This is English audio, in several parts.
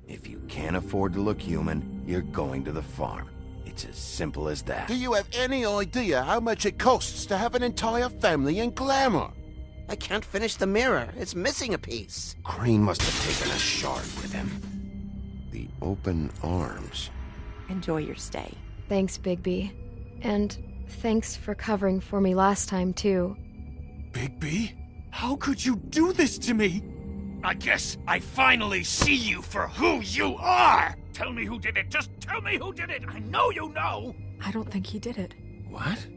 If you can't afford to look human, you're going to the farm. It's as simple as that. Do you have any idea how much it costs to have an entire family in glamour? I can't finish the mirror. It's missing a piece. Crane must have taken a shard with him. The open arms. Enjoy your stay. Thanks, Bigby. And thanks for covering for me last time, too. Bigby? How could you do this to me? I guess I finally see you for who you are! Tell me who did it! Just tell me who did it! I know you know! I don't think he did it. What?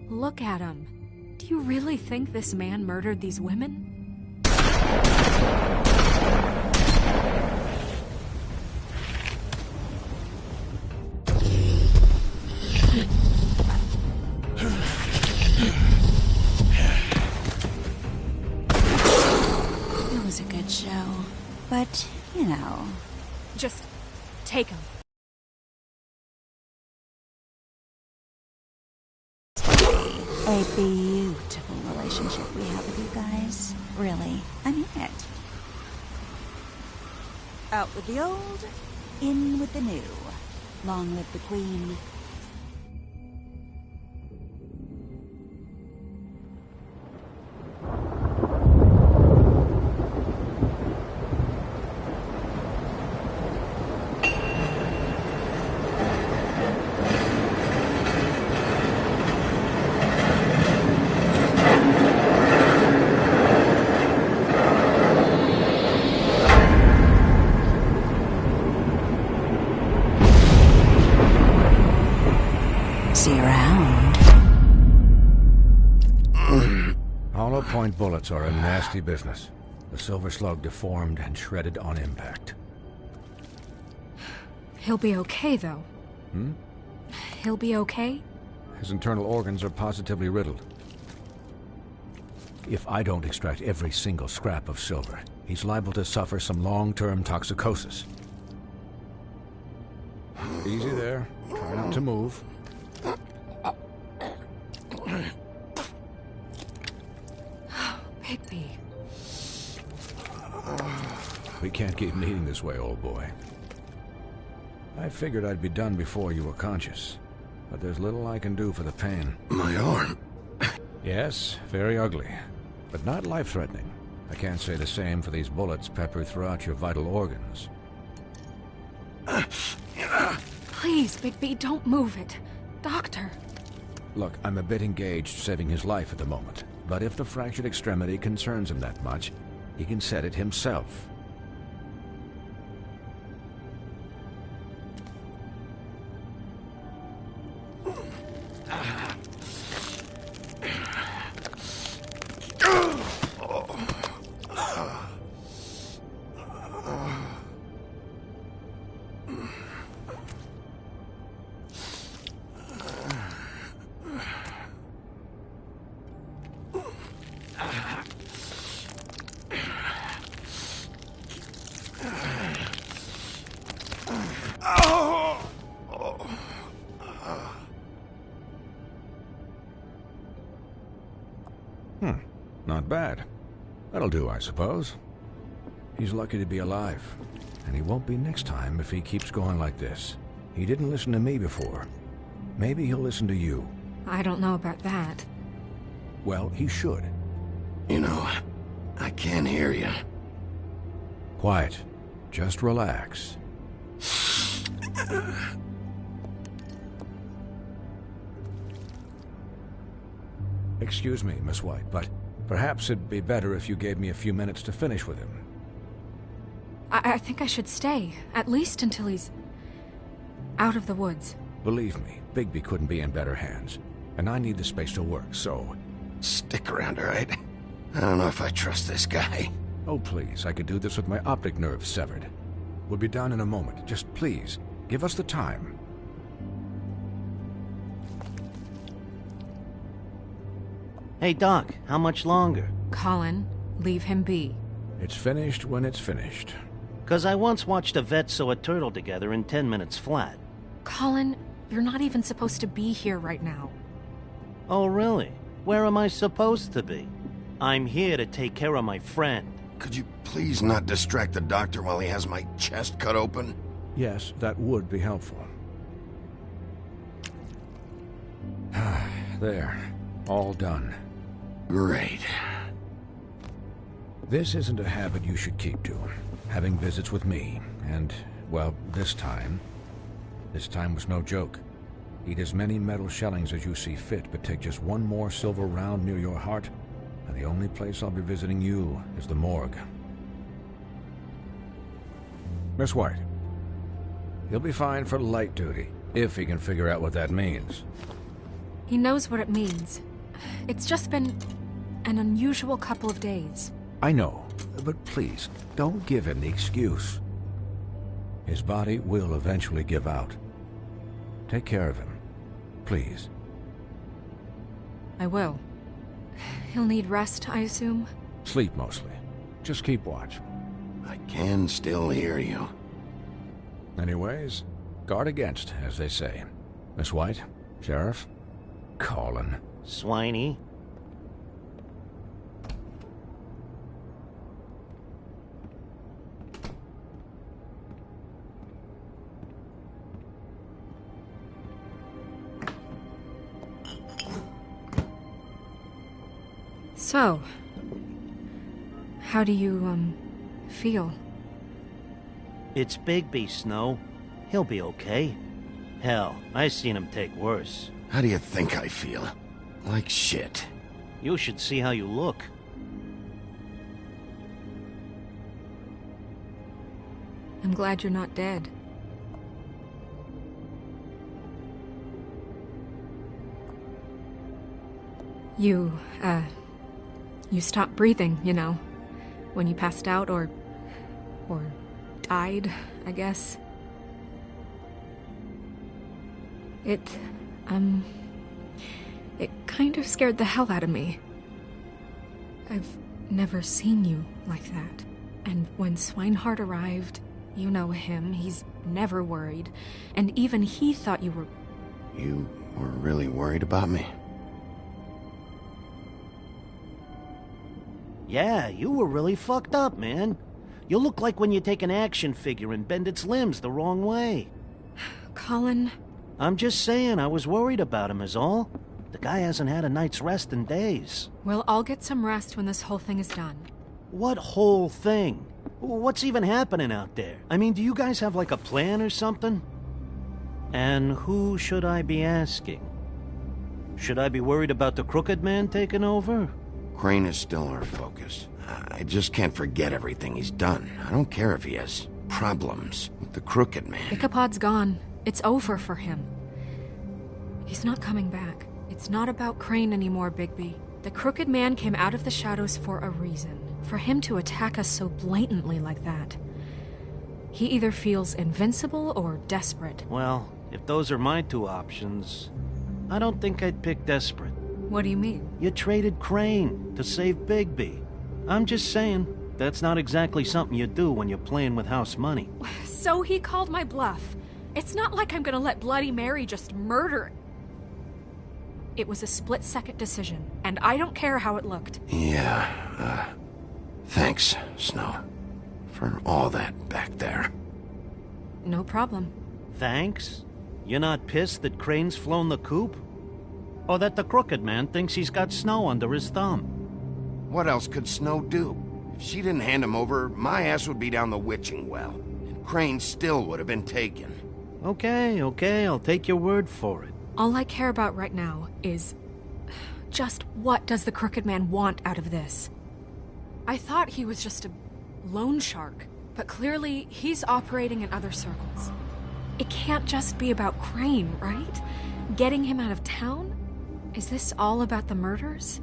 Look at him. Do you really think this man murdered these women? It was a good show. But, you know... Just take him. A beautiful relationship we have with you guys. Really, I mean it. Out with the old, in with the new. Long live the Queen. See you around. Hollow point bullets are a nasty business. The Silver Slug deformed and shredded on impact. He'll be okay, though. Hmm? He'll be okay? His internal organs are positively riddled. If I don't extract every single scrap of silver, he's liable to suffer some long-term toxicosis. Easy there. Try not to move. Bigby. We can't keep needing this way, old boy. I figured I'd be done before you were conscious, but there's little I can do for the pain. My arm. Yes, very ugly, but not life-threatening. I can't say the same for these bullets peppered throughout your vital organs. Please, Bigby, don't move it. Doctor. Look, I'm a bit engaged saving his life at the moment, but if the fractured extremity concerns him that much, he can set it himself. Not bad. That'll do, I suppose. He's lucky to be alive. And he won't be next time if he keeps going like this. He didn't listen to me before. Maybe he'll listen to you. I don't know about that. Well, he should. You know, I can't hear you. Quiet. Just relax. Excuse me, Miss White, but perhaps it'd be better if you gave me a few minutes to finish with him. I think I should stay, at least until he's out of the woods. Believe me, Bigby couldn't be in better hands, and I need the space to work, so... Stick around, all right? I don't know if I trust this guy. Oh, please, I could do this with my optic nerve severed. We'll be done in a moment. Just please, give us the time. Hey, Doc, how much longer? Colin, leave him be. It's finished when it's finished. 'Cause I once watched a vet sew a turtle together in 10 minutes flat. Colin, you're not even supposed to be here right now. Oh, really? Where am I supposed to be? I'm here to take care of my friend. Could you please not distract the doctor while he has my chest cut open? Yes, that would be helpful. There. All done. Great. This isn't a habit you should keep to. Having visits with me, and, well, this time was no joke. Eat as many metal shellings as you see fit, but take just one more silver round near your heart, and the only place I'll be visiting you is the morgue. Miss White, he'll be fine for light duty, if he can figure out what that means. He knows what it means. It's just been an unusual couple of days. I know, but please, don't give him the excuse. His body will eventually give out. Take care of him, please. I will. He'll need rest, I assume? Sleep mostly. Just keep watch. I can still hear you. Anyways, guard against, as they say. Miss White, Sheriff, Colin. Swiney. So, how do you, feel? It's Bigby, Snow. He'll be okay. Hell, I seen him take worse. How do you think I feel? Like shit. You should see how you look. I'm glad you're not dead. You stopped breathing, you know, when you passed out or died, I guess. It kind of scared the hell out of me. I've never seen you like that. And when Swinehart arrived, you know him, he's never worried. And even he thought you were... You were really worried about me? Yeah, you were really fucked up, man. You look like when you take an action figure and bend its limbs the wrong way. Colin... I'm just saying, I was worried about him is all. The guy hasn't had a night's rest in days. Well, I'll get some rest when this whole thing is done. What whole thing? What's even happening out there? I mean, do you guys have like a plan or something? And who should I be asking? Should I be worried about the Crooked Man taking over? Crane is still our focus. I just can't forget everything he's done. I don't care if he has problems with the Crooked Man. Ichabod's gone. It's over for him. He's not coming back. It's not about Crane anymore, Bigby. The Crooked Man came out of the shadows for a reason. For him to attack us so blatantly like that. He either feels invincible or desperate. Well, if those are my two options, I don't think I'd pick desperate. What do you mean? You traded Crane to save Bigby. I'm just saying, that's not exactly something you do when you're playing with house money. So he called my bluff. It's not like I'm gonna let Bloody Mary just murder... It was a split-second decision, and I don't care how it looked. Yeah, thanks, Snow. For all that back there. No problem. Thanks? You're not pissed that Crane's flown the coop? Or that the Crooked Man thinks he's got Snow under his thumb? What else could Snow do? If she didn't hand him over, my ass would be down the witching well. And Crane still would have been taken. Okay, I'll take your word for it. All I care about right now is... just what does the Crooked Man want out of this? I thought he was just a loan shark, but clearly he's operating in other circles. It can't just be about Crane, right? Getting him out of town? Is this all about the murders?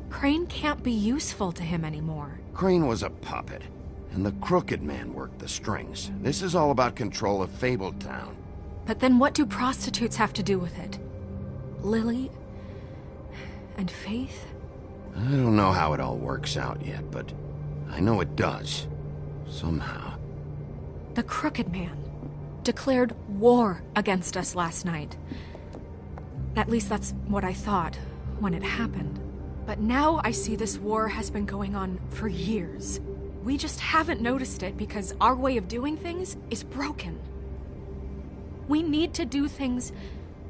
Crane can't be useful to him anymore. Crane was a puppet, and the Crooked Man worked the strings. This is all about control of Fabletown. But then what do prostitutes have to do with it? Lily? And Faith? I don't know how it all works out yet, but I know it does. Somehow. The Crooked Man declared war against us last night. At least that's what I thought when it happened. But now I see this war has been going on for years. We just haven't noticed it because our way of doing things is broken. We need to do things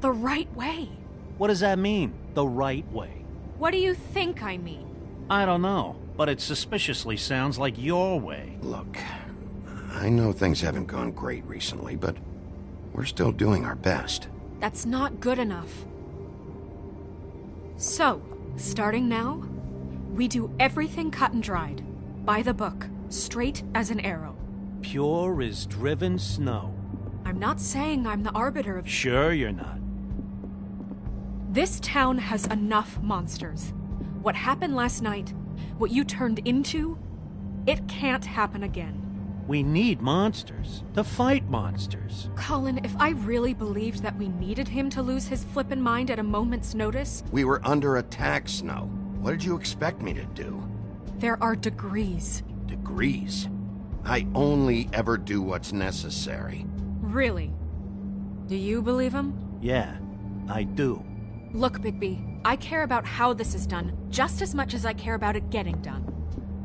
the right way. What does that mean, the right way? What do you think I mean? I don't know, but it suspiciously sounds like your way. Look, I know things haven't gone great recently, but we're still doing our best. That's not good enough. So, starting now, we do everything cut and dried. By the book, straight as an arrow. Pure as driven snow. I'm not saying I'm the arbiter of... Sure you're not. This town has enough monsters. What happened last night, what you turned into, it can't happen again. We need monsters. To fight monsters. Colin, if I really believed that we needed him to lose his flippin' mind at a moment's notice... We were under attack, Snow. What did you expect me to do? There are degrees. Degrees? I only ever do what's necessary. Really? Do you believe him? Yeah, I do. Look, Bigby, I care about how this is done just as much as I care about it getting done.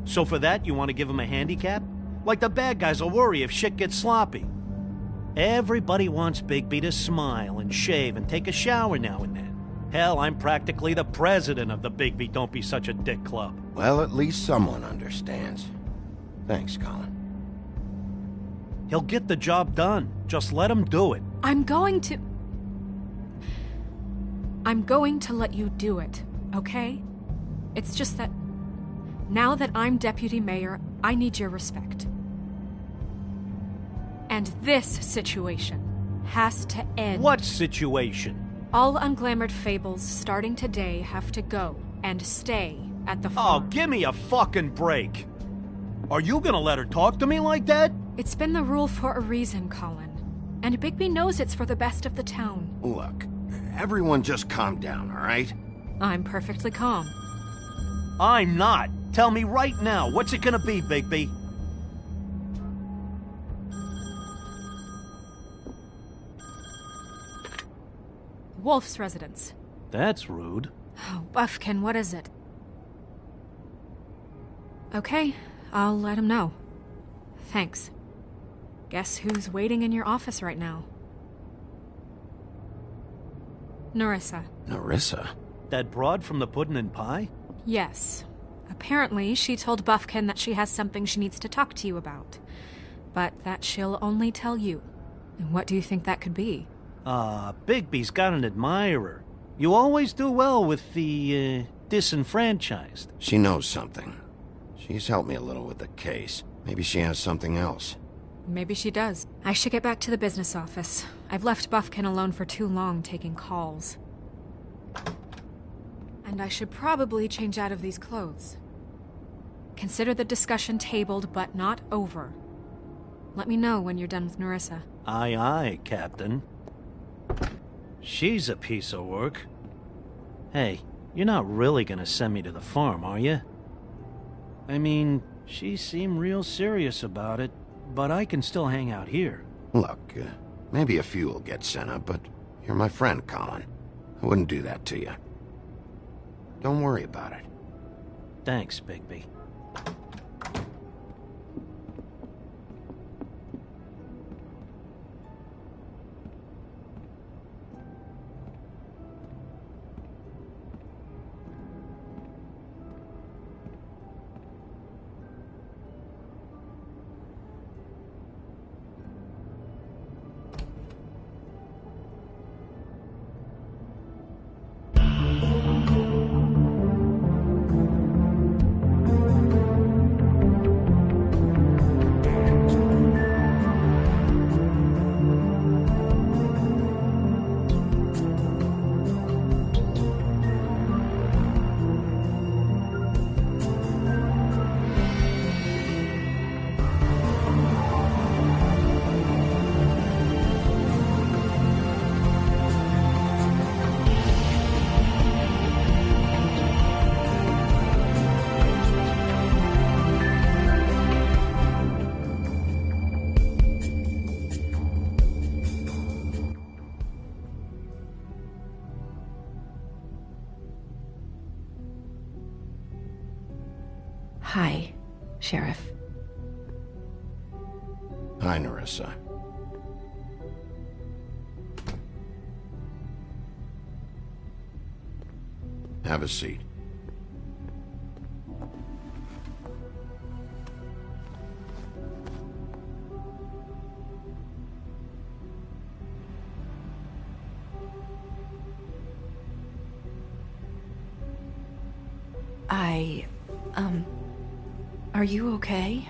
So for that, you want to give him a handicap? Like the bad guys will worry if shit gets sloppy. Everybody wants Bigby to smile and shave and take a shower now and then. Hell, I'm practically the president of the Bigby Don't Be Such a Dick Club. Well, at least someone understands. Thanks, Colin. He'll get the job done. Just let him do it. I'm going to let you do it, okay? It's just that now that I'm deputy mayor, I need your respect. And this situation has to end. What situation? All unglamored fables starting today have to go and stay at the Oh, farm. give me a fucking break. Are you gonna let her talk to me like that? It's been the rule for a reason, Colin. And Bigby knows it's for the best of the town. Look, everyone just calm down, all right? I'm perfectly calm. I'm not. Tell me right now, what's it gonna be, Bigby? Wolf's residence. That's rude. Oh, Buffkin, what is it? Okay, I'll let him know. Thanks. Guess who's waiting in your office right now? Nerissa. Nerissa? That broad from the Puddin' and Pie? Yes. Apparently, she told Buffkin that she has something she needs to talk to you about. But that she'll only tell you. And what do you think that could be? Bigby's got an admirer. You always do well with the, disenfranchised. She knows something. She's helped me a little with the case. Maybe she has something else. Maybe she does. I should get back to the business office. I've left Buffkin alone for too long taking calls. And I should probably change out of these clothes. Consider the discussion tabled, but not over. Let me know when you're done with Nerissa. Aye, aye, Captain. She's a piece of work. Hey, you're not really gonna send me to the farm, are you? I mean, she seemed real serious about it, but I can still hang out here. Look, maybe a few will get sent up, but you're my friend, Colin. I wouldn't do that to you. Don't worry about it. Thanks, Bigby. Hi, Sheriff. Hi, Nerissa. Have a seat. Are you okay?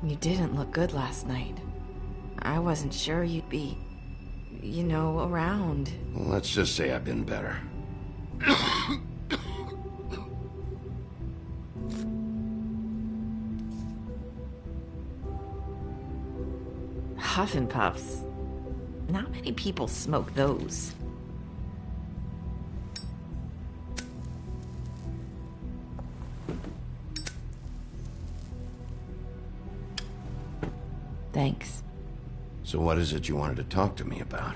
You didn't look good last night. I wasn't sure you'd be, around. Well, let's just say I've been better. Huff and Puffs. Not many people smoke those. Thanks. So what is it you wanted to talk to me about?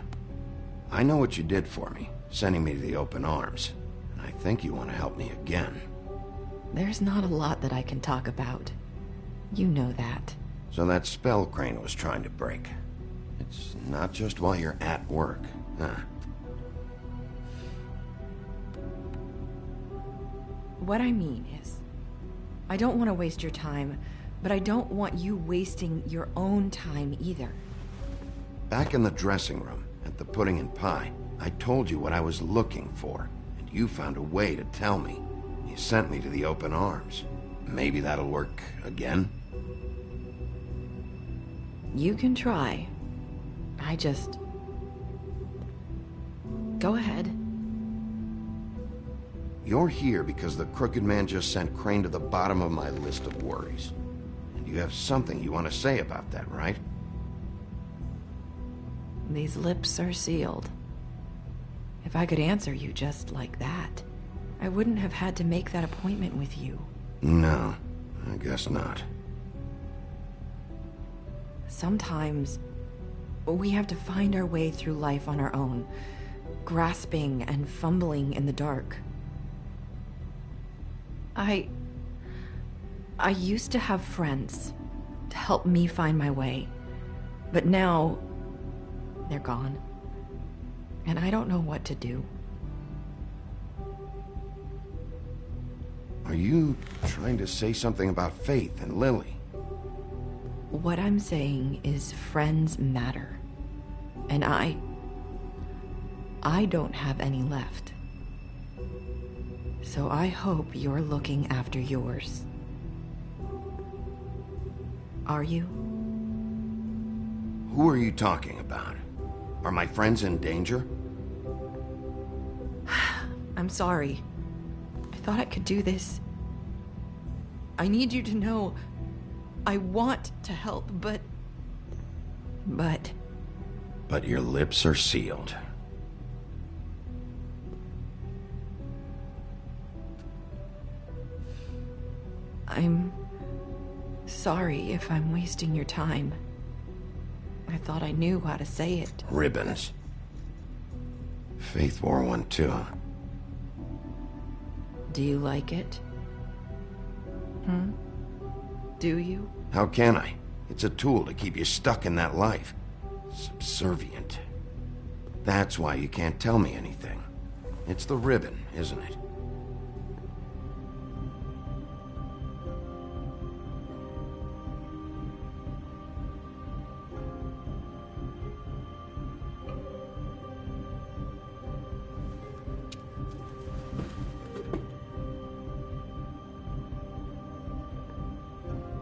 I know what you did for me, sending me to the open arms. And I think you want to help me again. There's not a lot that I can talk about. You know that. So that spell Crane was trying to break. It's not just while you're at work, huh? What I mean is, I don't want to waste your time, but I don't want you wasting your own time either. Back in the dressing room, at the Pudding and Pie, I told you what I was looking for, and you found a way to tell me. You sent me to the open arms. Maybe that'll work again? You can try. Go ahead. You're here because the Crooked Man just sent Crane to the bottom of my list of worries. And you have something you want to say about that, right? These lips are sealed. If I could answer you just like that, I wouldn't have had to make that appointment with you. No, I guess not. Sometimes, we have to find our way through life on our own, grasping and fumbling in the dark. I used to have friends to help me find my way, but now they're gone, and I don't know what to do. Are you trying to say something about Faith and Lily? What I'm saying is friends matter, and I don't have any left. So I hope you're looking after yours. Are you? Who are you talking about? Are my friends in danger? I'm sorry. I thought I could do this. I need you to know I want to help, but... But your lips are sealed. I'm sorry if I'm wasting your time. I thought I knew how to say it. Ribbons. Faith wore one too. Do you like it? Do you? How can I? It's a tool to keep you stuck in that life. Subservient. That's why you can't tell me anything. It's the ribbon, isn't it?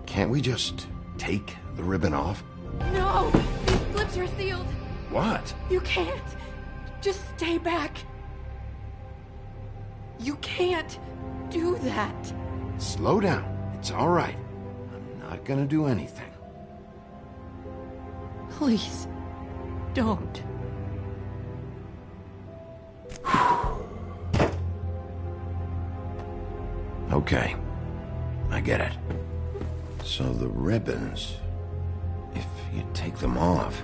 Can't we just take the ribbon off? No! These flips are sealed! What? You can't! Just stay back! You can't do that! Slow down. It's all right. I'm not gonna do anything. Please, don't. Okay. I get it. So the ribbons, if you take them off...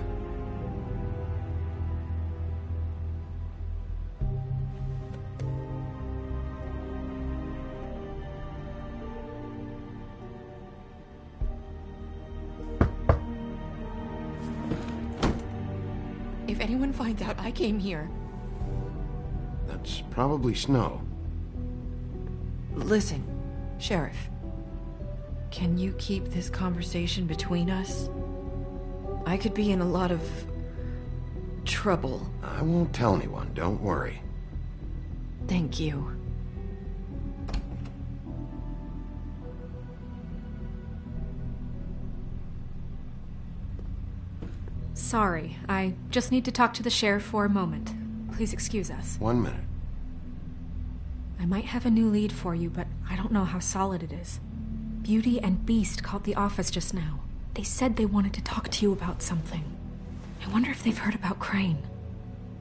If anyone finds out I came here... That's probably Snow. Listen, Sheriff. Can you keep this conversation between us? I could be in a lot of... trouble. I won't tell anyone, don't worry. Thank you. Sorry, I just need to talk to the sheriff for a moment. Please excuse us. 1 minute. I might have a new lead for you, but I don't know how solid it is. Beauty and Beast called the office just now. They said they wanted to talk to you about something. I wonder if they've heard about Crane.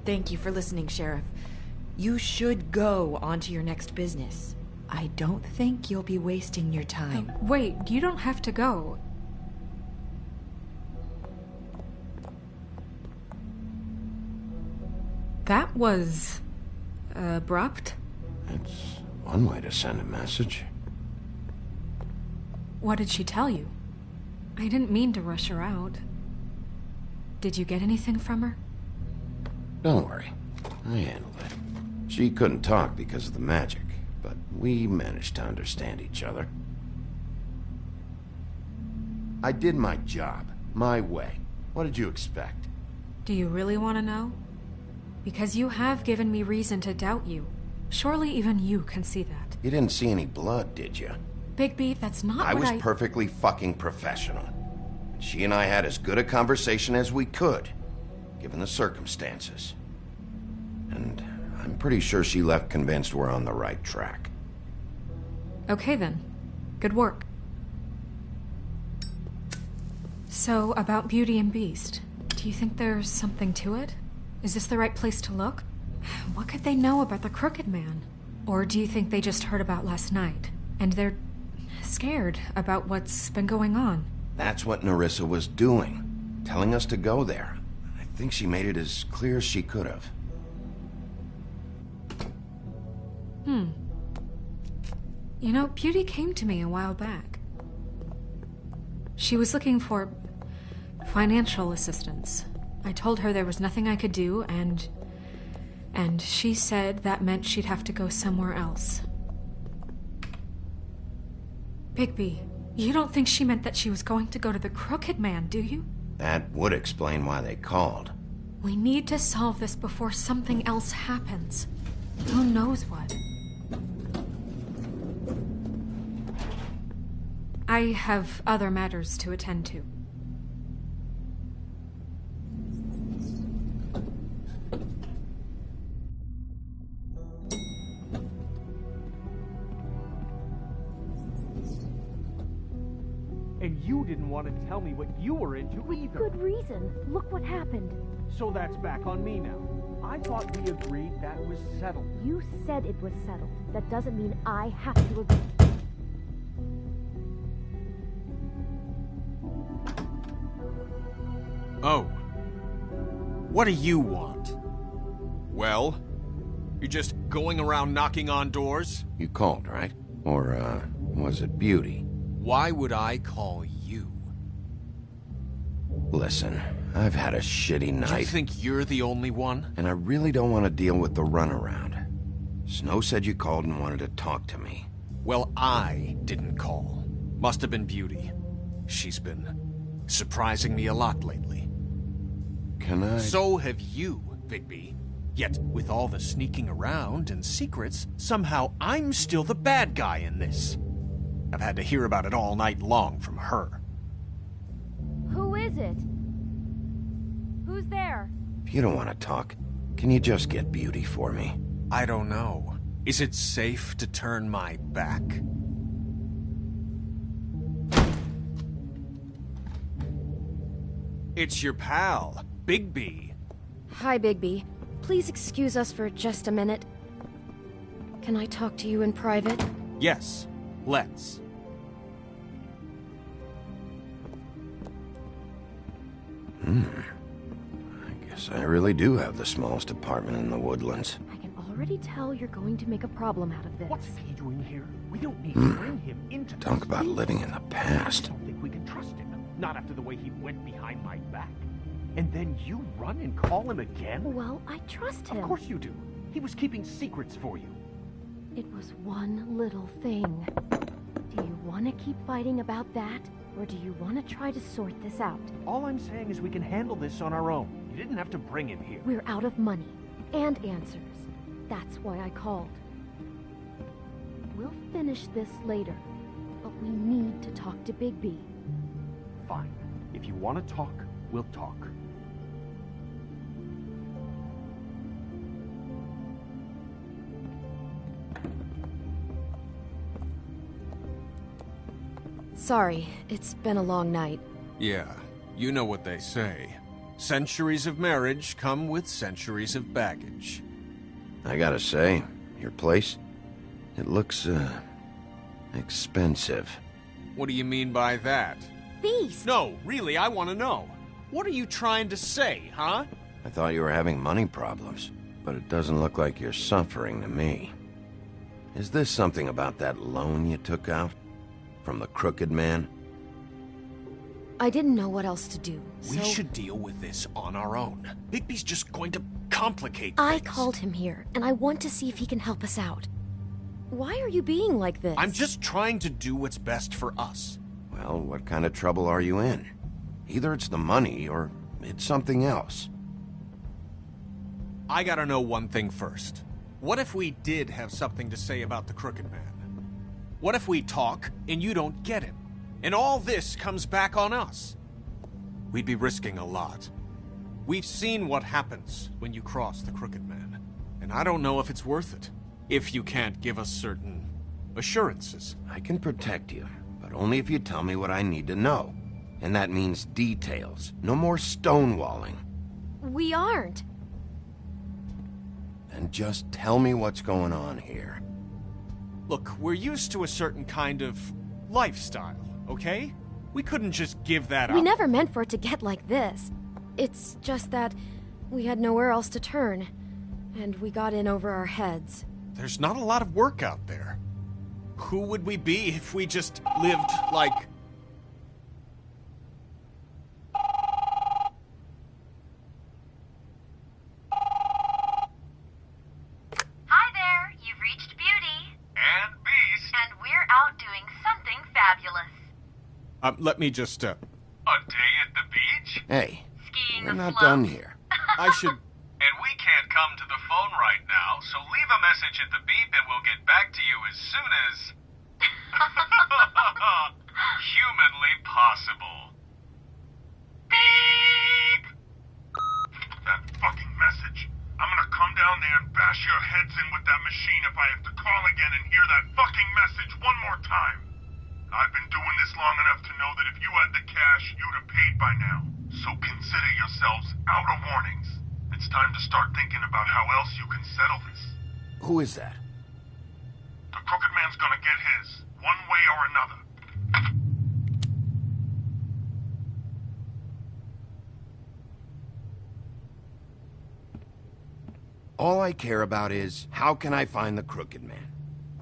Thank you for listening, Sheriff. You should go on to your next business. I don't think you'll be wasting your time. Wait, you don't have to go. That was... abrupt? It's one way to send a message. What did she tell you? I didn't mean to rush her out. Did you get anything from her? Don't worry. I handled it. She couldn't talk because of the magic, but we managed to understand each other. I did my job, my way. What did you expect? Do you really want to know? Because you have given me reason to doubt you. Surely even you can see that. You didn't see any blood, did you? Bigby, that's not I what was perfectly fucking professional. She and I had as good a conversation as we could, given the circumstances. And I'm pretty sure she left convinced we're on the right track. Okay then. Good work. So, about Beauty and Beast, do you think there's something to it? Is this the right place to look? What could they know about the Crooked Man? Or do you think they just heard about last night, and they're scared about what's been going on? That's what Nerissa was doing, telling us to go there. I think she made it as clear as she could have. You know, Beauty came to me a while back. She was looking for financial assistance. I told her there was nothing I could do, and she said that meant she'd have to go somewhere else. Bigby, you don't think she meant that she was going to go to the Crooked Man, do you? That would explain why they called. We need to solve this before something else happens. Who knows what? I have other matters to attend to. And you didn't want to tell me what you were into either. Good reason. Look what happened. So that's back on me now. I thought we agreed that was settled. You said it was settled. That doesn't mean I have to agree. Oh. What do you want? Well, You're just going around knocking on doors? You called, right? Or, was it Beauty? Why would I call you? Listen, I've had a shitty night. You think you're the only one? And I really don't want to deal with the runaround. Snow said you called and wanted to talk to me. Well, I didn't call. Must have been Beauty. She's been surprising me a lot lately. Can I... So have you, Bigby. Yet, with all the sneaking around and secrets, somehow I'm still the bad guy in this. I've had to hear about it all night long from her. Who is it? Who's there? If you don't want to talk, can you just get Beauty for me? I don't know. Is it safe to turn my back? It's your pal, Bigby. Hi, Bigby. Please excuse us for just a minute. Can I talk to you in private? Yes, let's. I guess I really do have the smallest apartment in the Woodlands. I can already tell you're going to make a problem out of this. What's he doing here? We don't need to bring him into this. Talk about living in the past. I don't think we can trust him. Not after the way he went behind my back. And then you run and call him again? Well, I trust him. Of course you do. He was keeping secrets for you. It was one little thing. Do you want to keep fighting about that? Or do you want to try to sort this out? All I'm saying is we can handle this on our own. You didn't have to bring him here. We're out of money. And answers. That's why I called. We'll finish this later. But we need to talk to Bigby. Fine. If you want to talk, we'll talk. Sorry, it's been a long night. Yeah, you know what they say. Centuries of marriage come with centuries of baggage. I gotta say, your place, it looks, expensive. What do you mean by that? Beast! No, really, I want to know. What are you trying to say, huh? I thought you were having money problems, but it doesn't look like you're suffering to me. Is this something about that loan you took out? From the Crooked Man? I didn't know what else to do, so... We should deal with this on our own. Bigby's just going to complicate things. I called him here, and I want to see if he can help us out. Why are you being like this? I'm just trying to do what's best for us. Well, what kind of trouble are you in? Either it's the money, or it's something else. I gotta know one thing first. What if we did have something to say about the Crooked Man? What if we talk, and you don't get him? And all this comes back on us? We'd be risking a lot. We've seen what happens when you cross the Crooked Man. And I don't know if it's worth it. If you can't give us certain assurances. I can protect you, but only if you tell me what I need to know. And that means details. No more stonewalling. We aren't. Then just tell me what's going on here. Look, we're used to a certain kind of lifestyle, okay? We couldn't just give that up. We never meant for it to get like this. It's just that we had nowhere else to turn, and we got in over our heads. There's not a lot of work out there. Who would we be if we just lived like... Hi there, you've reached Beauty. And Beast. And we're out doing something fabulous. Let me just, A day at the beach? Hey, Skiing we're the not slopes. done here. I should... And we can't come to the phone right now, so leave a message at the beep and we'll get back to you as soon as... humanly possible. Beep! That fucking message. I'm gonna come down there and bash your heads in with that machine if I have to call again and hear that fucking message one more time. I've been doing this long enough to know that if you had the cash, you'd have paid by now. So consider yourselves out of warnings. It's time to start thinking about how else you can settle this. Who is that? The Crooked Man's gonna get his, one way or another. All I care about is, how can I find the Crooked Man?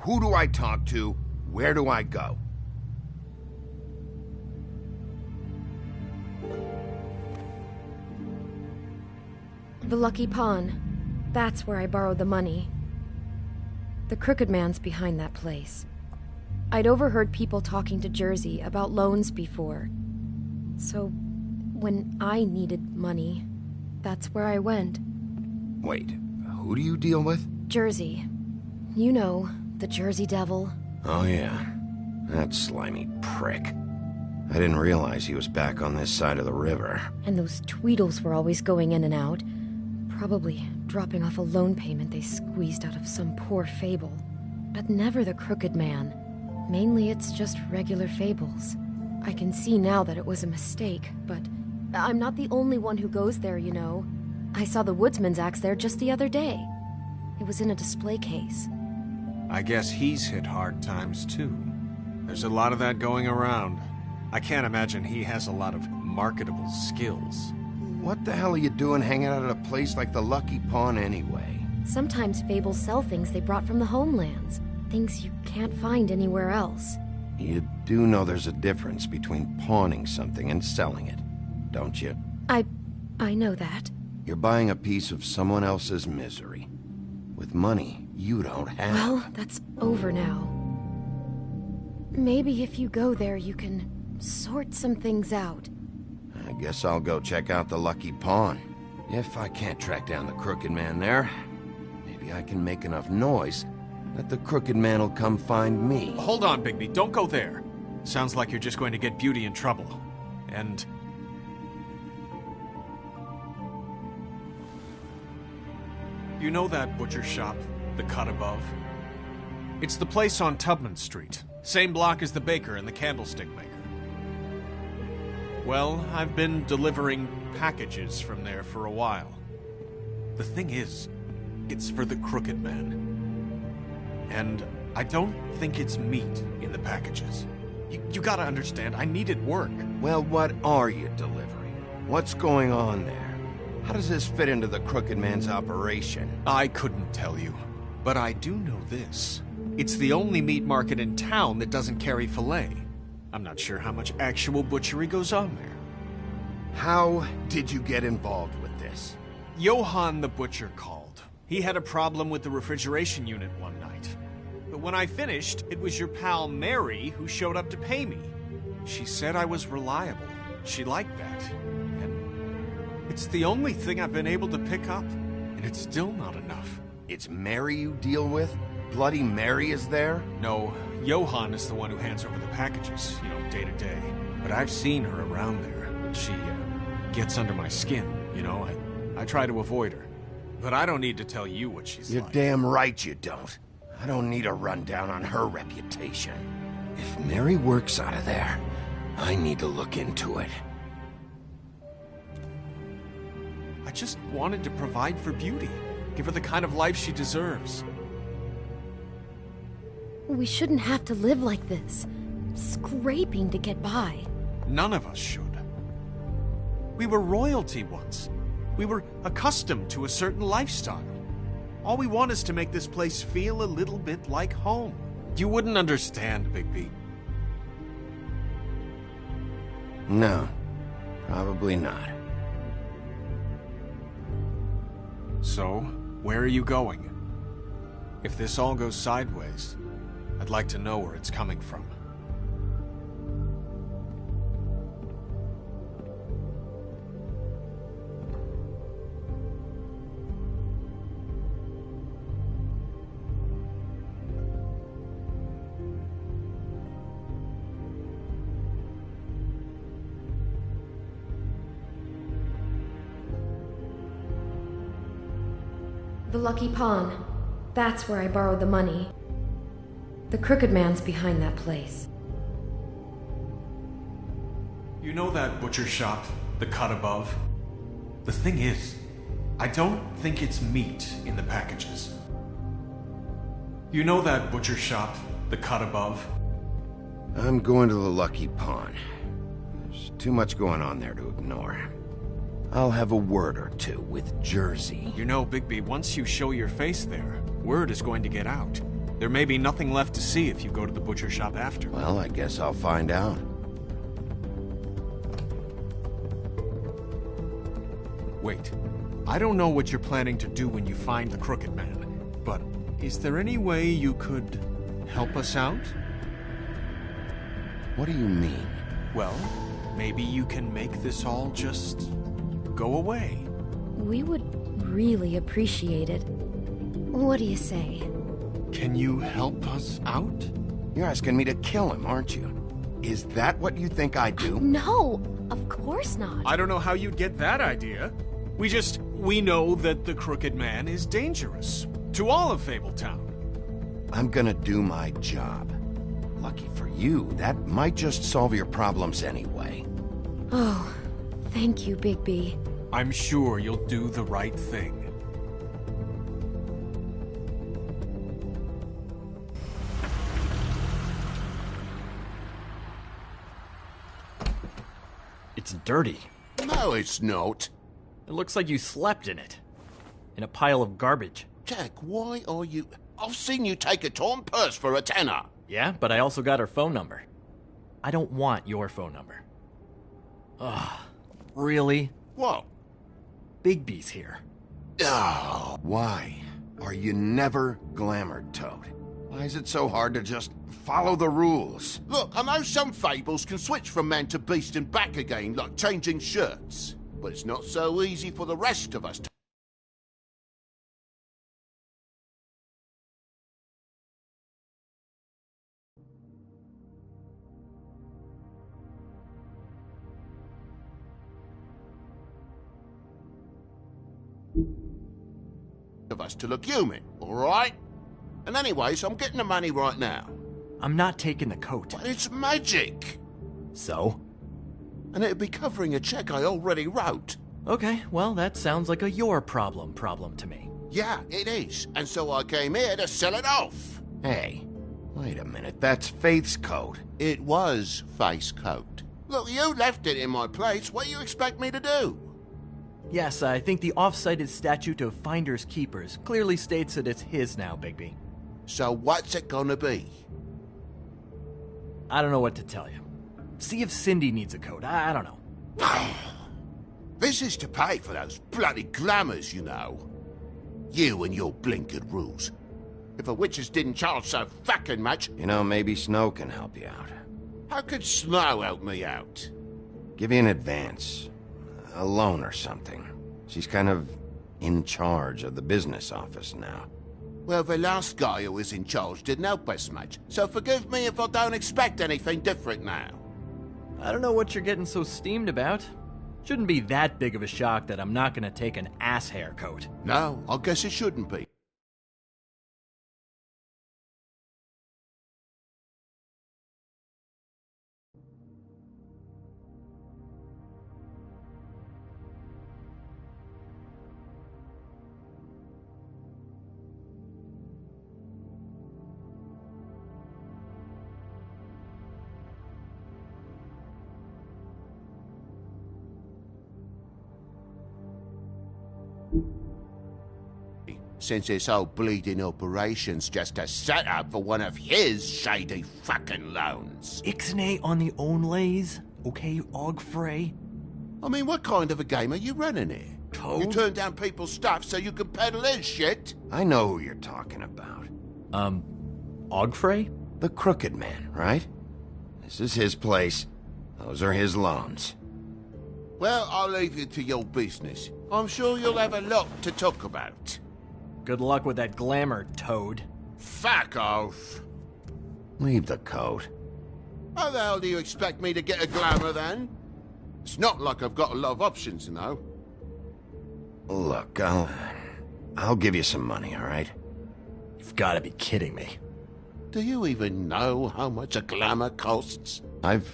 Who do I talk to? Where do I go? The Lucky Pawn. That's where I borrowed the money. The Crooked Man's behind that place. I'd overheard people talking to Jersey about loans before. So, when I needed money, that's where I went. Wait, who do you deal with? Jersey. You know, the Jersey Devil. Oh yeah, that slimy prick. I didn't realize he was back on this side of the river. And those Tweedles were always going in and out. Probably dropping off a loan payment they squeezed out of some poor fable. But never the Crooked Man. Mainly it's just regular fables. I can see now that it was a mistake, but I'm not the only one who goes there, you know. I saw the Woodsman's axe there just the other day. It was in a display case. I guess he's hit hard times too. There's a lot of that going around. I can't imagine he has a lot of marketable skills. What the hell are you doing hanging out at a place like the Lucky Pawn anyway? Sometimes fables sell things they brought from the homelands. Things you can't find anywhere else. You do know there's a difference between pawning something and selling it, don't you? I know that. You're buying a piece of someone else's misery. With money you don't have. Well, that's over now. Maybe if you go there you can sort some things out. I guess I'll go check out the Lucky Pawn. If I can't track down the Crooked Man there, maybe I can make enough noise that the Crooked Man will come find me. Hold on, Bigby. Don't go there. Sounds like you're just going to get Beauty in trouble. And... you know that butcher shop, the Cut Above? It's the place on Tubman Street. Same block as the baker and the candlestick maker. Well, I've been delivering packages from there for a while. The thing is, it's for the Crooked Man. And I don't think it's meat in the packages. You gotta understand, I needed work. Well, what are you delivering? What's going on there? How does this fit into the Crooked Man's operation? I couldn't tell you, but I do know this. It's the only meat market in town that doesn't carry filet. I'm not sure how much actual butchery goes on there. How did you get involved with this? Johann the butcher called. He had a problem with the refrigeration unit one night. But when I finished, it was your pal Mary who showed up to pay me. She said I was reliable. She liked that. And it's the only thing I've been able to pick up. And it's still not enough. It's Mary you deal with? Bloody Mary is there? No, Johann is the one who hands over the packages, day to day. But I've seen her around there. She gets under my skin, I try to avoid her. But I don't need to tell you what she's You're like. damn right you don't. I don't need a rundown on her reputation. If Mary works out of there, I need to look into it. I just wanted to provide for Beauty. Give her the kind of life she deserves. We shouldn't have to live like this. Scraping to get by. None of us should. We were royalty once. We were accustomed to a certain lifestyle. All we want is to make this place feel a little bit like home. You wouldn't understand, Bigby. No, probably not. So, where are you going? If this all goes sideways, I'd like to know where it's coming from. The Lucky Pawn. That's where I borrowed the money. The Crooked Man's behind that place. You know that butcher shop, the Cut Above? The thing is, I don't think it's meat in the packages. You know that butcher shop, the Cut Above? I'm going to the Lucky Pawn. There's too much going on there to ignore. I'll have a word or two with Jersey. You know, Bigby, once you show your face there, word is going to get out. There may be nothing left to see if you go to the butcher shop after. Well, I guess I'll find out. Wait. I don't know what you're planning to do when you find the Crooked Man, but is there any way you could help us out? What do you mean? Well, maybe you can make this all just go away. We would really appreciate it. What do you say? Can you help us out? You're asking me to kill him, aren't you? Is that what you think I do? No, of course not. I don't know how you'd get that idea. We know that the Crooked Man is dangerous. To all of Fabletown. I'm gonna do my job. Lucky for you, that might just solve your problems anyway. Oh, thank you, Bigby. I'm sure you'll do the right thing. It's dirty. No, it's not. It looks like you slept in it. In a pile of garbage. Jack, why are you... I've seen you take a torn purse for a tenner. Yeah, but I also got her phone number. I don't want your phone number. Ugh. Really? What? Bigby's here. Oh, why are you never glamored, Toad? Why is it so hard to just follow the rules? Look, I know some fables can switch from man to beast and back again, like changing shirts. But it's not so easy for the rest of us to... to look human, all right? And anyways, I'm getting the money right now. I'm not taking the coat. But it's magic. So? And it'd be covering a check I already wrote. Okay, well, that sounds like a your problem to me. Yeah, it is. And so I came here to sell it off. Hey, wait a minute. That's Faith's coat. It was Faith's coat. Look, you left it in my place. What do you expect me to do? Yes, I think the off-cited statute of Finders Keepers clearly states that it's his now, Bigby. So what's it gonna be? I don't know what to tell you. See if Cindy needs a coat. I don't know. This is to pay for those bloody glamours, you know. You and your blinkered rules. If the witches didn't charge so fucking much... You know, maybe Snow can help you out. How could Snow help me out? Give you an advance. A loan or something. She's kind of in charge of the business office now. Well, the last guy who was in charge didn't help us much, so forgive me if I don't expect anything different now. I don't know what you're getting so steamed about. Shouldn't be that big of a shock that I'm not gonna take an ass hair coat. No, I guess it shouldn't be. Since this whole bleeding operation's just a setup for one of his shady fucking loans. Ixnay on the own lays, okay, Ogfrey? I mean, what kind of a game are you running here? Toad? You turn down people's stuff so you can peddle his shit? I know who you're talking about. Ogfrey? The Crooked Man, right? This is his place. Those are his loans. Well, I'll leave you to your business. I'm sure you'll have a lot to talk about. Good luck with that glamour, Toad. Fuck off. Leave the coat. How the hell do you expect me to get a glamour then? It's not like I've got a lot of options, you know. Look, I'll give you some money, all right? You've got to be kidding me. Do you even know how much a glamour costs? I've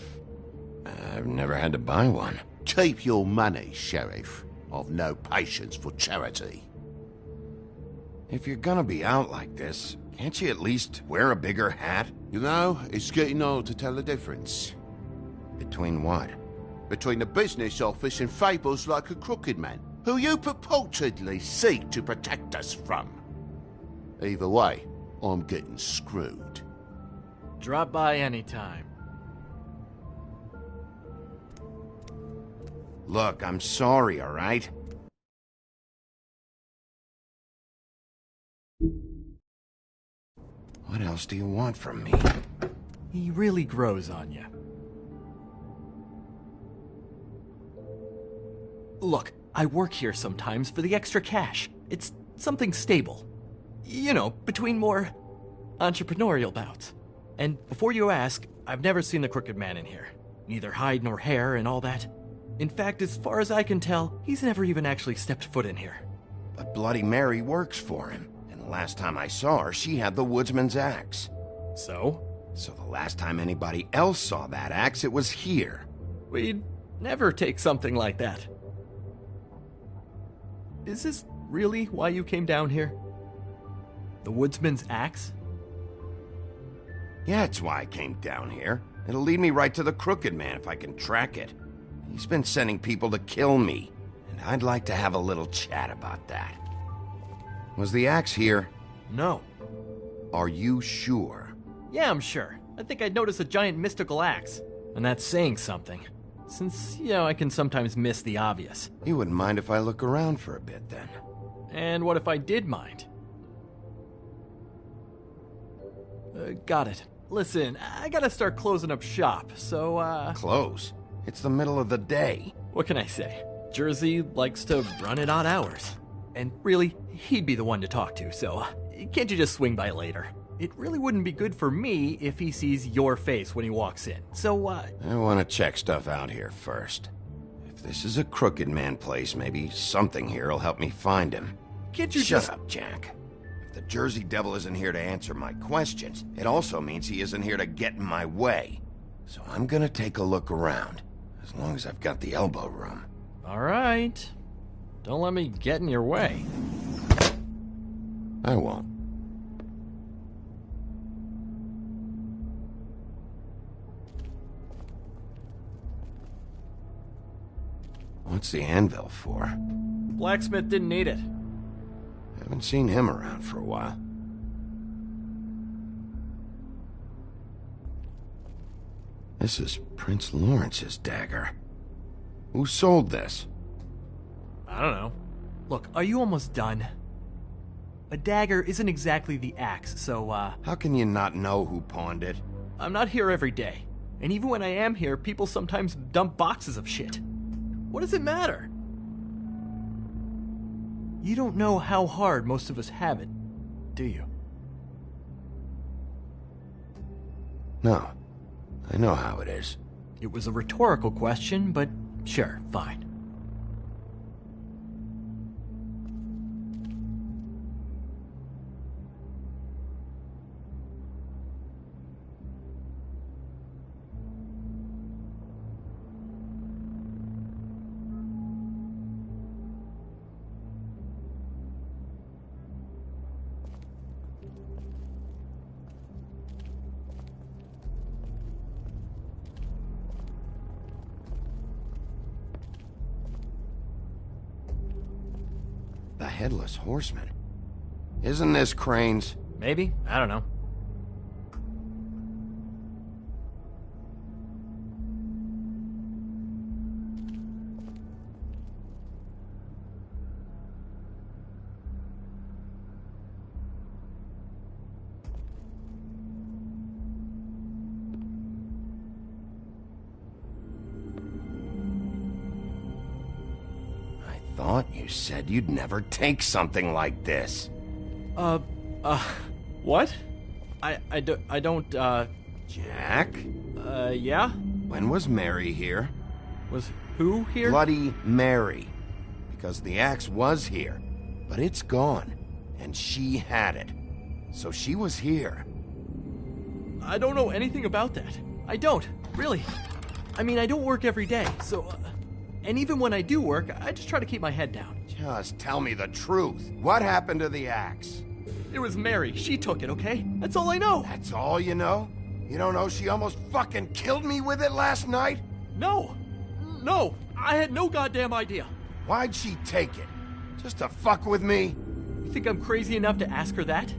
never had to buy one. Keep your money, Sheriff. I've no patience for charity. If you're gonna be out like this, can't you at least wear a bigger hat? You know, it's getting old to tell the difference. Between what? between the business office and fables like a crooked man, who you purportedly seek to protect us from. Either way, I'm getting screwed. Drop by anytime. Look, I'm sorry, all right? What else do you want from me? He really grows on you. Look, I work here sometimes for the extra cash. It's something stable. You know, between more entrepreneurial bouts. And before you ask, I've never seen the Crooked Man in here. Neither hide nor hair and all that. In fact, as far as I can tell, he's never even actually stepped foot in here. But Bloody Mary works for him. And the last time I saw her, she had the woodsman's axe. So? So the last time anybody else saw that axe, it was here. We'd never take something like that. Is this really why you came down here? The woodsman's axe? Yeah, it's why I came down here. It'll lead me right to the Crooked Man if I can track it. He's been sending people to kill me, and I'd like to have a little chat about that. Was the axe here? No. Are you sure? Yeah, I'm sure. I think I'd notice a giant mystical axe. And that's saying something. Since, you know, I can sometimes miss the obvious. You wouldn't mind if I look around for a bit, then? And what if I did mind? Got it. Listen, I gotta start closing up shop, so, Close? It's the middle of the day. What can I say? Jersey likes to run at odd hours. And really, he'd be the one to talk to, so can't you just swing by later? It really wouldn't be good for me if he sees your face when he walks in, so, I want to check stuff out here first. If this is a Crooked Man place, maybe something here will help me find him. Can't you Shut up, Jack. If the Jersey Devil isn't here to answer my questions, it also means he isn't here to get in my way. So I'm gonna take a look around, as long as I've got the elbow room. All right. Don't let me get in your way. I won't. What's the anvil for? Blacksmith didn't need it. Haven't seen him around for a while. This is Prince Lawrence's dagger. Who sold this? I don't know. Look, are you almost done? A dagger isn't exactly the axe, so, How can you not know who pawned it? I'm not here every day. And even when I am here, people sometimes dump boxes of shit. What does it matter? You don't know how hard most of us have it, do you? No. I know how it is. It was a rhetorical question, but sure, fine. The Headless Horseman. Isn't this Crane's? Maybe? I don't know. Thought you said you'd never take something like this. What? I don't, Jack? Yeah? When was Mary here? Was who here? Bloody Mary. Because the axe was here, but it's gone, and she had it. So she was here. I don't know anything about that. I don't, really. I mean, I don't work every day, so... And even when I do work, I just try to keep my head down. Just tell me the truth. What happened to the axe? It was Mary. She took it, okay? That's all I know. That's all you know? You don't know she almost fucking killed me with it last night? No, No! I had no goddamn idea. Why'd she take it? Just to fuck with me? You think I'm crazy enough to ask her that?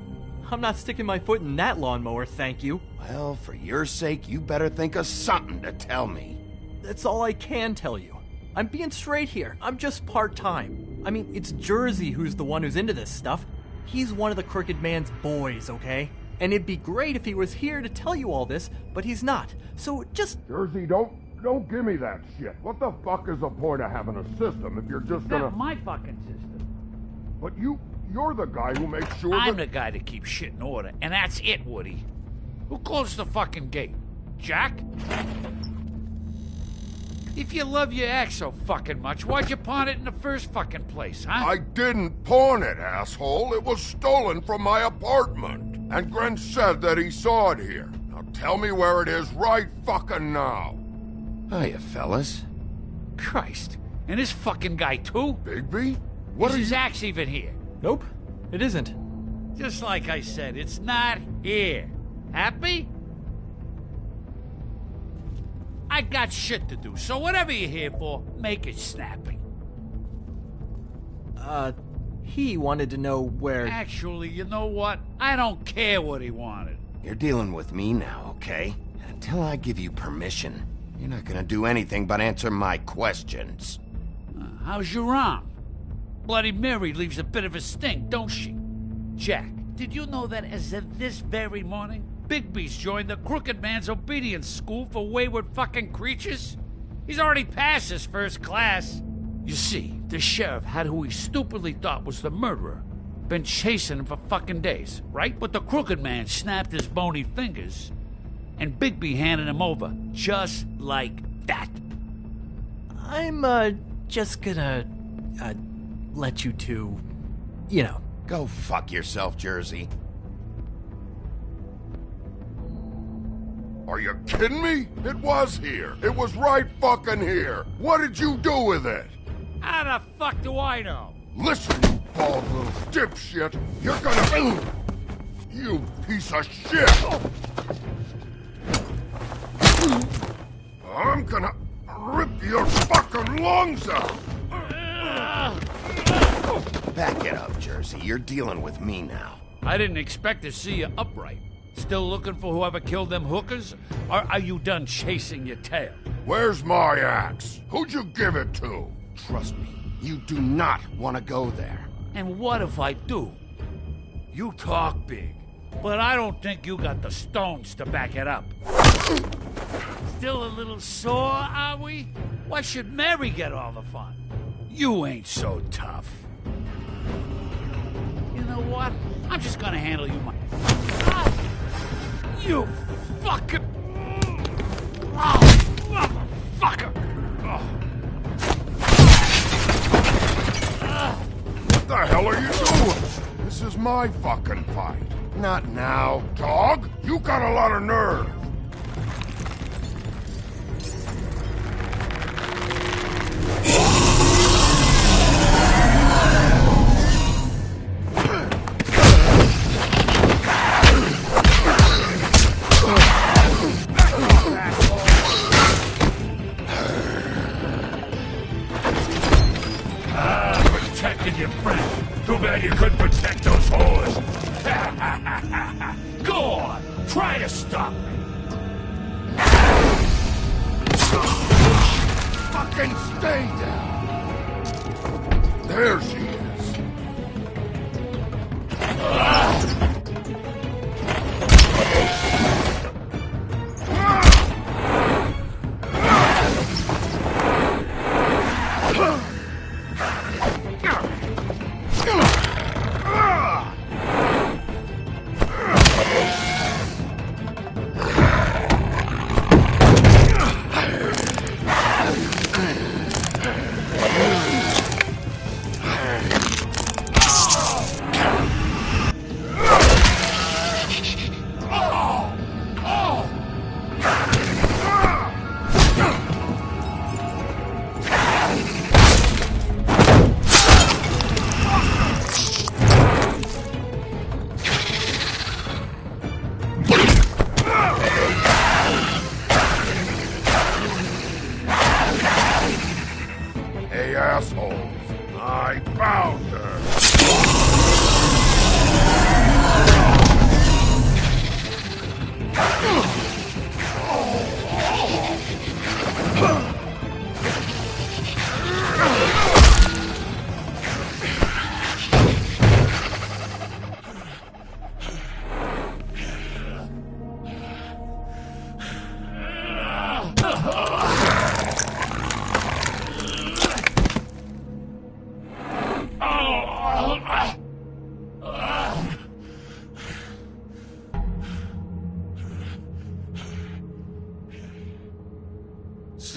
I'm not sticking my foot in that lawnmower, thank you. Well, for your sake, you better think of something to tell me. That's all I can tell you. I'm being straight here. I'm just part-time. I mean, it's Jersey who's the one who's into this stuff. He's one of the Crooked Man's boys, okay? And it'd be great if he was here to tell you all this, but he's not. So just... Jersey, don't give me that shit. What the fuck is the point of having a system if you're just gonna... Not my fucking system. But you're the guy who makes sure I'm the guy that keeps shit in order, and that's it, Woody. Who closed the fucking gate? Jack? If you love your ex so fucking much, why'd you pawn it in the first fucking place, huh? I didn't pawn it, asshole. It was stolen from my apartment. And Gren said that he saw it here. Now tell me where it is right fucking now. Hiya, fellas. Christ. And this fucking guy, too? Bigby? What is are his you... axe even here? Nope, it isn't. Just like I said, it's not here. Happy? I got shit to do, so whatever you're here for, make it snappy. He wanted to know where... Actually, you know what? I don't care what he wanted. You're dealing with me now, okay? Until I give you permission, you're not gonna do anything but answer my questions. How's your arm? Bloody Mary leaves a bit of a stink, don't she? Jack, did you know that as of this very morning, Bigby's joined the Crooked Man's obedience school for wayward fucking creatures? He's already passed his first class. You see, the sheriff had who he stupidly thought was the murderer. Been chasing him for fucking days, right? But the Crooked Man snapped his bony fingers, and Bigby handed him over, just like that. I'm, just gonna, let you two, you know. Go fuck yourself, Jersey. Are you kidding me? It was here. It was right fucking here. What did you do with it? How the fuck do I know? Listen, you bald little dipshit. You're gonna... You piece of shit! I'm gonna rip your fucking lungs out! Back it up, Jersey. You're dealing with me now. I didn't expect to see you upright. Still looking for whoever killed them hookers? Or are you done chasing your tail? Where's my axe? Who'd you give it to? Trust me, you do not want to go there. And what if I do? You talk big, but I don't think you got the stones to back it up. Still a little sore, are we? Why should Mary get all the fun? You ain't so tough. You know what? I'm just gonna handle you my... You fucking... Oh, motherfucker! What the hell are you doing? This is my fucking fight. Not now. Dog, you got a lot of nerve. Your friend. Too bad you couldn't protect those whores. Go on, try to stop me. Fucking stay down. There she is.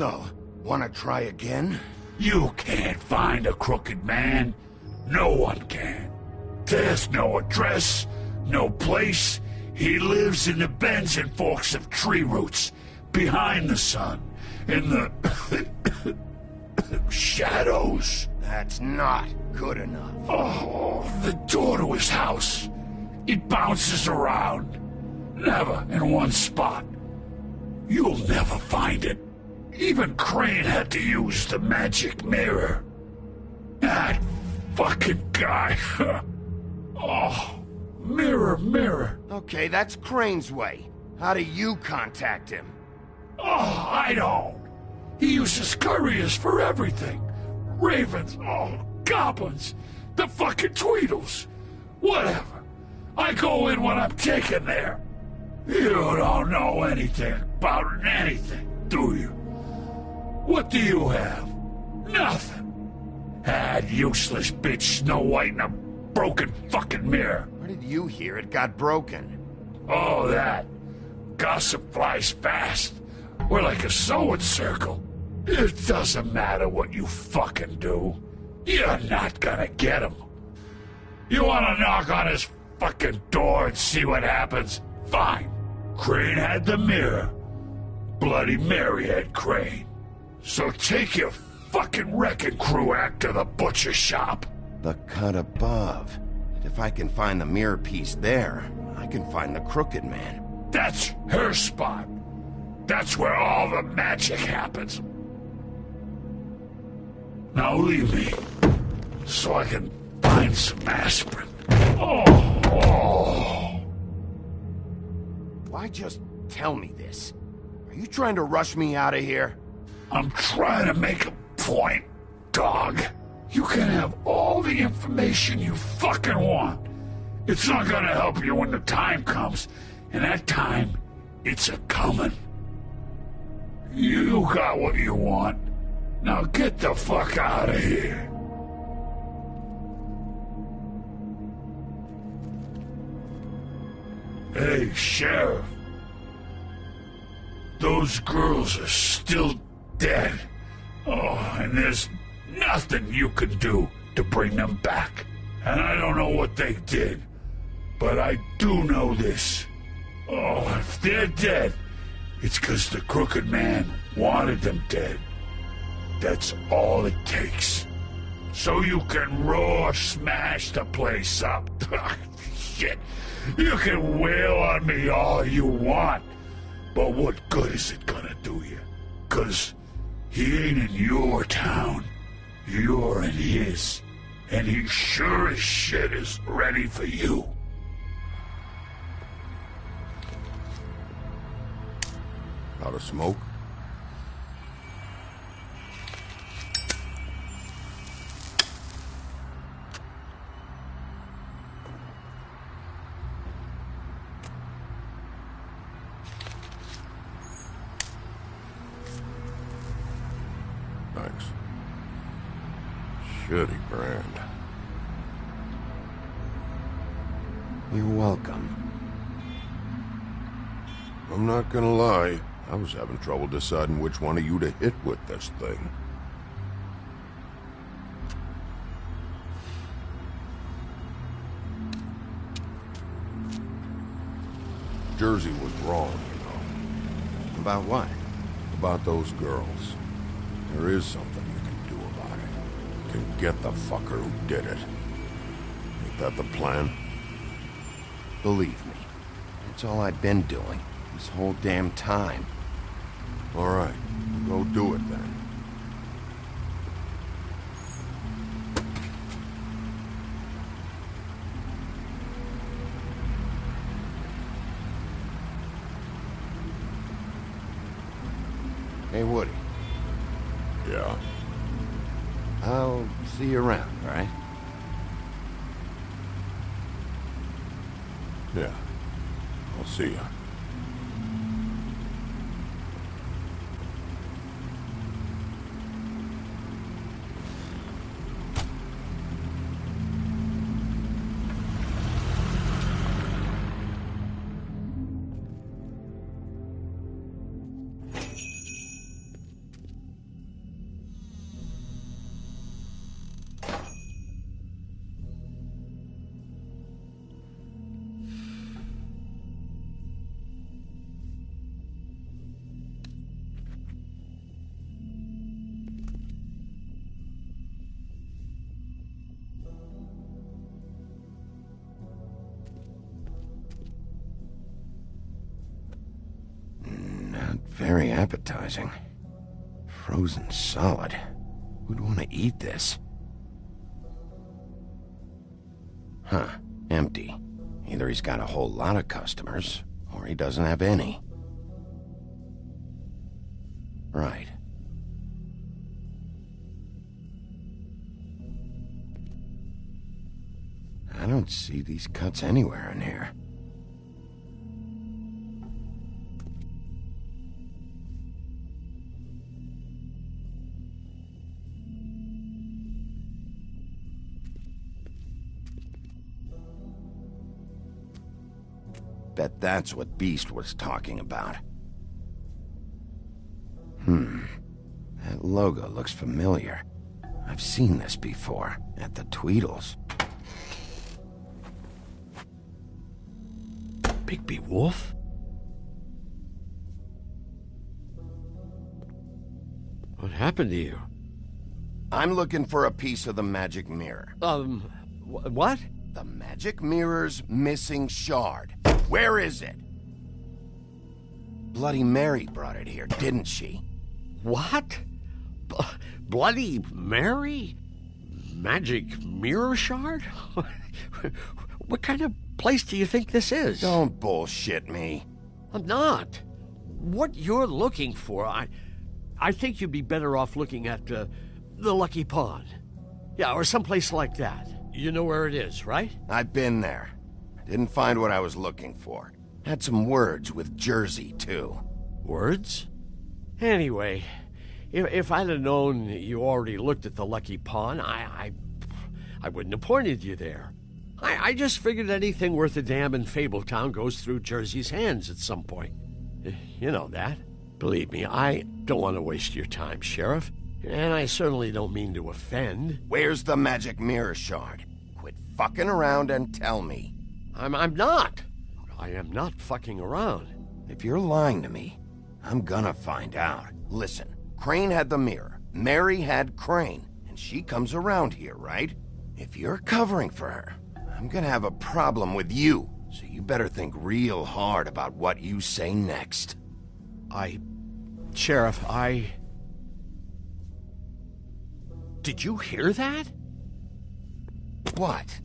So, wanna try again? You can't find a crooked man. No one can. There's no address, no place. He lives in the bends and forks of tree roots, behind the sun, in the shadows. That's not good enough. Oh, the door to his house. It bounces around. Never in one spot. You'll never find it. Even Crane had to use the magic mirror. That fucking guy. Oh, mirror, mirror. Okay, that's Crane's way. How do you contact him? Oh, I don't. He uses couriers for everything. Ravens, goblins, the fucking Tweedles. Whatever. I go in when I'm taken there. You don't know anything about anything, do you? What do you have? Nothing. That useless bitch Snow White and a broken fucking mirror. Where did you hear it got broken? Oh, that. Gossip flies fast. We're like a sewing circle. It doesn't matter what you fucking do. You're not gonna get him. You wanna knock on his fucking door and see what happens? Fine. Crane had the mirror. Bloody Mary had Crane. So take your fucking wrecking crew act to the butcher shop. The cut above. If I can find the mirror piece there, I can find the Crooked Man. That's her spot. That's where all the magic happens. Now leave me, so I can find some aspirin. Why just tell me this? Are you trying to rush me out of here? I'm trying to make a point, dog. You can have all the information you fucking want. It's not gonna help you when the time comes, and that time, it's a-comin'. You got what you want. Now get the fuck out of here. Hey, Sheriff. Those girls are still dead. Oh, and there's nothing you can do to bring them back. And I don't know what they did, but I do know this. Oh, if they're dead, it's 'cause the Crooked Man wanted them dead. That's all it takes. So you can roar smash the place up. Shit. You can wail on me all you want, but what good is it gonna do you? 'Cause he ain't in your town. You're in his. And he sure as shit is ready for you. Out of smoke? Thanks. Shitty brand. You're welcome. I'm not gonna lie, I was having trouble deciding which one of you to hit with this thing. Jersey was wrong, you know. About what? About those girls. There is something you can do about it. You can get the fucker who did it. Ain't that the plan? Believe me, it's all I've been doing this whole damn time. All right, go do it then. Hey, Woody. Yeah? I'll see you around, all right? Yeah. I'll see ya. very appetizing. Frozen solid. Who'd want to eat this? Huh. Empty. Either he's got a whole lot of customers, or he doesn't have any. Right. I don't see these cuts anywhere in here. Bet that's what Beast was talking about. That logo looks familiar. I've seen this before, at the Tweedles. Bigby Wolf? What happened to you? I'm looking for a piece of the magic mirror. What? The magic mirror's missing shard. Where is it? Bloody Mary brought it here, didn't she? What? Bloody Mary? Magic mirror shard? What kind of place do you think this is? Don't bullshit me. I'm not. What you're looking for, I think you'd be better off looking at the Lucky Pond. Yeah, or someplace like that. You know where it is, right? I've been there. Didn't find what I was looking for. Had some words with Jersey, too. Words? Anyway, if I'd have known you already looked at the Lucky Pond, I wouldn't have pointed you there. I just figured anything worth a damn in Fabletown goes through Jersey's hands at some point. You know that. Believe me, I don't want to waste your time, Sheriff. And I certainly don't mean to offend. Where's the magic mirror shard? Quit fucking around and tell me. I'm not. I am not fucking around. If you're lying to me, I'm gonna find out. Listen, Crane had the mirror. Mary had Crane. And she comes around here, right? If you're covering for her, I'm gonna have a problem with you. So you better think real hard about what you say next. Sheriff, Did you hear that? What?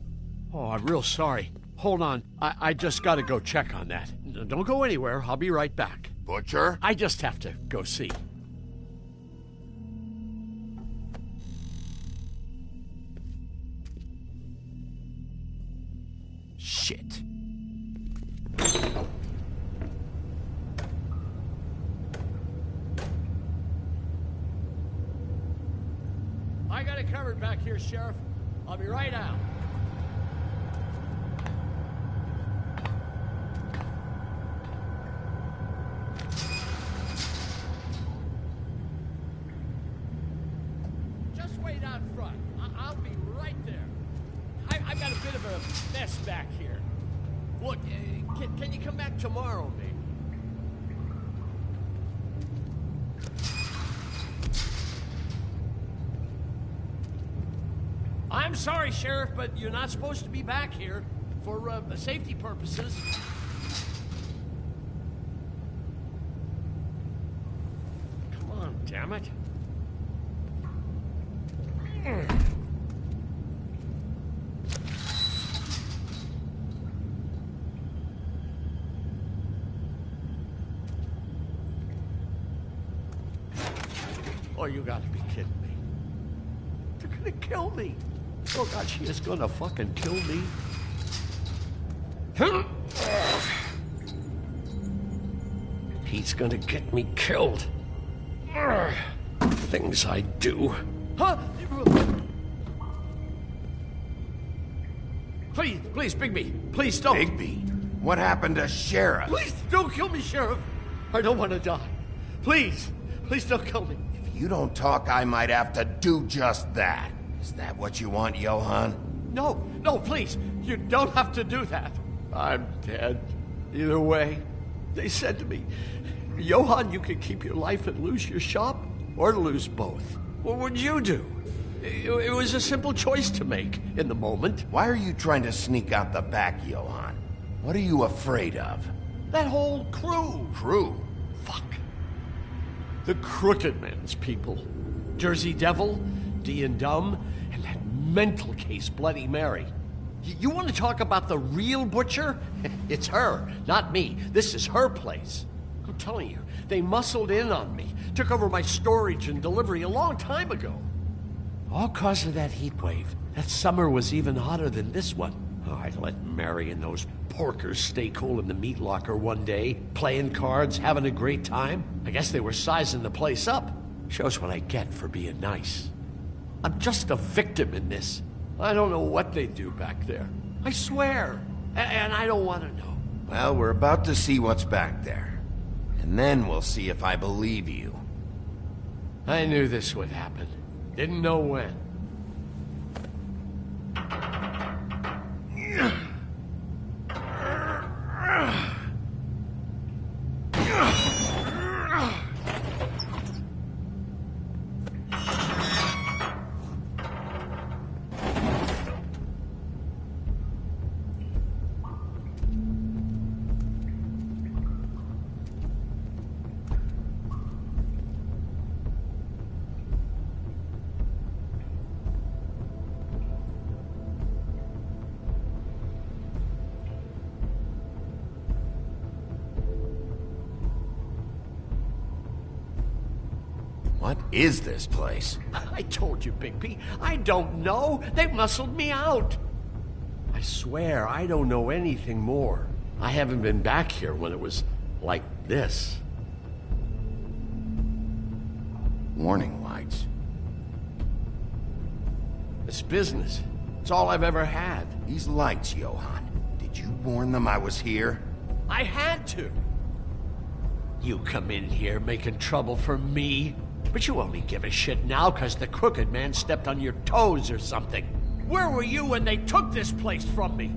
Oh, I'm real sorry. Hold on. I just gotta go check on that. Don't go anywhere. I'll be right back. Butcher? I just have to go see. Shit. I got it covered back here, Sheriff. I'll be right out. Just wait out front. I'll be right there. I've got a bit of a mess back here. Look, can you come back tomorrow, maybe? I'm sorry, Sheriff, but you're not supposed to be back here for safety purposes. Come on, damn it. Oh, you gotta be kidding me. They're gonna kill me. Oh, God, she is gonna fucking kill me. He's gonna get me killed. Things I do. Huh? Please, Bigby. Please don't. Bigby? What happened to Sheriff? Please don't kill me, Sheriff. I don't want to die. Please don't kill me. If you don't talk, I might have to do just that. Is that what you want, Johann? No, please. You don't have to do that. I'm dead. Either way. They said to me, Johann, you could keep your life and lose your shop, or lose both. What would you do? It was a simple choice to make in the moment. Why are you trying to sneak out the back, Johann? What are you afraid of? That whole crew. Crew? Fuck. The Crooked Man's people. Jersey Devil, D and Dumb, and that mental case, Bloody Mary. You want to talk about the real butcher? It's her, not me. This is her place. I'm telling you, they muscled in on me, took over my storage and delivery a long time ago. All cause of that heat wave. That summer was even hotter than this one. Oh, I let Mary and those porkers stay cool in the meat locker one day, playing cards, having a great time. I guess they were sizing the place up. Shows what I get for being nice. I'm just a victim in this. I don't know what they do back there. I swear. And I don't want to know. Well, we're about to see what's back there. And then we'll see if I believe you. I knew this would happen. Didn't know when. What is this place? I told you, Bigby. I don't know. They muscled me out. I swear, I don't know anything more. I haven't been back here when it was like this. Warning lights. It's business. It's all I've ever had. These lights, Johann. Did you warn them I was here? I had to. You come in here making trouble for me. But you only give a shit now because the Crooked Man stepped on your toes or something. Where were you when they took this place from me?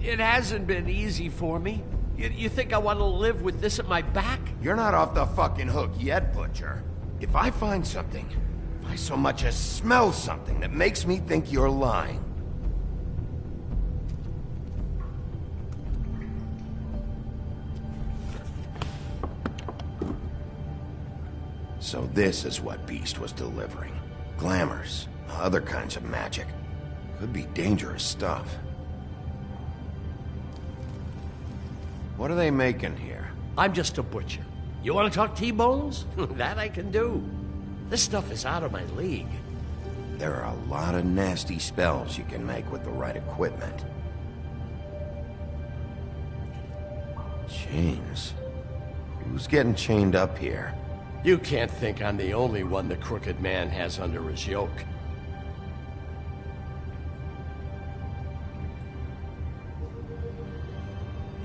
It hasn't been easy for me. You think I want to live with this at my back? You're not off the fucking hook yet, Butcher. If I find something, if I so much as smell something that makes me think you're lying, so this is what Beast was delivering. Glamours, other kinds of magic. Could be dangerous stuff. What are they making here? I'm just a butcher. You want to talk T-bones? That I can do. This stuff is out of my league. There are a lot of nasty spells you can make with the right equipment. Chains. Who's getting chained up here? You can't think I'm the only one the Crooked Man has under his yoke.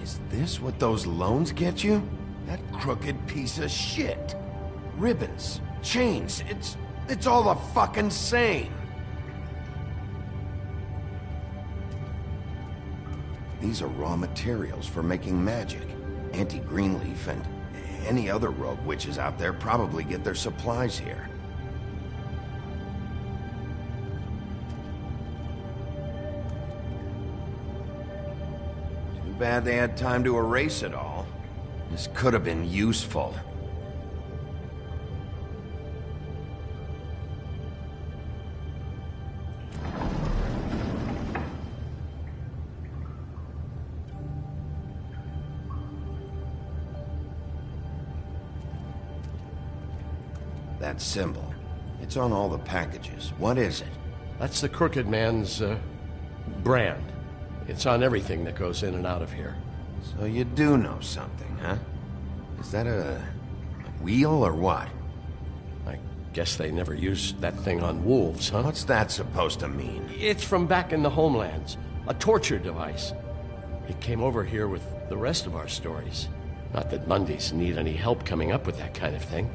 Is this what those loans get you? That crooked piece of shit. Ribbons, chains, it's all the fucking same. These are raw materials for making magic. Auntie Greenleaf and any other rogue witches out there probably get their supplies here. Too bad they had time to erase it all. This could have been useful. That symbol. It's on all the packages. What is it? That's the Crooked Man's, brand. It's on everything that goes in and out of here. So you do know something, huh? Is that a wheel or what? I guess they never used that thing on wolves, huh? What's that supposed to mean? It's from back in the homelands. A torture device. It came over here with the rest of our stories. Not that Mundies need any help coming up with that kind of thing.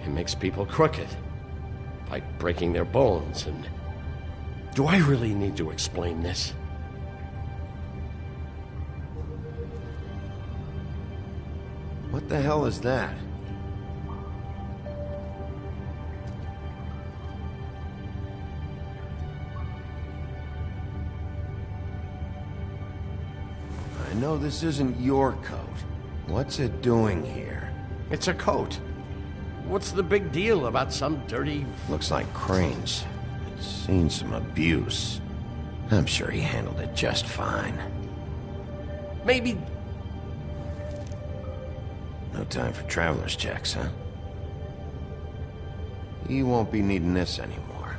It makes people crooked. By breaking their bones and... Do I really need to explain this? What the hell is that? I know this isn't your coat, What's it doing here? It's a coat. What's the big deal about some dirty... Looks like Crane's. It's seen some abuse. I'm sure he handled it just fine. Maybe... No time for traveler's checks, huh? He won't be needing this anymore.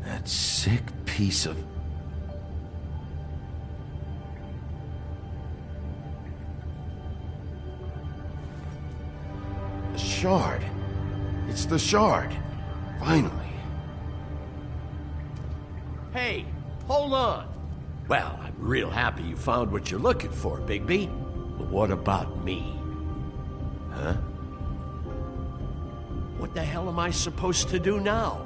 That sick piece of... The shard. It's the shard. Finally. Hey, hold on. Well, I'm real happy you found what you're looking for, Bigby. But what about me? Huh? What the hell am I supposed to do now?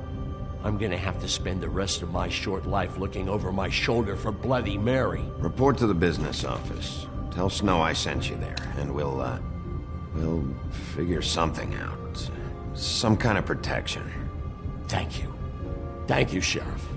I'm gonna have to spend the rest of my short life looking over my shoulder for Bloody Mary. Report to the business office. Tell Snow I sent you there, and we'll figure something out. Some kind of protection. Thank you. Thank you, Sheriff.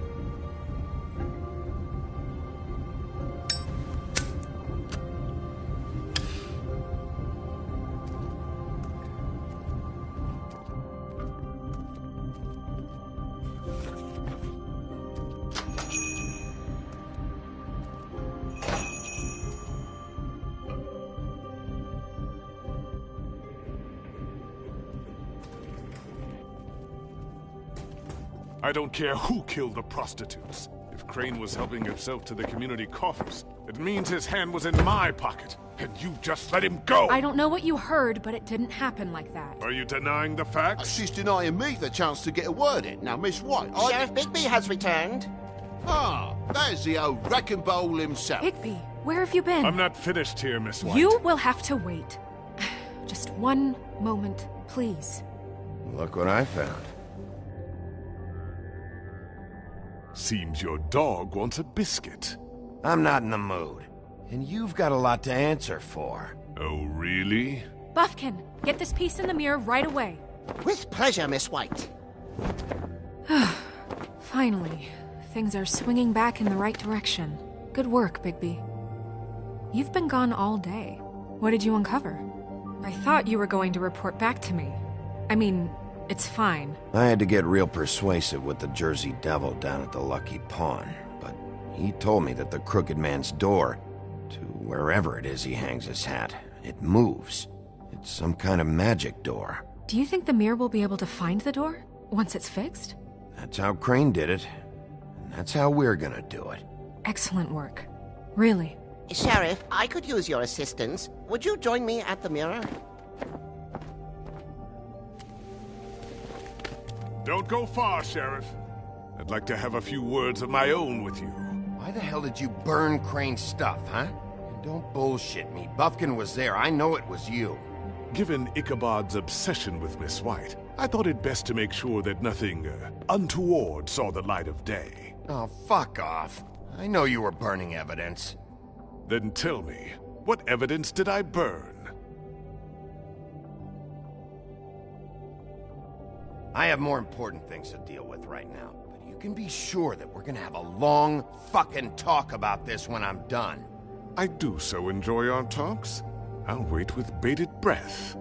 I don't care who killed the prostitutes. If Crane was helping himself to the community coffers, it means his hand was in my pocket, and you just let him go! I don't know what you heard, but it didn't happen like that. Are you denying the facts? She's denying me the chance to get a word in. Now, Miss White, Sheriff Bigby has returned. Ah, there's the old wrecking ball himself. Bigby, where have you been? I'm not finished here, Miss White. You will have to wait. Just one moment, please. Look what I found. Seems your dog wants a biscuit. I'm not in the mood. And you've got a lot to answer for. Oh, really? Buffkin, get this piece in the mirror right away. With pleasure, Miss White. Finally, things are swinging back in the right direction. Good work, Bigby. You've been gone all day. What did you uncover? I thought you were going to report back to me. I mean, it's fine. I had to get real persuasive with the Jersey Devil down at the Lucky Pawn, but he told me that the Crooked Man's door, to wherever it is he hangs his hat, it moves. It's some kind of magic door. Do you think the mirror will be able to find the door once it's fixed? That's how Crane did it, and that's how we're gonna do it. Excellent work. Really. Sheriff, I could use your assistance. Would you join me at the mirror? Don't go far, Sheriff. I'd like to have a few words of my own with you. Why the hell did you burn Crane's stuff, huh? And don't bullshit me. Buffkin was there. I know it was you. Given Ichabod's obsession with Miss White, I thought it best to make sure that nothing untoward saw the light of day. Oh, fuck off. I know you were burning evidence. Then tell me, what evidence did I burn? I have more important things to deal with right now, but you can be sure that we're gonna have a long fucking talk about this when I'm done. I do so enjoy our talks. I'll wait with bated breath.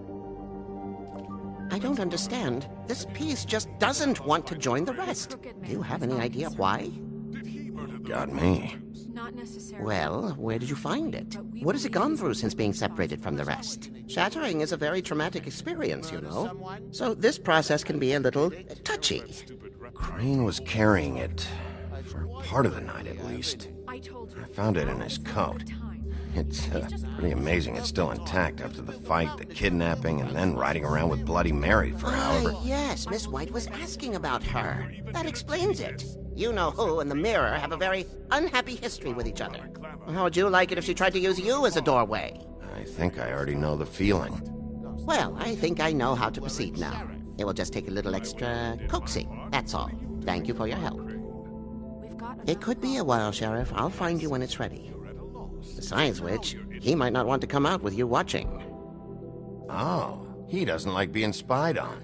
I don't understand. This piece just doesn't want to join the rest. Do you have any idea why? Got me. Not necessarily. Well, where did you find it? What has it gone through since being separated from the rest? Shattering is a very traumatic experience, you know. So this process can be a little touchy. Crane was carrying it for part of the night, at least. I found it in his coat. It's pretty amazing it's still intact after the fight, the kidnapping, and then riding around with Bloody Mary for however... Yes, Miss White was asking about her. That explains it. You know who and the mirror have a very unhappy history with each other. How would you like it if she tried to use you as a doorway? I think I already know the feeling. Well, I think I know how to proceed now. It will just take a little extra coaxing, that's all. Thank you for your help. It could be a while, Sheriff. I'll find you when it's ready. Besides which, he might not want to come out with you watching. Oh, he doesn't like being spied on.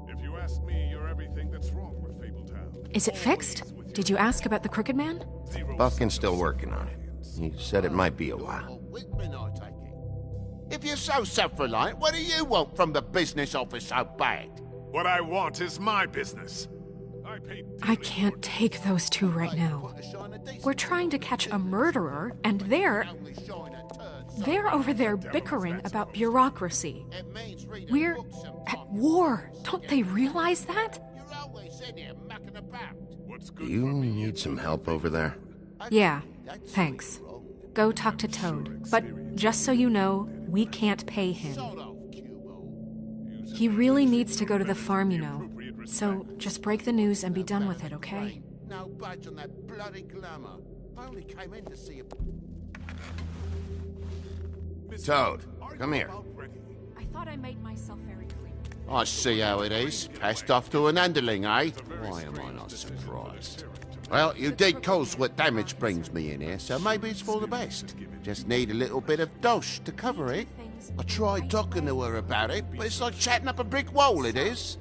If you ask me, you're everything that's wrong with Fabletown. Is it fixed? Did you ask about the Crooked Man? Buffkin's still working on it. He said it might be a while. If you're so self-reliant, what do you want from the business office so bad? What I want is my business. I can't take those two right now. We're trying to catch a murderer, and they're over there bickering about bureaucracy. We're at war. Don't they realize that? Do you need some help over there? Yeah, thanks. Go talk to Toad. But just so you know, we can't pay him. He really needs to go to the farm, you know. So just break the news and be done with it, okay? No budge on that bloody glamour. I only came in to see Toad, come here. I thought I made myself very clear. I see how it is. Passed off to an underling, eh? Why am I not surprised? Well, you did cause what damage brings me in here, so maybe it's for the best. Just need a little bit of dosh to cover it. I tried talking to her about it, but it's like chatting up a brick wall, it is.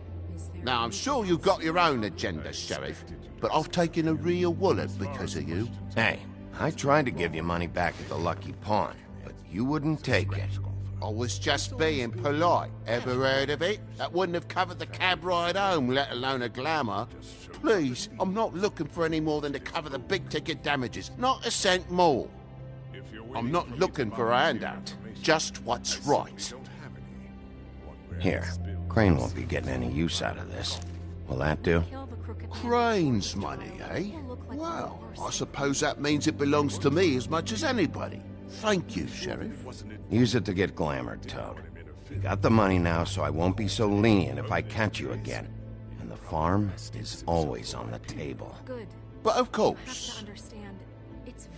Now, I'm sure you've got your own agenda, Sheriff, but I've taken a real wallet because of you. Hey, I tried to give you money back at the Lucky Pawn, but you wouldn't take it. I was just being polite. Ever heard of it? That wouldn't have covered the cab ride home, let alone a glamour. Please, I'm not looking for any more than to cover the big-ticket damages. Not a cent more. I'm not looking for a handout. Just what's right. Here, Crane won't be getting any use out of this. Will that do? Crane's money, eh? Well, I suppose that means it belongs to me as much as anybody. Thank you, Sheriff. Use it to get glamored, Toad. You got the money now, so I won't be so lenient if I catch you again. And the farm is always on the table. Good. But of You course. have to understand, it's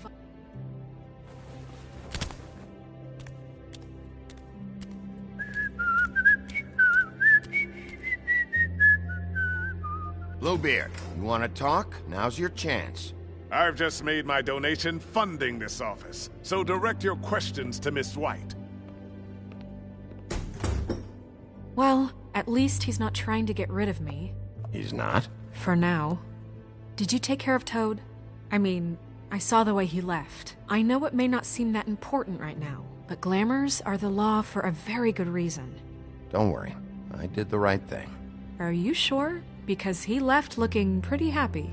Bluebeard, you want to talk? Now's your chance. I've just made my donation funding this office, so direct your questions to Miss White. Well, at least he's not trying to get rid of me. He's not? For now. Did you take care of Toad? I mean, I saw the way he left. I know it may not seem that important right now, but glamours are the law for a very good reason. Don't worry. I did the right thing. Are you sure? Because he left looking pretty happy.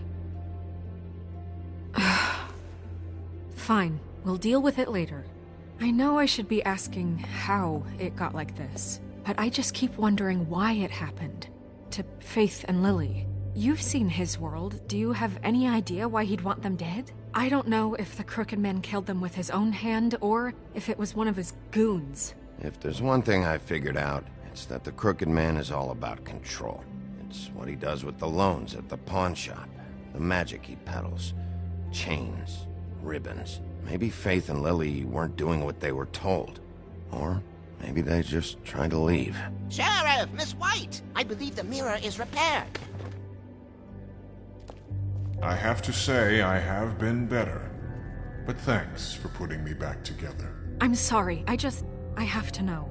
Fine, we'll deal with it later. I know I should be asking how it got like this, but I just keep wondering why it happened. To Faith and Lily. You've seen his world. Do you have any idea why he'd want them dead? I don't know if the Crooked Man killed them with his own hand, or if it was one of his goons. If there's one thing I figured out, it's that the Crooked Man is all about control. It's what he does with the loans at the pawn shop, the magic he peddles, chains, ribbons. Maybe Faith and Lily weren't doing what they were told. Or maybe they just tried to leave. Sheriff, Miss White! I believe the mirror is repaired. I have to say I have been better. But thanks for putting me back together. I'm sorry, I have to know.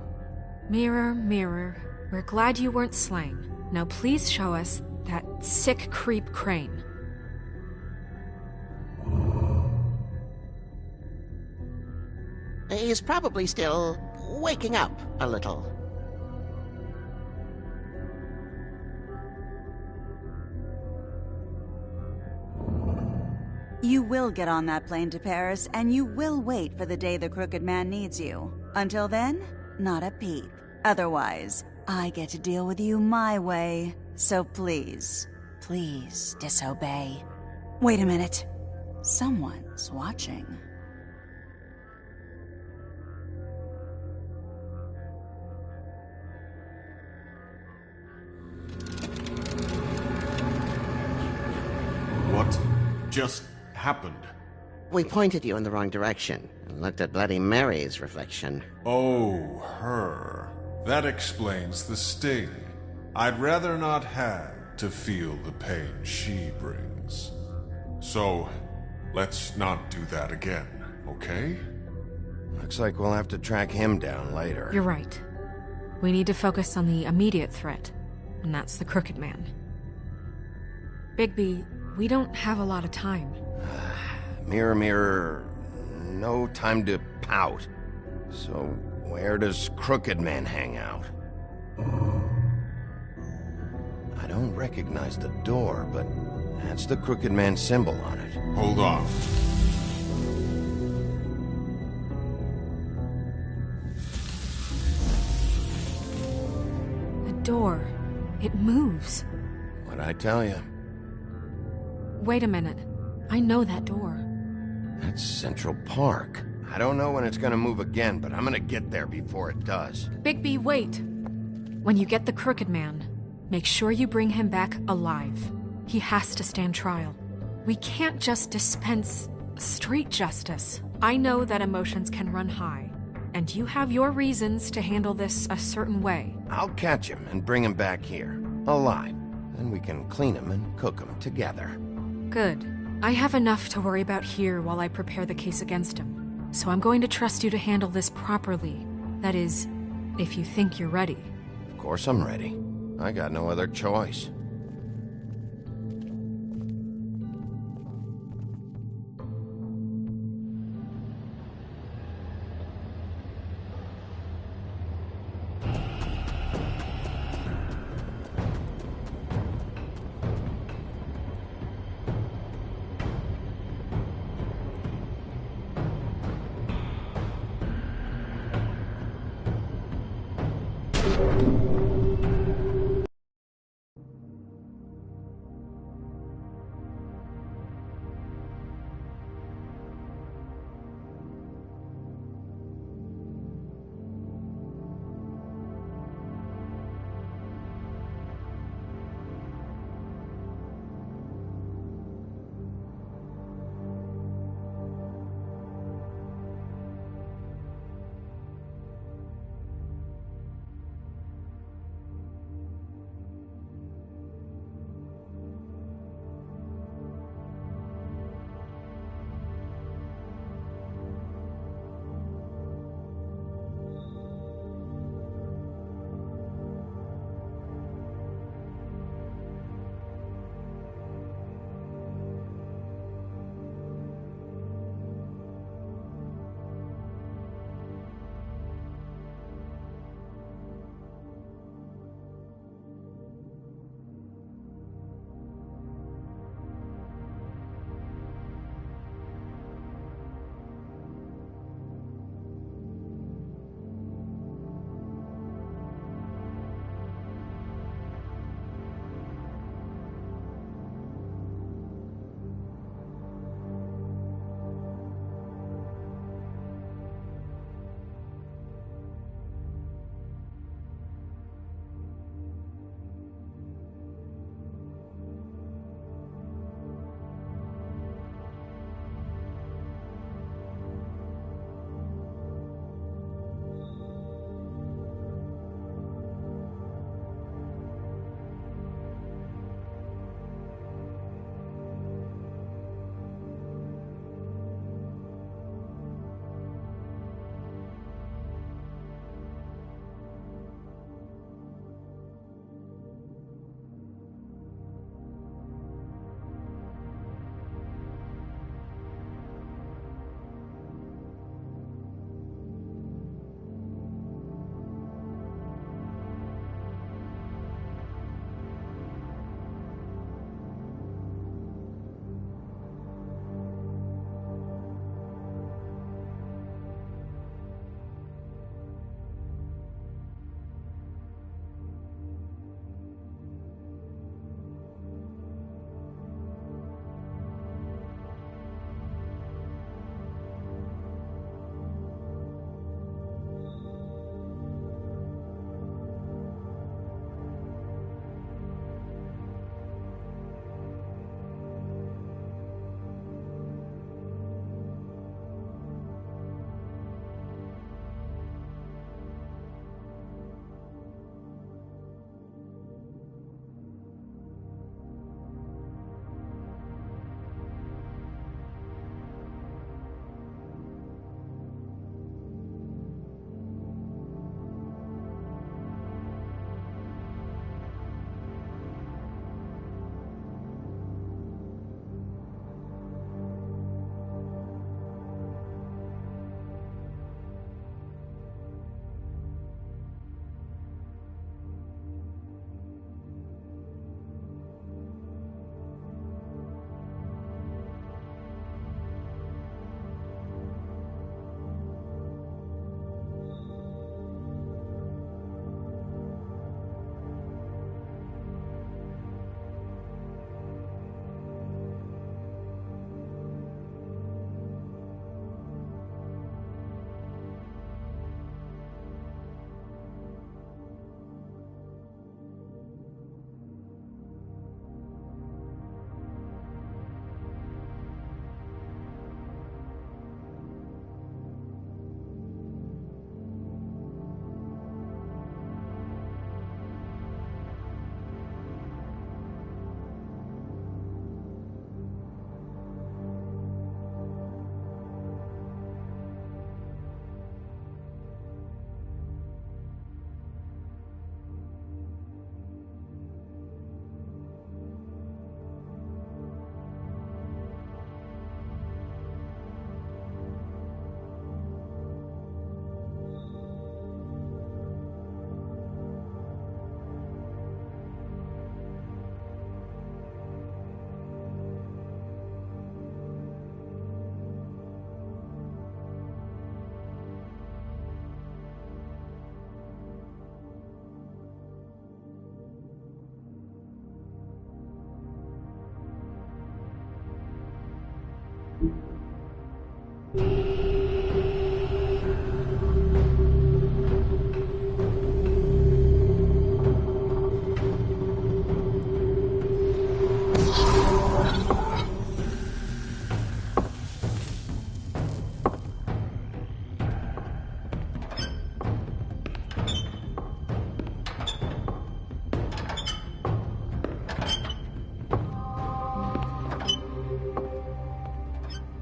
Mirror, mirror, we're glad you weren't slain. Now please show us that sick creep Crane. He's probably still waking up a little. You will get on that plane to Paris, and you will wait for the day the Crooked Man needs you. Until then, not a peep. Otherwise, I get to deal with you my way. So please, please disobey. Wait a minute. Someone's watching. What just happened? We pointed you in the wrong direction and looked at Bloody Mary's reflection. Oh, her. That explains the sting. I'd rather not have to feel the pain she brings. So, let's not do that again, okay? Looks like we'll have to track him down later. You're right. We need to focus on the immediate threat, and that's the Crooked Man. Bigby, We don't have a lot of time. Mirror, mirror, no time to pout. So, where does Crooked Man hang out? I don't recognize the door, but that's the Crooked Man symbol on it. Hold on. The door. It moves. What'd I tell you? Wait a minute. I know that door. That's Central Park. I don't know when it's gonna move again, but I'm gonna get there before it does. Bigby, wait! When you get the Crooked Man, make sure you bring him back alive. He has to stand trial. We can't just dispense street justice. I know that emotions can run high, and you have your reasons to handle this a certain way. I'll catch him and bring him back here, alive. Then we can clean him and cook him together. Good. I have enough to worry about here while I prepare the case against him. So I'm going to trust you to handle this properly. That is, if you think you're ready. Of course I'm ready. I got no other choice.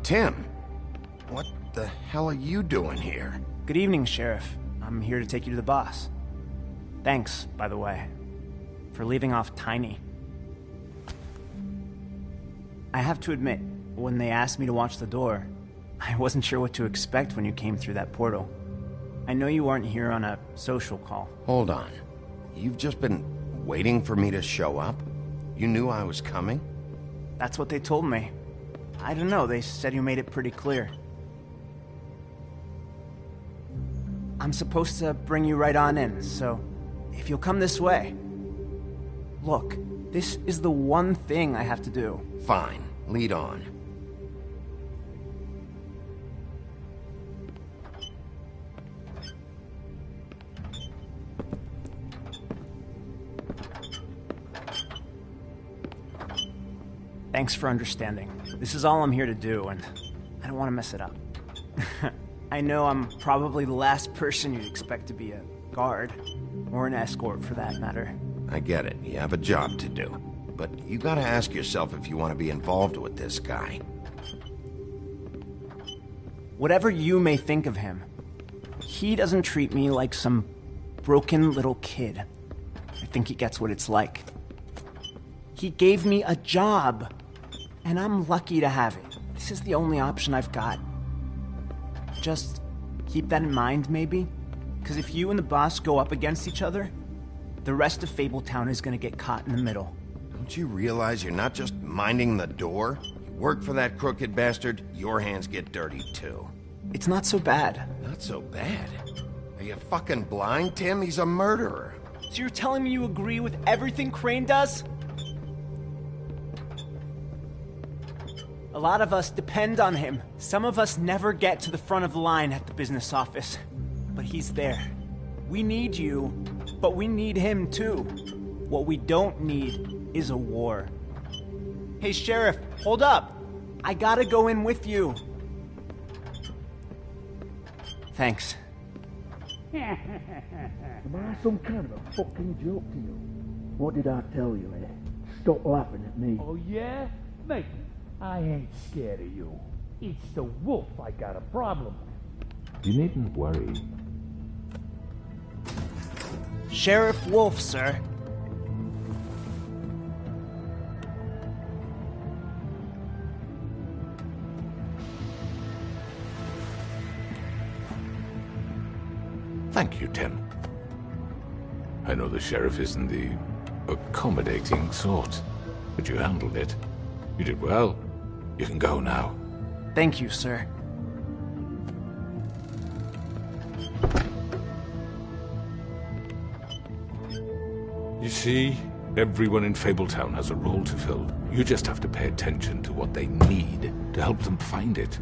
Tim, what the hell are you doing here? Good evening, Sheriff. I'm here to take you to the boss. Thanks, by the way, for leaving off Tiny. I have to admit, when they asked me to watch the door, I wasn't sure what to expect when you came through that portal. I know you weren't here on a social call. Hold on. You've just been waiting for me to show up? You knew I was coming? That's what they told me. I don't know, they said you made it pretty clear. I'm supposed to bring you right on in, so if you'll come this way. Look, this is the one thing I have to do. Fine, lead on. Thanks for understanding. This is all I'm here to do, and I don't want to mess it up. I know I'm probably the last person you'd expect to be a guard, or an escort for that matter. I get it, you have a job to do. But you gotta ask yourself if you want to be involved with this guy. Whatever you may think of him, he doesn't treat me like some broken little kid. I think he gets what it's like. He gave me a job, and I'm lucky to have it. This is the only option I've got. Just keep that in mind, maybe? Because if you and the boss go up against each other, the rest of Fabletown is gonna get caught in the middle. Don't you realize you're not just minding the door? You work for that crooked bastard, your hands get dirty too. It's not so bad. Not so bad? Are you fucking blind, Tim? He's a murderer. So you're telling me you agree with everything Crane does? A lot of us depend on him. Some of us never get to the front of the line at the business office. But he's there. We need you, but we need him too. What we don't need is a war. Hey, Sheriff, hold up. I gotta go in with you. Thanks. Am I some kind of a fucking joke to you? What did I tell you, eh? Stop laughing at me. Oh, yeah? Mate, I ain't scared of you. It's the wolf I got a problem with. You needn't worry. Sheriff Wolf, sir. Thank you, Tim. I know the sheriff isn't the accommodating sort, but you handled it. You did well. You can go now. Thank you, sir. You see, everyone in Fabletown has a role to fill. You just have to pay attention to what they need to help them find it.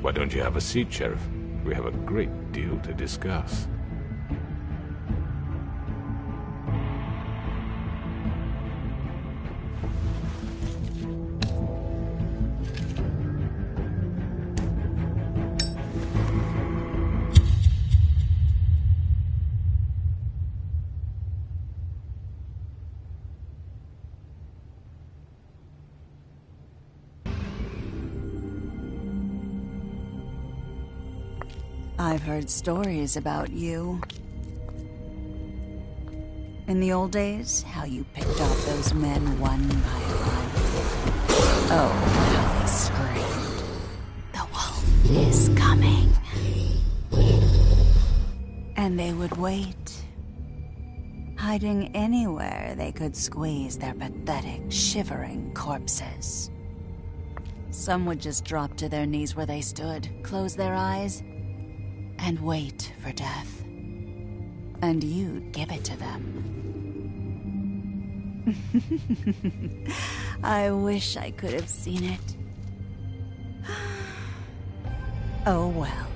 Why don't you have a seat, Sheriff? We have a great deal to discuss. I've heard stories about you. In the old days, how you picked off those men one by one. Oh, how they screamed. The wolf is coming. And they would wait, hiding anywhere they could squeeze their pathetic, shivering corpses. Some would just drop to their knees where they stood, close their eyes, and wait for death. And you'd give it to them. I wish I could have seen it. Oh well.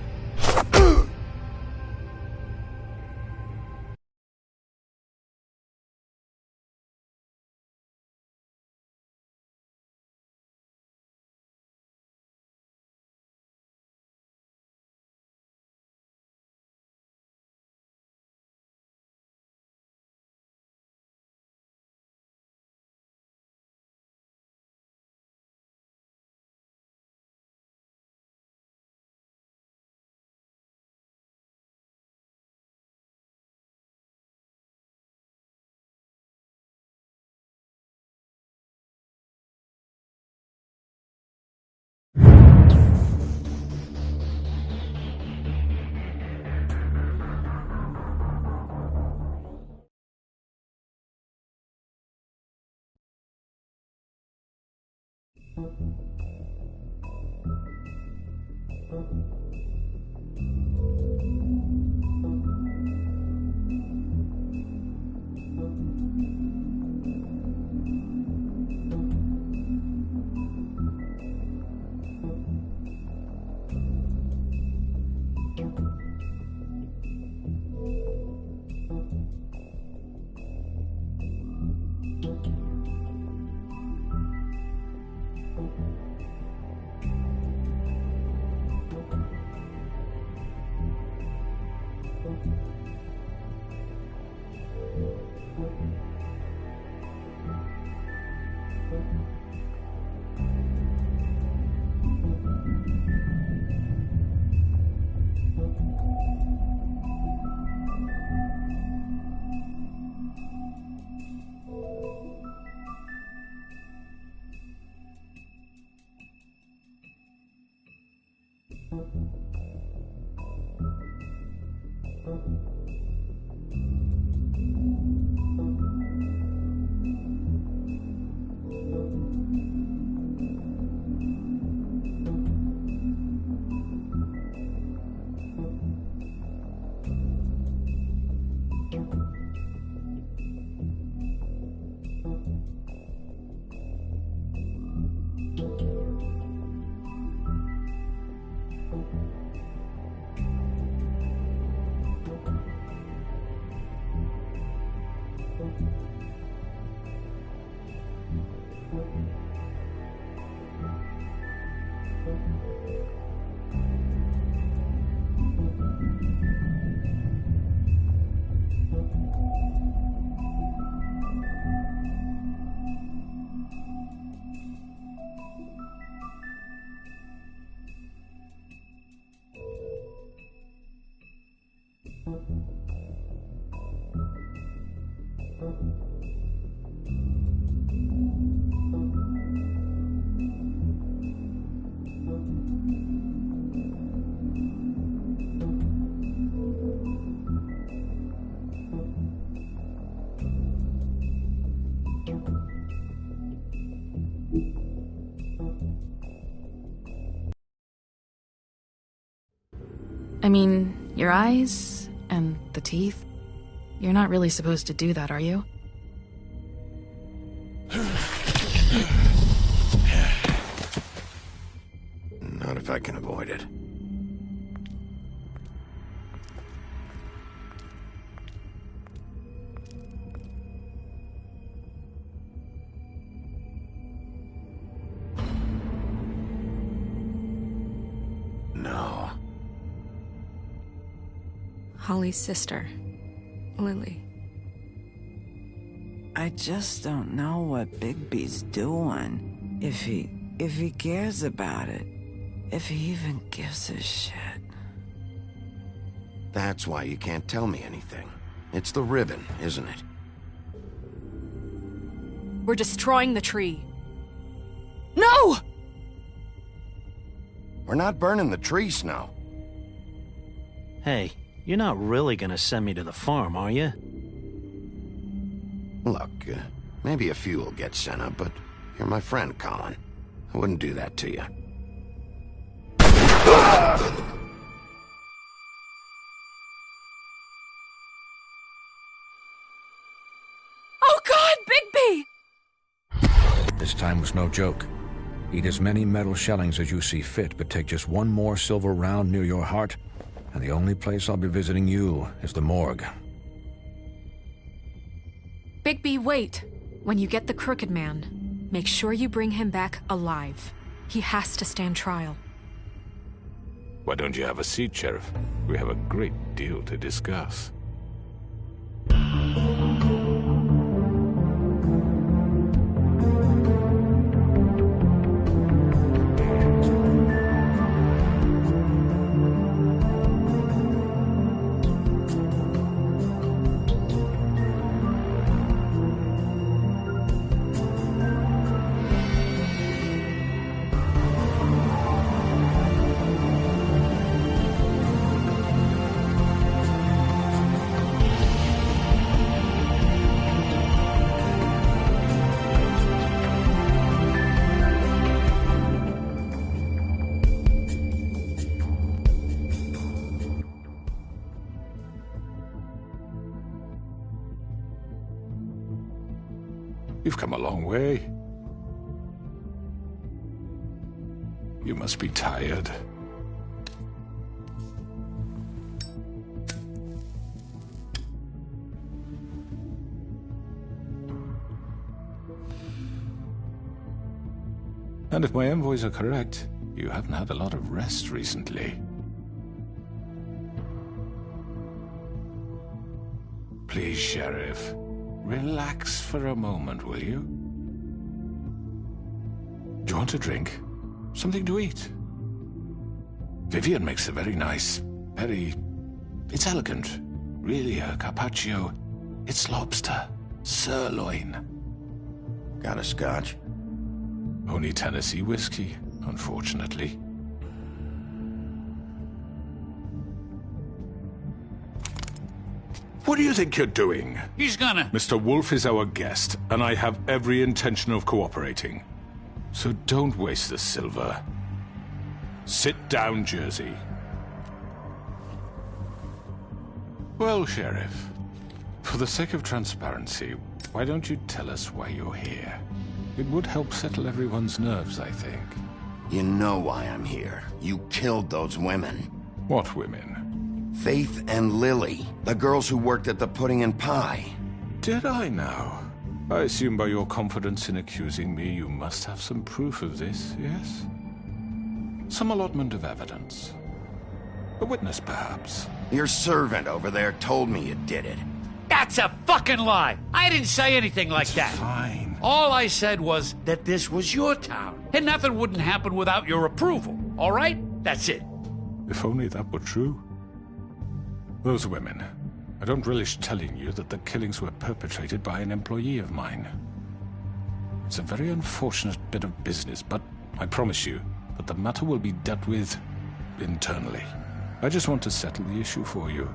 I mean, your eyes and the teeth. You're not really supposed to do that, are you? Not if I can avoid it. No. Holly's sister, Lily. I just don't know what Bigby's doing. If he cares about it. If he even gives a shit. That's why you can't tell me anything. It's the ribbon, isn't it? We're destroying the tree. No! We're not burning the tree, Snow. Hey, you're not really gonna send me to the farm, are you? Look, maybe a few will get sent up, but you're my friend, Colin. I wouldn't do that to you. Oh, God! Bigby! This time was no joke. Eat as many metal shellings as you see fit, but take just one more silver round near your heart, and the only place I'll be visiting you is the morgue. Bigby, wait. When you get the Crooked Man, make sure you bring him back alive. He has to stand trial. Why don't you have a seat, Sheriff? We have a great deal to discuss. You've come a long way. You must be tired. And if my envoys are correct, you haven't had a lot of rest recently. Please, Sheriff. Relax for a moment, will you? Do you want a drink? Something to eat? Vivian makes a very nice, it's elegant. Really, a carpaccio. It's lobster. Sirloin. Got a scotch? Only Tennessee whiskey, unfortunately. What do you think you're doing? He's gonna... Mr. Wolf is our guest, and I have every intention of cooperating. So don't waste the silver. Sit down, Jersey. Well, Sheriff, for the sake of transparency, why don't you tell us why you're here? It would help settle everyone's nerves, I think. You know why I'm here. You killed those women. What women? Faith and Lily, the girls who worked at the Pudding and Pie. Did I now? I assume by your confidence in accusing me, you must have some proof of this, yes? Some allotment of evidence. A witness, perhaps. Your servant over there told me you did it. That's a fucking lie! I didn't say anything like that. Fine. All I said was that this was your town, and nothing wouldn't happen without your approval, all right? That's it. If only that were true. Those women. I don't relish telling you that the killings were perpetrated by an employee of mine. It's a very unfortunate bit of business, but I promise you that the matter will be dealt with internally. I just want to settle the issue for you,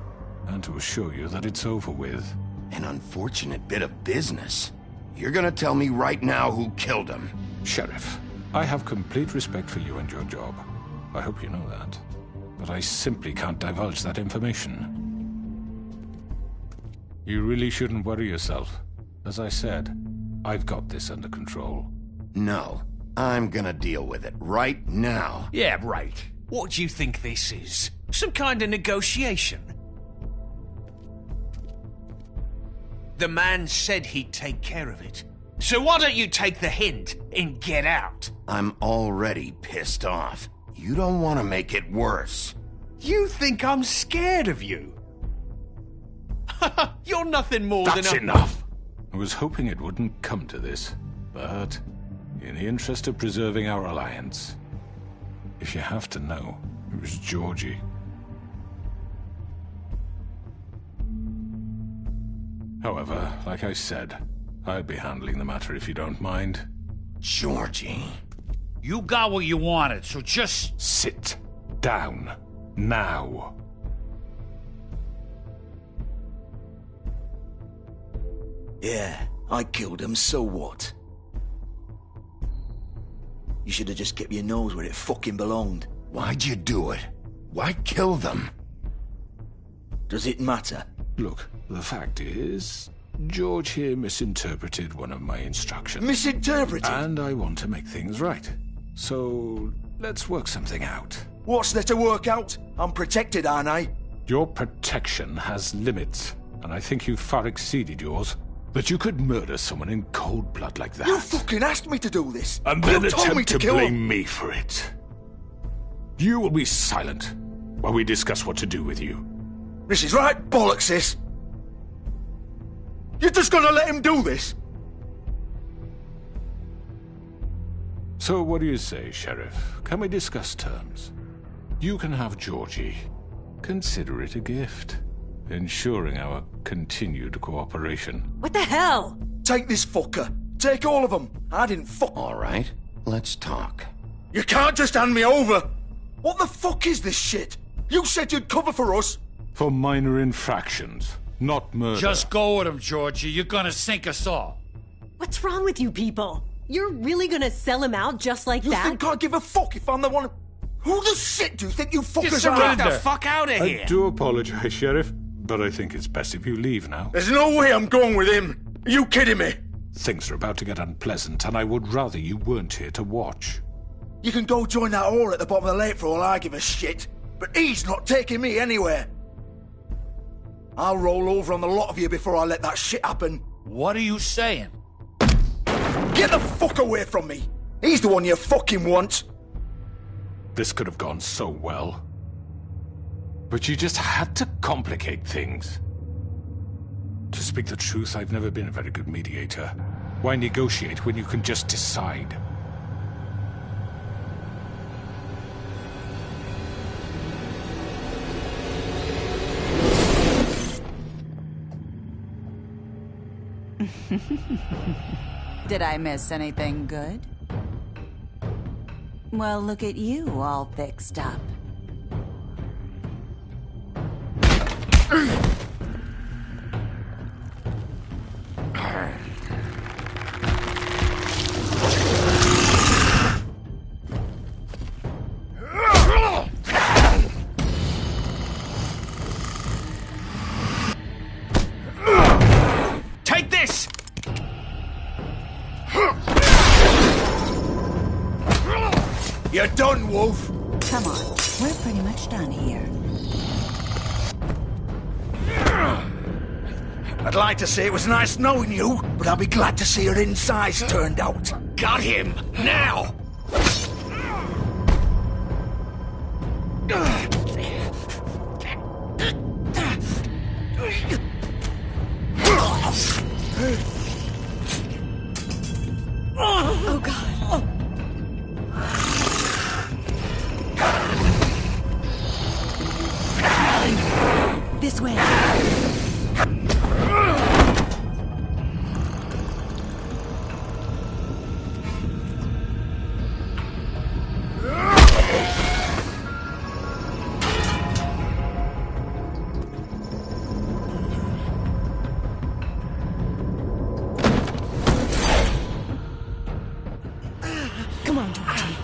and to assure you that it's over with. An unfortunate bit of business? You're gonna tell me right now who killed him? Sheriff, I have complete respect for you and your job. I hope you know that. But I simply can't divulge that information. You really shouldn't worry yourself. As I said, I've got this under control. No, I'm gonna deal with it right now. Yeah, right. What do you think this is? Some kind of negotiation? The man said he'd take care of it. So why don't you take the hint and get out? I'm already pissed off. You don't want to make it worse. You think I'm scared of you? You're nothing more That's than a... enough! I was hoping it wouldn't come to this, but in the interest of preserving our alliance, if you have to know, it was Georgie. However, like I said, I'll be handling the matter if you don't mind. Georgie. You got what you wanted, so just... Sit down. Now. Yeah, I killed him, so what? You should have just kept your nose where it fucking belonged. Why'd you do it? Why kill them? Does it matter? Look, the fact is, George here misinterpreted one of my instructions. Misinterpreted? And I want to make things right. So, let's work something out. What's there to work out? I'm protected, aren't I? Your protection has limits, and I think you've far exceeded yours. That you could murder someone in cold blood like that. You fucking asked me to do this! And then you told me attempt to kill blame him. me for it. You will be silent while we discuss what to do with you. This is right bollocks, this! You're just gonna let him do this? So what do you say, Sheriff? Can we discuss terms? You can have Georgie. Consider it a gift, ensuring our continued cooperation. What the hell? Take this fucker. Take all of them. I didn't fuck... All right, let's talk. You can't just hand me over! What the fuck is this shit? You said you'd cover for us! For minor infractions, not murder. Just go with him, Georgie. You're gonna sink us all. What's wrong with you people? You're really gonna sell him out just like You that? think I give a fuck if I'm the one... Who the shit do you think you fuckers Get are? the fuck out of here! I do apologize, Sheriff, but I think it's best if you leave now. There's no way I'm going with him! Are you kidding me? Things are about to get unpleasant, and I would rather you weren't here to watch. You can go join that whore at the bottom of the lake for all I give a shit. But he's not taking me anywhere. I'll roll over on the lot of you before I let that shit happen. What are you saying? Get the fuck away from me! He's the one you fucking want! This could have gone so well. But you just had to complicate things. To speak the truth, I've never been a very good mediator. Why negotiate when you can just decide? Did I miss anything good? Well, look at you, all fixed up. Take this! You're done, Wolf! Come on, we're pretty much done here. I'd like to say it was nice knowing you, but I'll be glad to see your insides turned out. Got him! Now! Oh, God. This way. Come on, Georgie.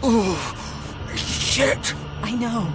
Oh, shit! I know.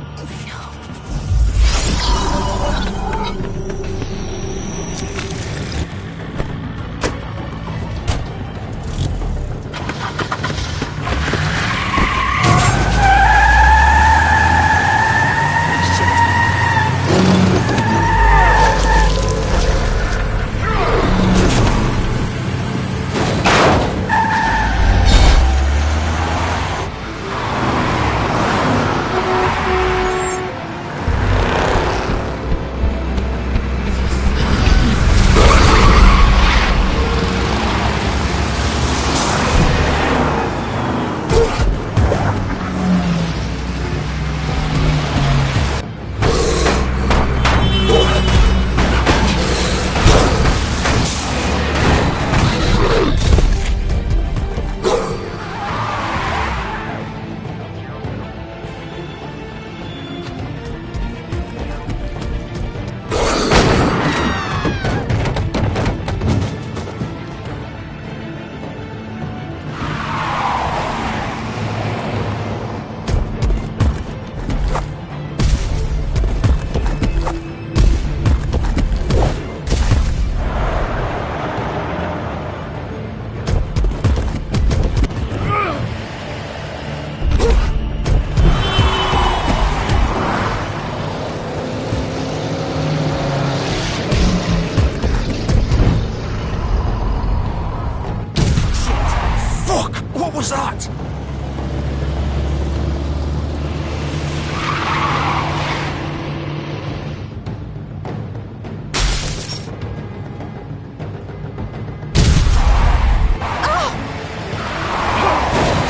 What was that?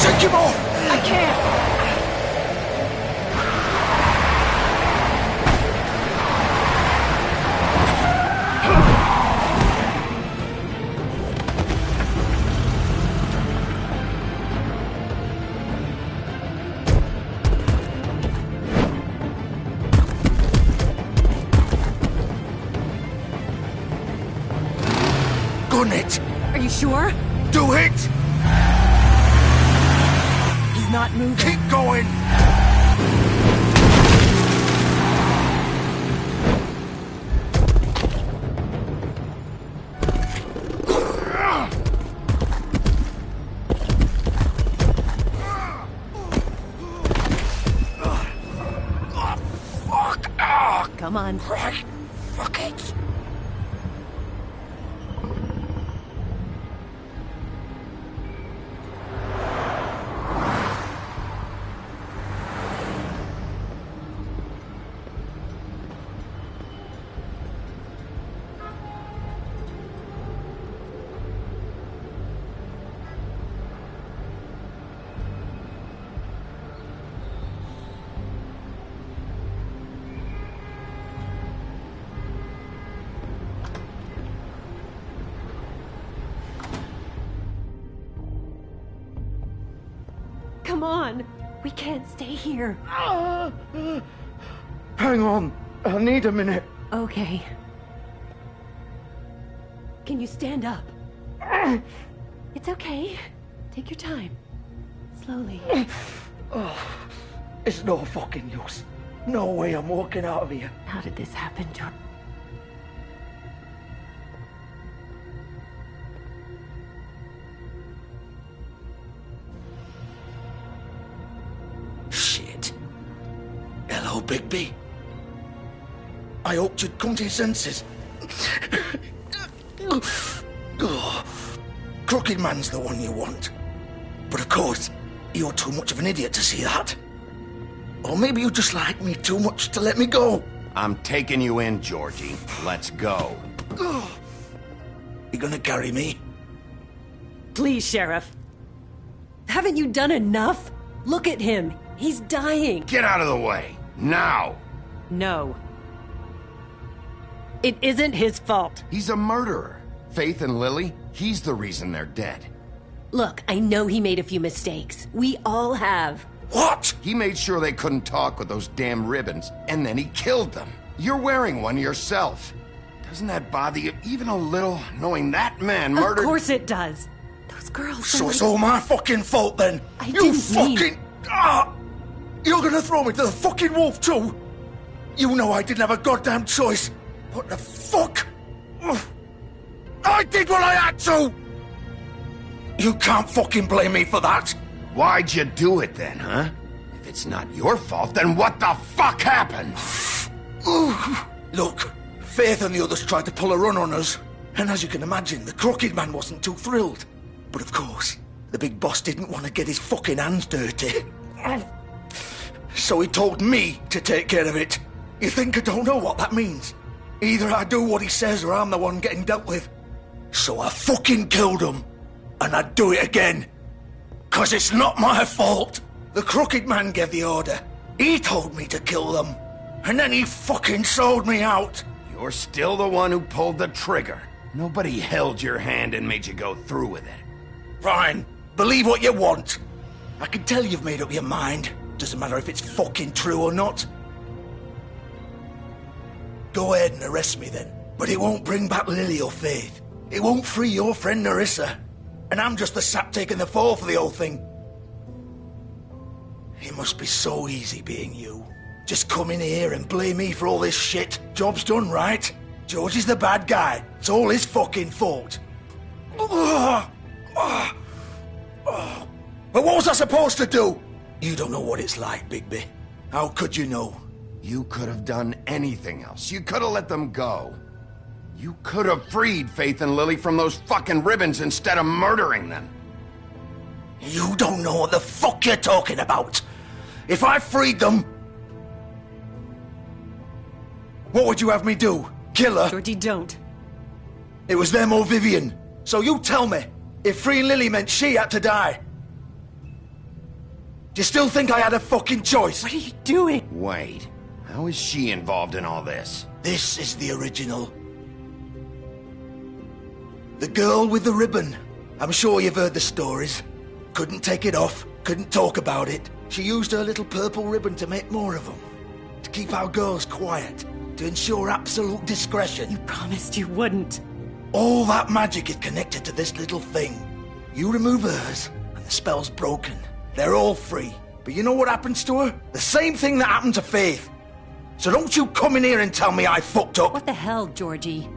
Take him off! I can't! Gun it! Are you sure? Do it! He's not moving. Keep going! Come on. Right. Fuck it. Come on. We can't stay here. Hang on. I need a minute. Okay. Can you stand up? It's okay. Take your time. Slowly. It's no fucking use. No way I'm walking out of here. How did this happen, George? Shit. Hello, Bigby. I hoped you'd come to your senses. Crooked Man's the one you want. But of course, you're too much of an idiot to see that. Or maybe you just like me too much to let me go. I'm taking you in, Georgie. Let's go. You gonna carry me? Please, Sheriff. Haven't you done enough? Look at him. He's dying. Get out of the way. Now. No. It isn't his fault. He's a murderer. Faith and Lily, he's the reason they're dead. Look, I know he made a few mistakes. We all have. What? He made sure they couldn't talk with those damn ribbons, and then he killed them. You're wearing one yourself. Doesn't that bother you even a little, knowing that man murdered... Of course it does. Those girls... So it's all my fucking fault then. I you didn't fucking... mean... Ah! You're gonna throw me to the fucking wolf too? You know I didn't have a goddamn choice. What the fuck? I did what I had to! You can't fucking blame me for that. Why'd you do it then, huh? If it's not your fault, then what the fuck happened? Look, Faith and the others tried to pull a run on us. And as you can imagine, the Crooked Man wasn't too thrilled. But of course, the big boss didn't want to get his fucking hands dirty. So he told me to take care of it. You think I don't know what that means? Either I do what he says or I'm the one getting dealt with. So I fucking killed him. And I'd do it again. 'Cause it's not my fault. The Crooked Man gave the order. He told me to kill them. And then he fucking sold me out. You're still the one who pulled the trigger. Nobody held your hand and made you go through with it. Fine. Believe what you want. I can tell you've made up your mind. Doesn't matter if it's fucking true or not. Go ahead and arrest me then. But it won't bring back Lily or Faith. It won't free your friend Nerissa. And I'm just the sap taking the fall for the whole thing. It must be so easy being you. Just come in here and blame me for all this shit. Job's done, right? George is the bad guy. It's all his fucking fault. But what was I supposed to do? You don't know what it's like, Bigby. How could you know? You could have done anything else. You could have let them go. You could have freed Faith and Lily from those fucking ribbons instead of murdering them. You don't know what the fuck you're talking about. If I freed them... What would you have me do? Kill her? Georgie, don't. It was them or Vivian. So you tell me, if freeing Lily meant she had to die. Do you still think I had a fucking choice? What are you doing? Wait, how is she involved in all this? This is the original. The girl with the ribbon. I'm sure you've heard the stories. Couldn't take it off, couldn't talk about it. She used her little purple ribbon to make more of them. To keep our girls quiet. To ensure absolute discretion. You promised you wouldn't. All that magic is connected to this little thing. You remove hers, and the spell's broken. They're all free. But you know what happens to her? The same thing that happened to Faith. So don't you come in here and tell me I fucked up. What the hell, Georgie?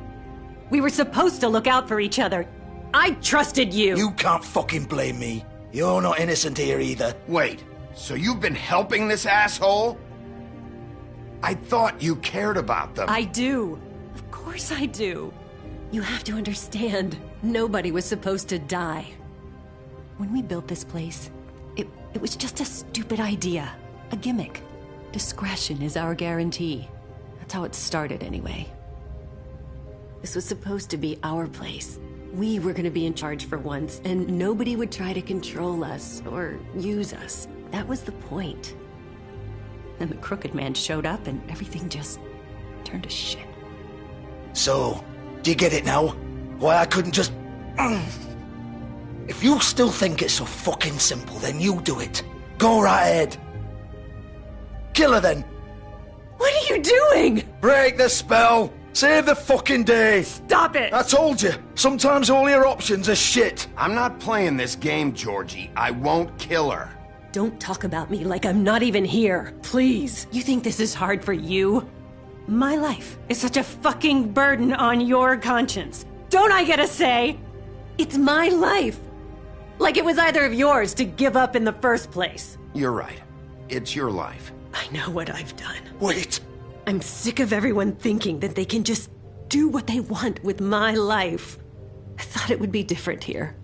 We were supposed to look out for each other. I trusted you. You can't fucking blame me. You're not innocent here either. Wait, so you've been helping this asshole? I thought you cared about them. I do. Of course I do. You have to understand, nobody was supposed to die. When we built this place, it was just a stupid idea. A gimmick. Discretion is our guarantee. That's how it started anyway. This was supposed to be our place. We were going to be in charge for once, and nobody would try to control us or use us. That was the point. Then the Crooked Man showed up and everything just turned to shit. So, do you get it now? Why I couldn't just... If you still think it's so fucking simple, then you do it. Go right ahead. Kill her then. What are you doing? Break the spell. Save the fucking day. Stop it. I told you. Sometimes all your options are shit. I'm not playing this game, Georgie. I won't kill her. Don't talk about me like I'm not even here. Please. You think this is hard for you? My life is such a fucking burden on your conscience. Don't I get a say? It's my life. Like it was either of yours to give up in the first place. You're right. It's your life. I know what I've done. Wait. I'm sick of everyone thinking that they can just do what they want with my life. I thought it would be different here.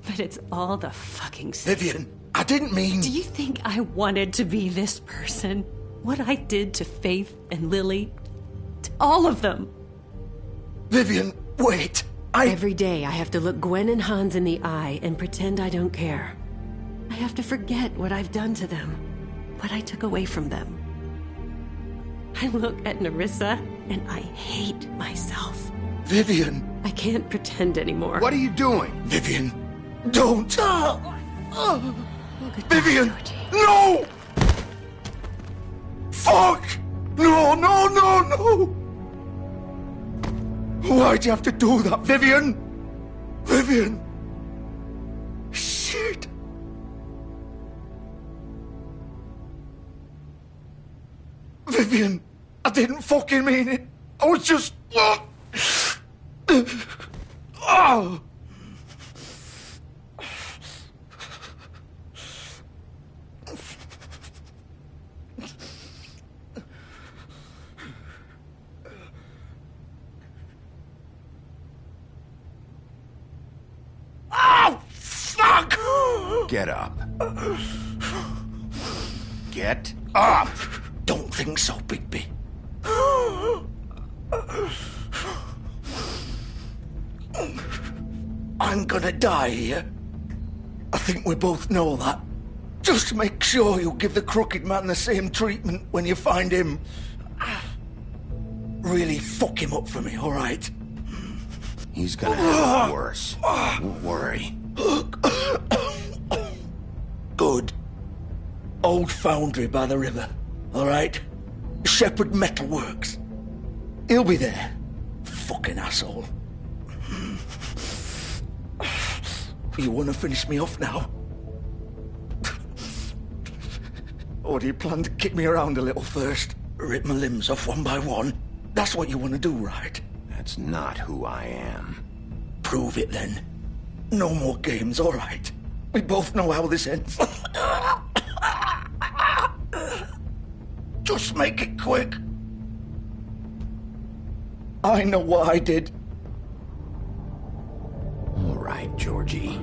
But it's all the fucking same. Vivian, I didn't mean... Do you think I wanted to be this person? What I did to Faith and Lily? To all of them? Vivian, wait. Every day I have to look Gwen and Hans in the eye and pretend I don't care. I have to forget what I've done to them. What I took away from them. I look at Nerissa and I hate myself. Vivian. I can't pretend anymore. What are you doing? Vivian, don't. Vivian, no! Fuck! No, no, no, no! Why'd you have to do that, Vivian? Vivian! Shit! Vivian, I didn't fucking mean it. I was just... Oh! Oh, fuck! Get up. Get up! Don't think so, Bigby. I'm gonna die here. I think we both know that. Just make sure you give the Crooked Man the same treatment when you find him. Really fuck him up for me, all right? He's gonna have it worse. Don't worry. Good. Old foundry by the river, all right? Shepherd Metalworks. He'll be there. Fucking asshole. You want to finish me off now? Or do you plan to kick me around a little first? Rip my limbs off one by one? That's what you want to do, right? That's not who I am. Prove it then. No more games, all right? We both know how this ends. Just make it quick. I know what I did. All right, Georgie.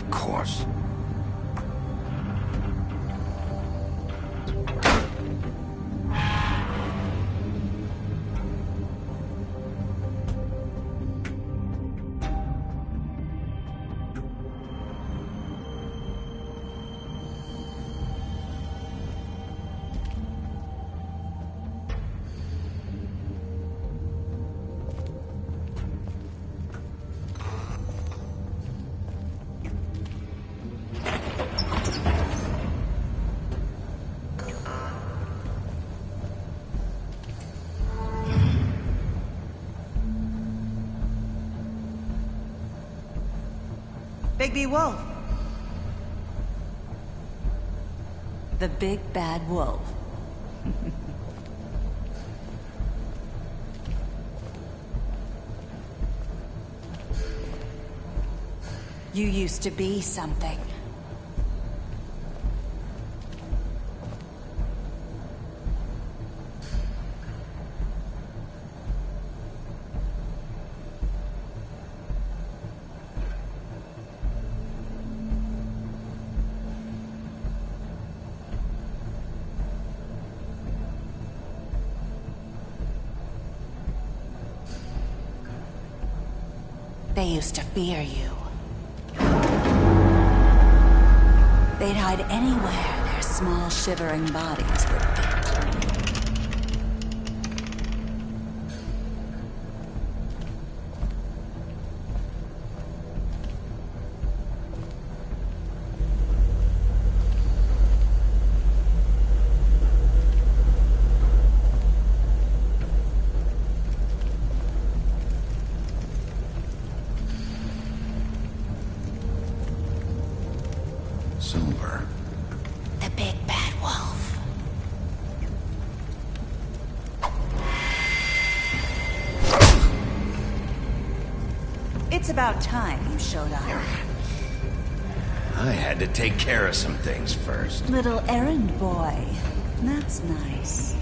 Of course. Bigby Wolf. The big bad wolf. You used to be something. They used to fear you. They'd hide anywhere their small, shivering bodies would fit. Silver. The big bad wolf. It's about time you showed up. I had to take care of some things first. Little errand boy. That's nice.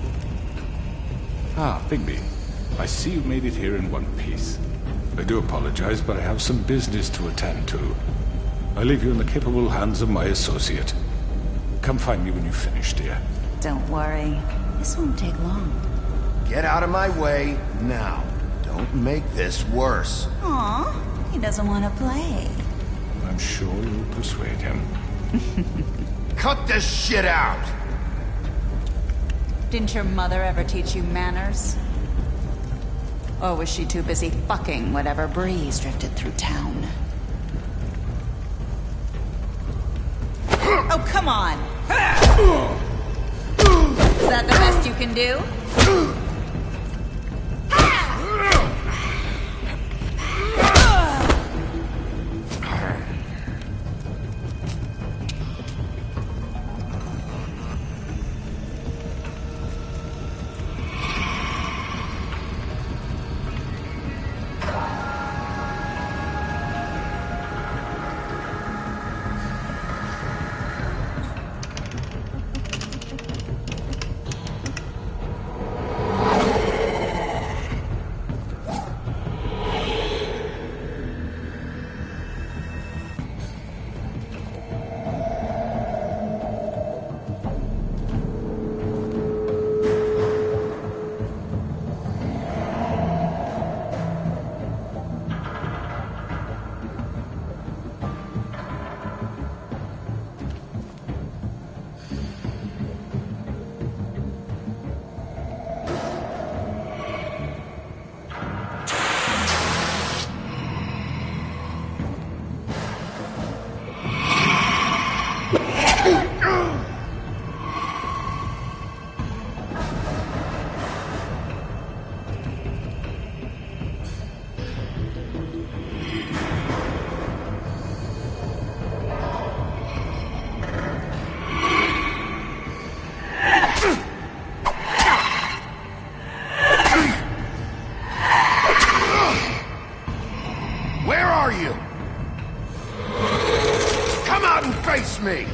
Ah, Bigby. I see you made it here in one piece. I do apologize, but I have some business to attend to. I leave you in the capable hands of my associate. Come find me when you finish, dear. Don't worry. This won't take long. Get out of my way now. Don't make this worse. Aw, he doesn't want to play. I'm sure you'll persuade him. Cut this shit out! Didn't your mother ever teach you manners? Or was she too busy fucking whatever breeze drifted through town? Oh, come on! Is that the best you can do? Me!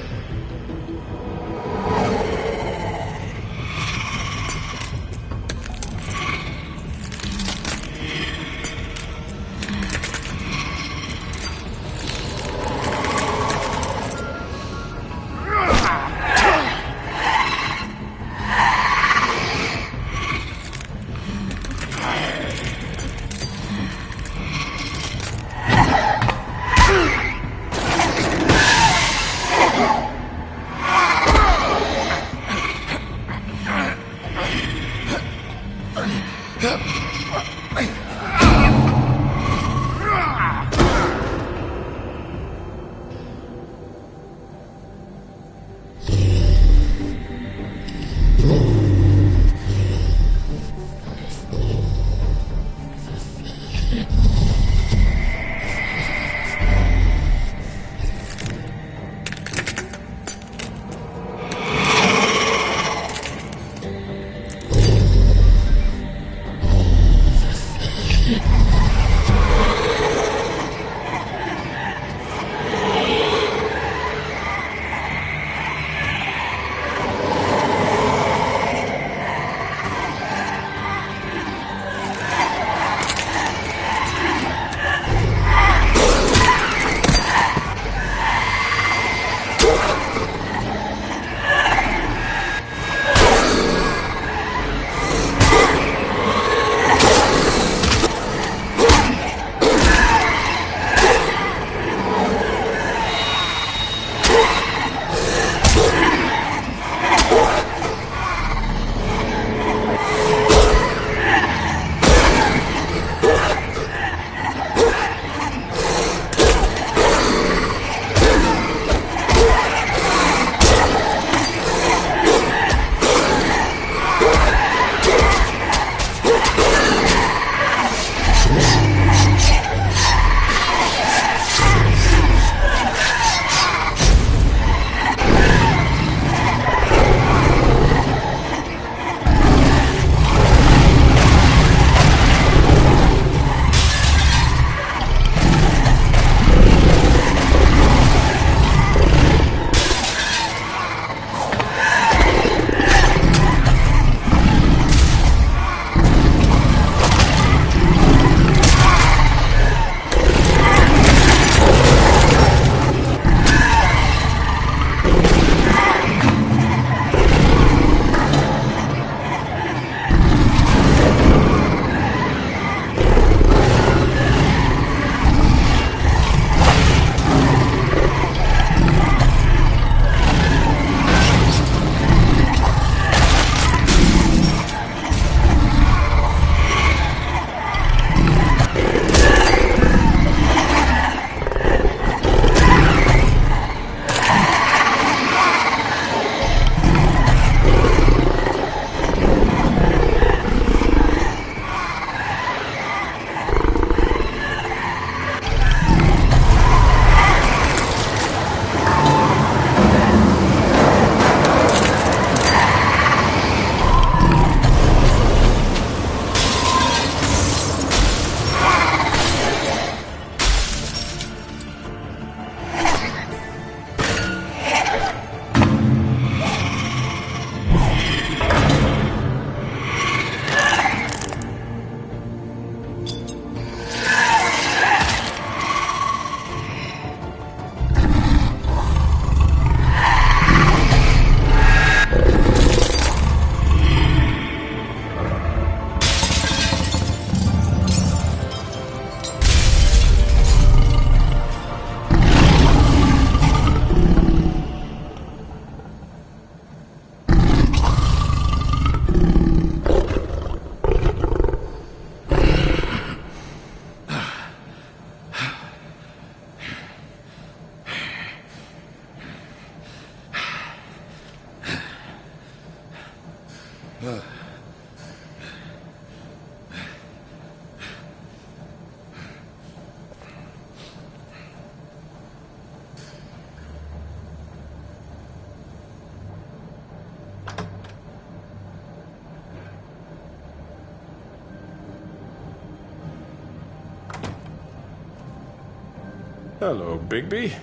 Hello, Bigby.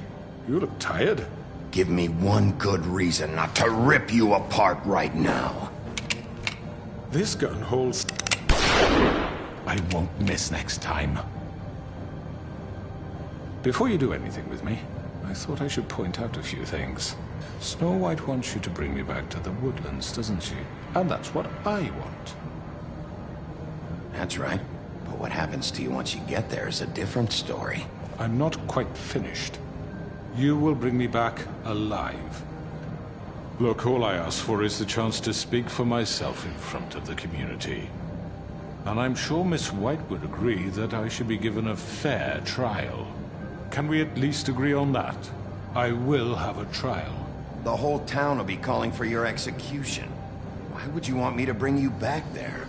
You look tired. Give me one good reason not to rip you apart right now. This gun holds... I won't miss next time. Before you do anything with me, I thought I should point out a few things. Snow White wants you to bring me back to the woodlands, doesn't she? And that's what I want. That's right. But what happens to you once you get there is a different story. I'm not quite finished. You will bring me back alive. Look, all I ask for is the chance to speak for myself in front of the community. And I'm sure Miss White would agree that I should be given a fair trial. Can we at least agree on that? I will have a trial. The whole town will be calling for your execution. Why would you want me to bring you back there?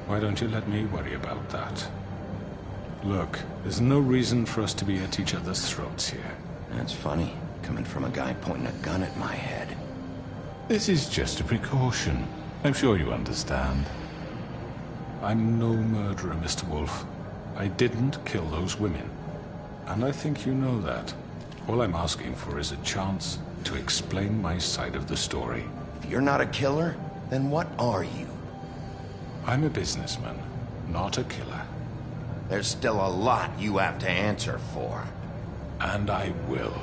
Why don't you let me worry about that? Look, there's no reason for us to be at each other's throats here. That's funny, coming from a guy pointing a gun at my head. This is just a precaution. I'm sure you understand. I'm no murderer, Mr. Wolf. I didn't kill those women. And I think you know that. All I'm asking for is a chance to explain my side of the story. If you're not a killer, then what are you? I'm a businessman, not a killer. There's still a lot you have to answer for. And I will,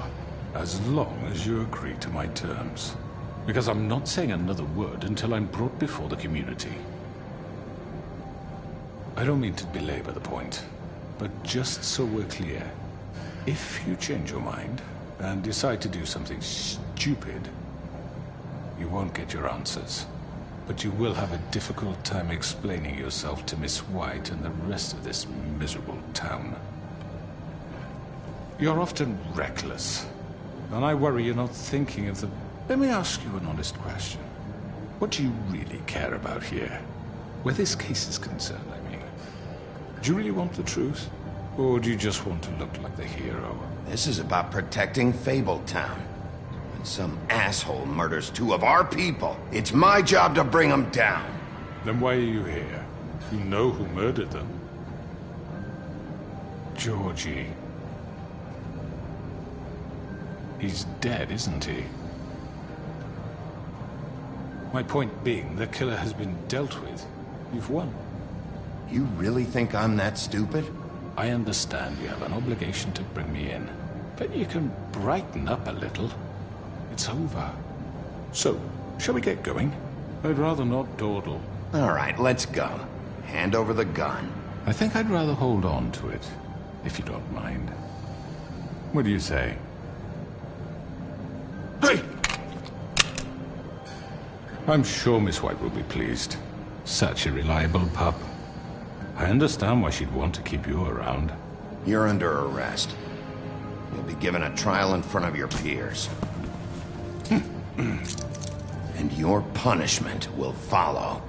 as long as you agree to my terms. Because I'm not saying another word until I'm brought before the community. I don't mean to belabor the point, but just so we're clear, if you change your mind and decide to do something stupid, you won't get your answers. But you will have a difficult time explaining yourself to Miss White and the rest of this miserable town. You're often reckless, and I worry you're not thinking of the... Let me ask you an honest question. What do you really care about here? Where this case is concerned, I mean. Do you really want the truth? Or do you just want to look like the hero? This is about protecting Fabletown. When some asshole murders two of our people, it's my job to bring them down. Then why are you here? You know who murdered them. Georgie. He's dead, isn't he? My point being, the killer has been dealt with. You've won. You really think I'm that stupid? I understand you have an obligation to bring me in, but you can brighten up a little. It's over. So, shall we get going? I'd rather not dawdle. All right, let's go. Hand over the gun. I think I'd rather hold on to it, if you don't mind. What do you say? Hey! I'm sure Miss White will be pleased. Such a reliable pup. I understand why she'd want to keep you around. You're under arrest. You'll be given a trial in front of your peers. And your punishment will follow.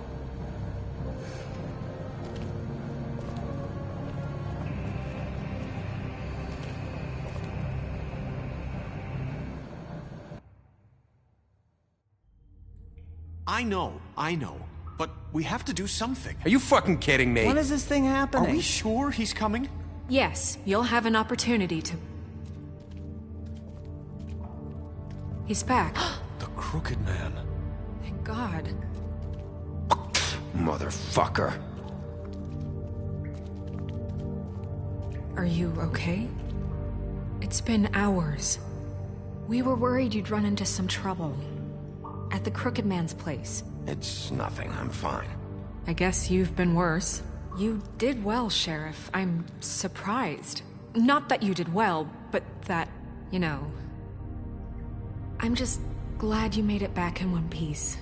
I know. But we have to do something. Are you fucking kidding me? When is this thing happening? Are we sure he's coming? Yes, you'll have an opportunity to... He's back. The Crooked Man. Thank God. Motherfucker. Are you okay? It's been hours. We were worried you'd run into some trouble. At the Crooked Man's place. It's nothing, I'm fine. I guess you've been worse. You did well, Sheriff. I'm surprised. Not that you did well, but that, you know... I'm just glad you made it back in one piece.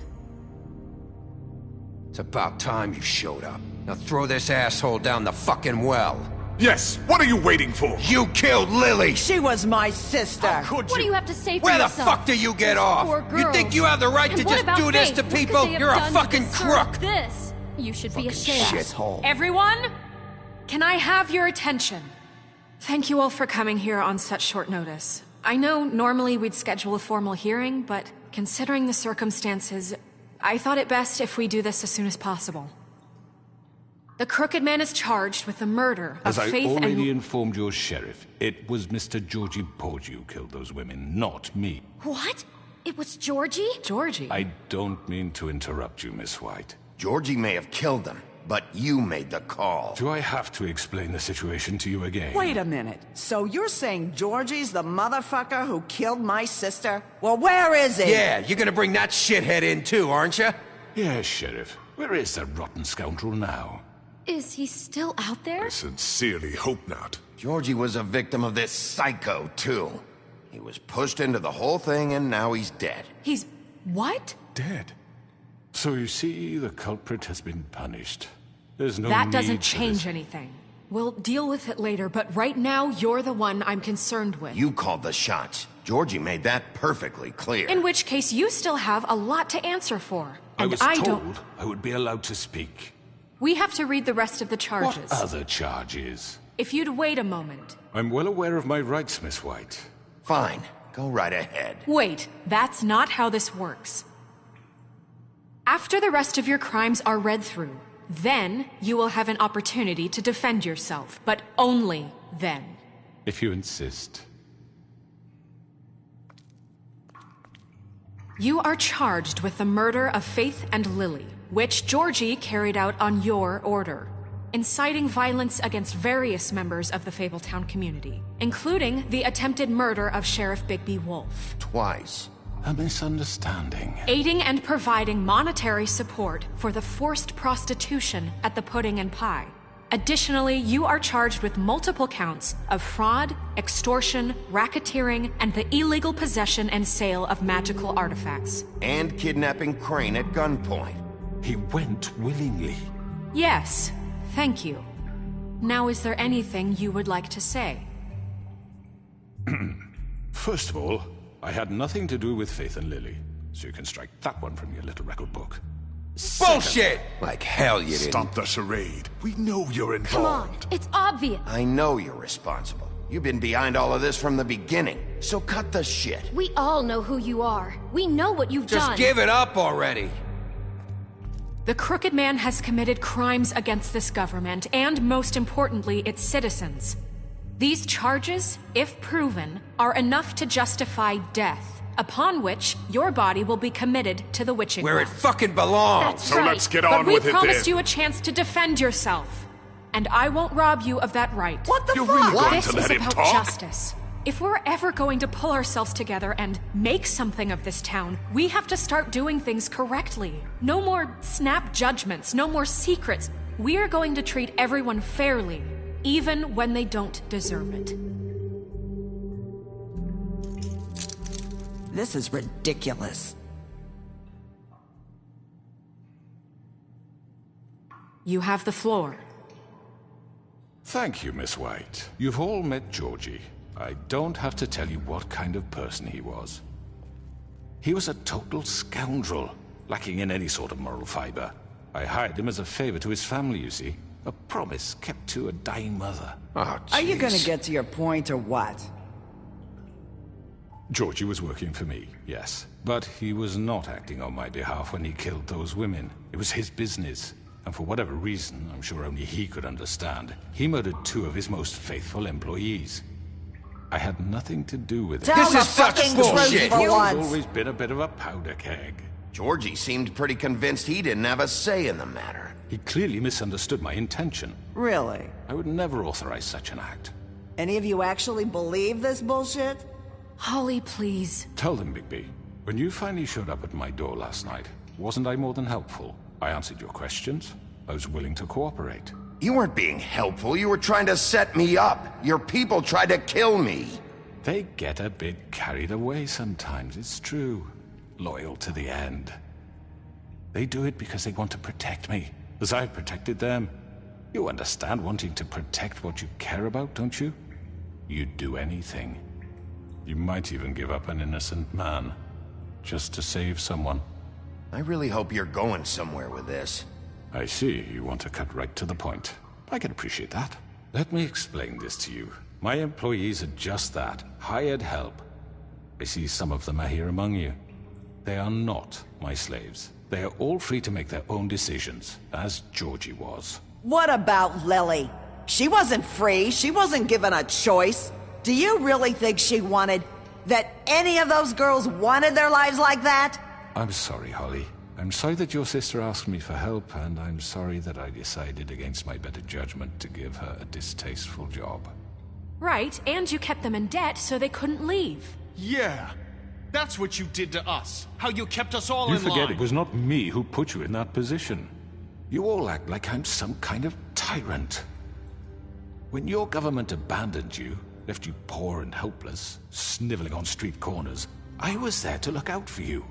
It's about time you showed up. Now throw this asshole down the fucking well. Yes, what are you waiting for? You killed Lily! She was my sister! Could What do you have to say for Where the yourself? fuck do you get Those off? poor You think you have the right And to what just about do this Faith? to What could people? they have You're a done to fucking deserve crook! This. You should be ashamed. Shithole. Everyone, can I have your attention? Thank you all for coming here on such short notice. I know normally we'd schedule a formal hearing, but considering the circumstances, I thought it best if we do this as soon as possible. The Crooked Man is charged with the murder of As I Faith already and... informed your sheriff, it was Mr. Georgie Porgy who killed those women, not me. What? It was Georgie? Georgie? I don't mean to interrupt you, Miss White. Georgie may have killed them, but you made the call. Do I have to explain the situation to you again? Wait a minute. So you're saying Georgie's the motherfucker who killed my sister? Well, where is he? Yeah, you're gonna bring that shithead in too, aren't you? Yes, Sheriff. Where is that rotten scoundrel now? Is he still out there? I sincerely hope not. Georgie was a victim of this psycho, too. He was pushed into the whole thing, and now he's dead. He's... what? Dead. So you see, the culprit has been punished. There's no That need doesn't for change this. anything. We'll deal with it later, but right now, you're the one I'm concerned with. You called the shots. Georgie made that perfectly clear. In which case, you still have a lot to answer for. I And was I told don't... I would be allowed to speak. We have to read the rest of the charges. What other charges? If you'd wait a moment. I'm well aware of my rights, Miss White. Fine. Go right ahead. Wait, that's not how this works. After the rest of your crimes are read through, then you will have an opportunity to defend yourself, but only then. If you insist. You are charged with the murder of Faith and Lily, which Georgie carried out on your order, inciting violence against various members of the Fabletown community, including the attempted murder of Sheriff Bigby Wolf. Twice. A misunderstanding. Aiding and providing monetary support for the forced prostitution at the Pudding and Pie. Additionally, you are charged with multiple counts of fraud, extortion, racketeering, and the illegal possession and sale of magical artifacts. And kidnapping Crane at gunpoint. He went willingly. Yes, thank you. Now, is there anything you would like to say? First of all, I had nothing to do with Faith and Lily, so you can strike that one from your little record book. Bullshit! Like hell you didn't. Stop the charade. We know you're involved. Come on, it's obvious. I know you're responsible. You've been behind all of this from the beginning, so cut the shit. We all know who you are. We know what you've done. Just give it up already. The Crooked Man has committed crimes against this government, and most importantly, its citizens. These charges, if proven, are enough to justify death, upon which your body will be committed to the witching Where it well. fucking belongs. That's So right. let's get on but with we it promised then. you a chance to defend yourself. And I won't rob you of that right. What the You're fuck? really going This to is let him about talk? justice. If we're ever going to pull ourselves together and make something of this town, we have to start doing things correctly. No more snap judgments, no more secrets. We are going to treat everyone fairly, even when they don't deserve it. This is ridiculous. You have the floor. Thank you, Miss White. You've all met Georgie. I don't have to tell you what kind of person he was. He was a total scoundrel, lacking in any sort of moral fiber. I hired him as a favor to his family, you see. A promise kept to a dying mother. Oh, Are you gonna get to your point or what? Georgie was working for me, yes. But he was not acting on my behalf when he killed those women. It was his business. And for whatever reason, I'm sure only he could understand, he murdered 2 of his most faithful employees. I had nothing to do with it. Tell the fucking truth for Georgie's once. always been a bit of a powder keg. Georgie seemed pretty convinced he didn't have a say in the matter. He clearly misunderstood my intention. Really? I would never authorize such an act. Any of you actually believe this bullshit? Holly, please. Tell them, Bigby. When you finally showed up at my door last night, wasn't I more than helpful? I answered your questions. I was willing to cooperate. You weren't being helpful. You were trying to set me up. Your people tried to kill me. They get a bit carried away sometimes, it's true. Loyal to the end. They do it because they want to protect me, as I've protected them. You understand wanting to protect what you care about, don't you? You'd do anything. You might even give up an innocent man, just to save someone. I really hope you're going somewhere with this. I see you want to cut right to the point. I can appreciate that. Let me explain this to you. My employees are just that, hired help. I see some of them are here among you. They are not my slaves. They are all free to make their own decisions, as Georgie was. What about Lily? She wasn't free. She wasn't given a choice. Do you really think she wanted... that any of those girls wanted their lives like that? I'm sorry, Holly. I'm sorry that your sister asked me for help, and I'm sorry that I decided against my better judgment to give her a distasteful job. Right, and you kept them in debt so they couldn't leave. Yeah, that's what you did to us. How you kept us all in line. You forget it was not me who put you in that position. You all act like I'm some kind of tyrant. When your government abandoned you, left you poor and helpless, sniveling on street corners, I was there to look out for you.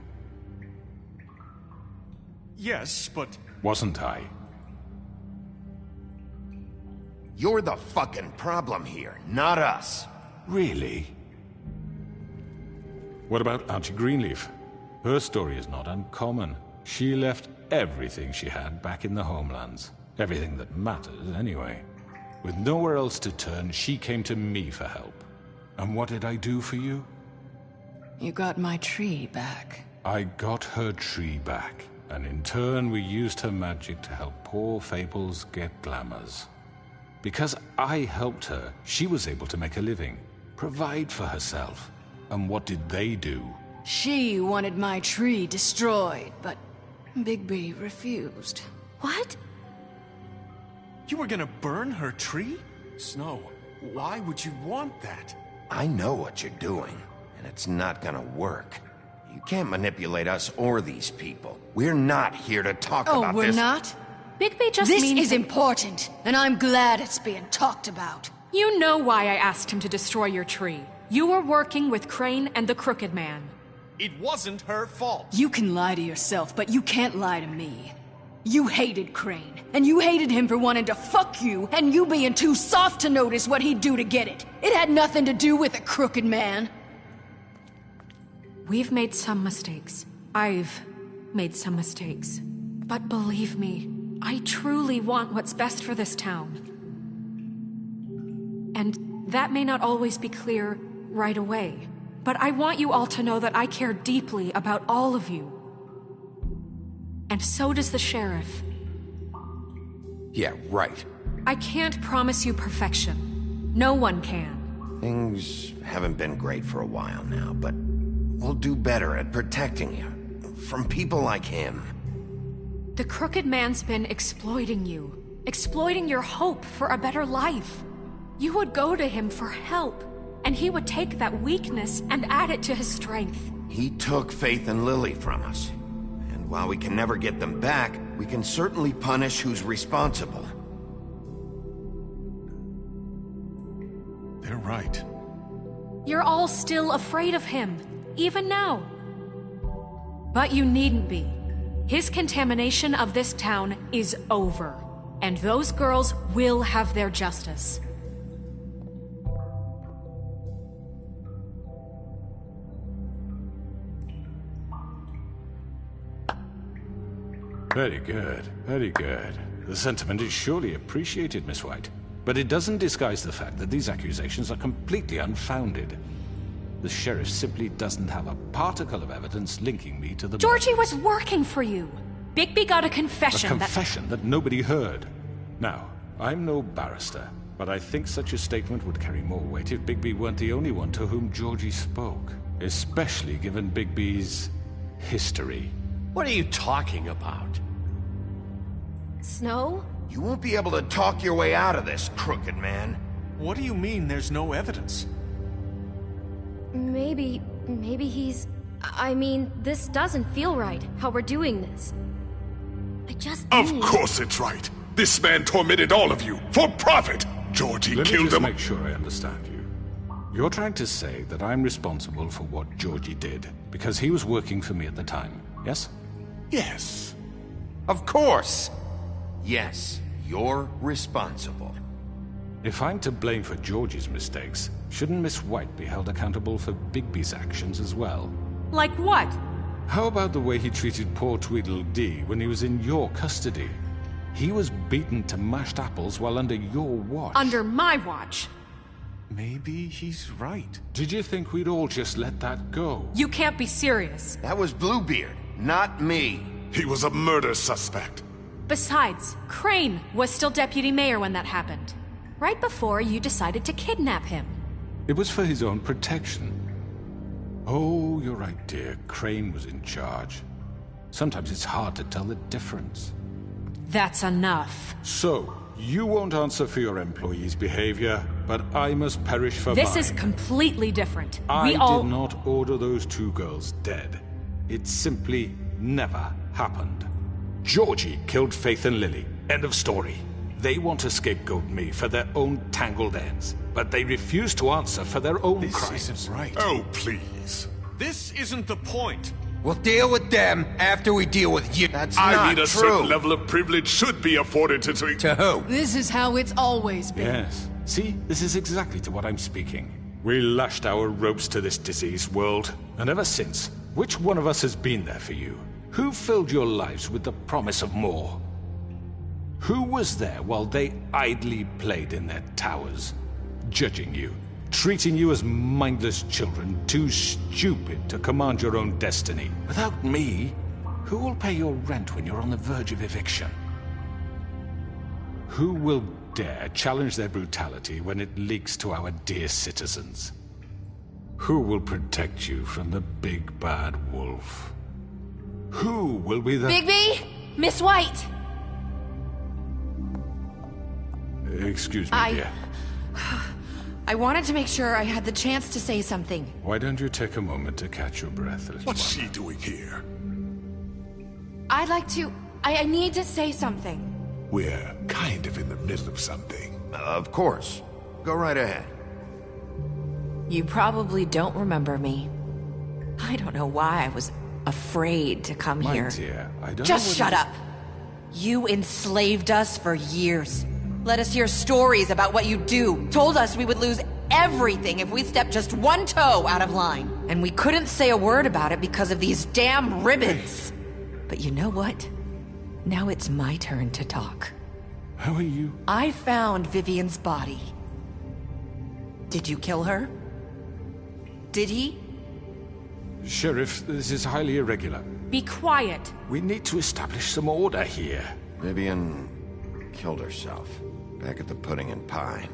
Yes, but... Wasn't I? You're the fucking problem here, not us. Really? What about Auntie Greenleaf? Her story is not uncommon. She left everything she had back in the homelands. Everything that matters, anyway. With nowhere else to turn, she came to me for help. And what did I do for you? You got my tree back. I got her tree back. And in turn, we used her magic to help poor Fables get glamours. Because I helped her, she was able to make a living, provide for herself. And what did they do? She wanted my tree destroyed, but Bigby refused. What? You were gonna burn her tree? Snow, why would you want that? I know what you're doing, and it's not gonna work. You can't manipulate us or these people. We're not here to talk about this. Oh, we're not? Bigby just This means is important, and I'm glad it's being talked about. You know why I asked him to destroy your tree. You were working with Crane and the Crooked Man. It wasn't her fault. You can lie to yourself, but you can't lie to me. You hated Crane, and you hated him for wanting to fuck you, and you being too soft to notice what he'd do to get it. It had nothing to do with a Crooked Man. We've made some mistakes. I've made some mistakes. But believe me, I truly want what's best for this town. And that may not always be clear right away. But I want you all to know that I care deeply about all of you. And so does the sheriff. Yeah, right. I can't promise you perfection. No one can. Things haven't been great for a while now, but we'll do better at protecting you. From people like him. The Crooked Man's been exploiting you. Exploiting your hope for a better life. You would go to him for help, and he would take that weakness and add it to his strength. He took Faith and Lily from us. And while we can never get them back, we can certainly punish who's responsible. They're right. You're all still afraid of him, even now. But you needn't be. His contamination of this town is over, and those girls will have their justice. Very good, very good. The sentiment is surely appreciated, Miss White. But it doesn't disguise the fact that these accusations are completely unfounded. The sheriff simply doesn't have a particle of evidence linking me to the... Georgie was working for you. Bigby got a confession A confession that nobody heard. Now, I'm no barrister, but I think such a statement would carry more weight if Bigby weren't the only one to whom Georgie spoke. Especially given Bigby's history. What are you talking about? Snow? You won't be able to talk your way out of this, Crooked Man. What do you mean there's no evidence? Maybe he's... I mean, this doesn't feel right, how we're doing this. I just Of course it's right. This man tormented all of you, for profit! Georgie killed them. Let me just make sure I understand you. You're trying to say that I'm responsible for what Georgie did, because he was working for me at the time, yes? Yes. Of course! Yes, you're responsible. If I'm to blame for Georgie's mistakes, shouldn't Miss White be held accountable for Bigby's actions as well? Like what? How about the way he treated poor Tweedledee when he was in your custody? He was beaten to mashed apples while under your watch. Under my watch. Maybe he's right. Did you think we'd all just let that go? You can't be serious. That was Bluebeard, not me. He was a murder suspect. Besides, Crane was still deputy mayor when that happened. Right before you decided to kidnap him. It was for his own protection. Oh, you're right, dear. Crane was in charge. Sometimes it's hard to tell the difference. That's enough. So, you won't answer for your employees' behavior, but I must perish for mine. This is completely different. I did not order those two girls dead. It simply never happened. Georgie killed Faith and Lily. End of story. They want to scapegoat me for their own tangled ends, but they refuse to answer for their own crimes. This isn't right. Oh, please. This isn't the point. We'll deal with them after we deal with you. That's I not mean, a true. certain level of privilege should be afforded to... To who? This is how it's always been. Yes. See, this is exactly to what I'm speaking. We lashed our ropes to this diseased world, and ever since, which one of us has been there for you? Who filled your lives with the promise of more? Who was there while they idly played in their towers, judging you, treating you as mindless children, too stupid to command your own destiny? Without me, who will pay your rent when you're on the verge of eviction? Who will dare challenge their brutality when it leaks to our dear citizens? Who will protect you from the big bad wolf? Who will be the... Bigby! Miss White! Excuse me, dear. I wanted to make sure I had the chance to say something. Why don't you take a moment to catch your breath? What's she doing here? I'd like to... I need to say something. We're kind of in the middle of something. Of course. Go right ahead. You probably don't remember me. I don't know why I was afraid to come My here. dear, I don't Just know shut up. You enslaved us for years. Let us hear stories about what you do. Told us we would lose everything if we stepped just one toe out of line. And we couldn't say a word about it because of these damn ribbons. But you know what? Now it's my turn to talk. How are you? I found Vivian's body. Did you kill her? Did he? Sheriff, this is highly irregular. Be quiet. We need to establish some order here. Vivian killed herself. Back at the Pudding and Pie.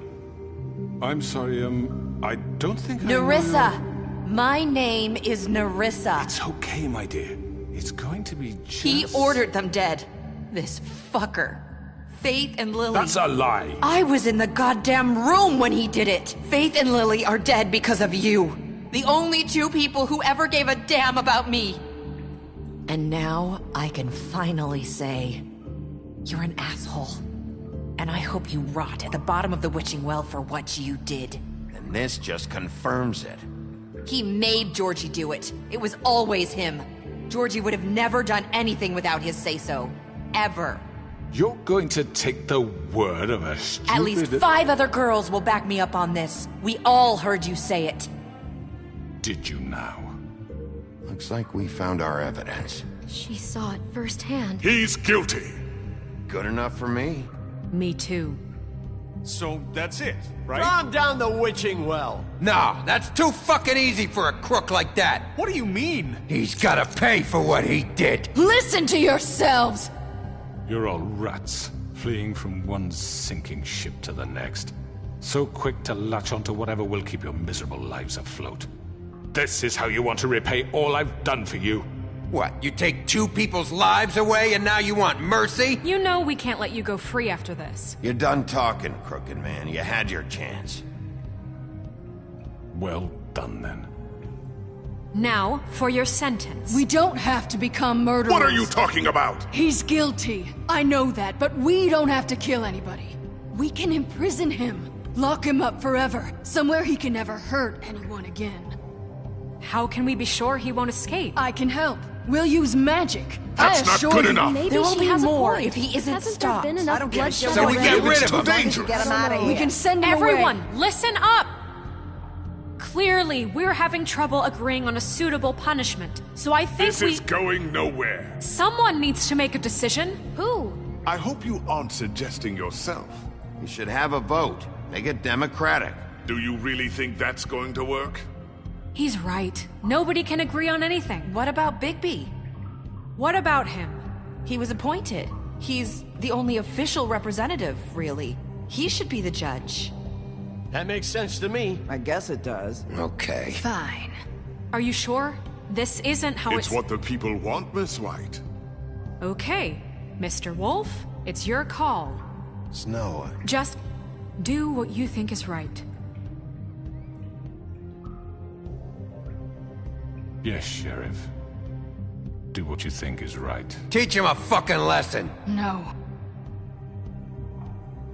I'm sorry, I don't think Nerissa! My name is Nerissa. It's okay, my dear. It's going to be just... He ordered them dead. This fucker. Faith and Lily... That's a lie! I was in the goddamn room when he did it! Faith and Lily are dead because of you. The only two people who ever gave a damn about me. And now I can finally say, you're an asshole. And I hope you rot at the bottom of the witching well for what you did. And this just confirms it. He made Georgie do it. It was always him. Georgie would have never done anything without his say-so. Ever. You're going to take the word of a stupid... At least 5 other girls will back me up on this. We all heard you say it. Did you now? Looks like we found our evidence. She saw it firsthand. He's guilty. Good enough for me. Me too. So that's it, right? Calm down the witching well. No, that's too fucking easy for a crook like that. What do you mean? He's gotta pay for what he did. Listen to yourselves! You're all rats, fleeing from one sinking ship to the next. So quick to latch onto whatever will keep your miserable lives afloat. This is how you want to repay all I've done for you. What, you take 2 people's lives away and now you want mercy? You know we can't let you go free after this. You're done talking, Crooked Man. You had your chance. Well done, then. Now, for your sentence. We don't have to become murderers. What are you talking about? He's guilty. I know that, but we don't have to kill anybody. We can imprison him. Lock him up forever. Somewhere he can never hurt anyone again. How can we be sure he won't escape? I can help. We'll use magic. That's not good enough. Maybe There will she be has more a point. if he isn't Hasn't stopped. there been enough I don't give a bloodshed shit. So we get already? rid of him. Dangerous. Get him out of here. We can send him Everyone, away. listen up! Clearly, we're having trouble agreeing on a suitable punishment, so I think This is going nowhere. someone needs to make a decision. Who? I hope you aren't suggesting yourself. You should have a vote. Make it democratic. Do you really think that's going to work? He's right. Nobody can agree on anything. What about Bigby? What about him? He was appointed. He's the only official representative, really. He should be the judge. That makes sense to me. I guess it does. Okay. Fine. Are you sure? This isn't how It's what the people want, Miss White. Okay, Mr. Wolf, it's your call. Snow. Just do what you think is right. Yes, Sheriff. Do what you think is right. Teach him a fucking lesson. No.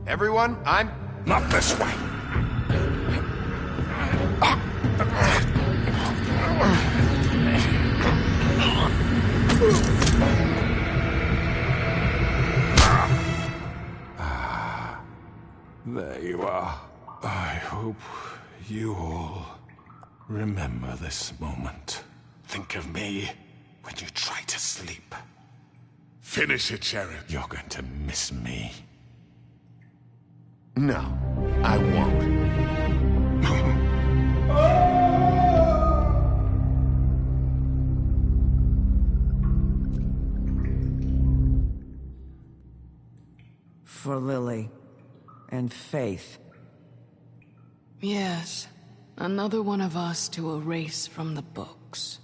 Everyone, I'm... Not this way. There you are. I hope you all remember this moment. Think of me when you try to sleep. Finish it, Sheriff. You're going to miss me. No, I won't. For Lily and Faith. Yes. Another one of us to erase from the books.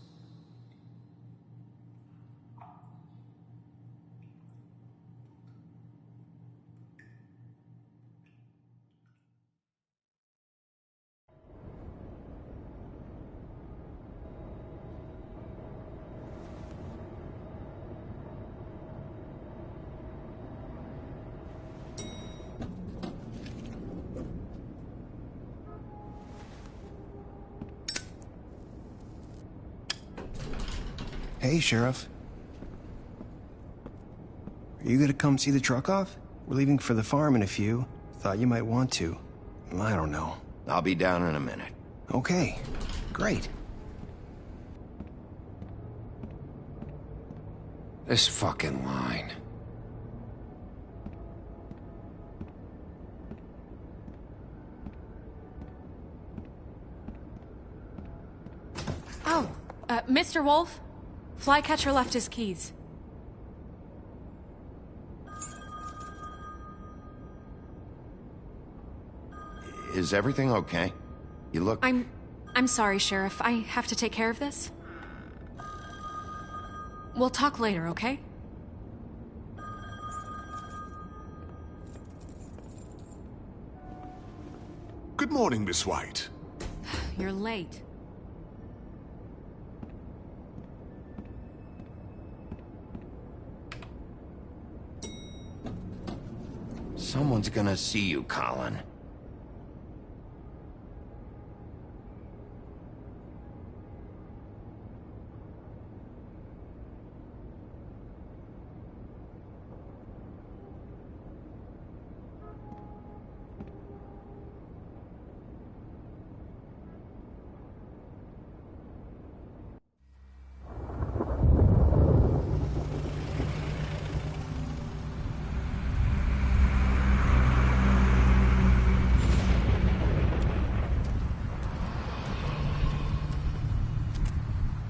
Hey, Sheriff. Are you gonna come see the truck off? We're leaving for the farm in a few. Thought you might want to. I don't know. I'll be down in a minute. Okay, great. This fucking line. Oh, Mr. Wolf? Flycatcher left his keys. Is everything okay? You look... I'm sorry, Sheriff. I have to take care of this. We'll talk later, okay? Good morning, Miss White. You're late. Someone's gonna see you, Colin.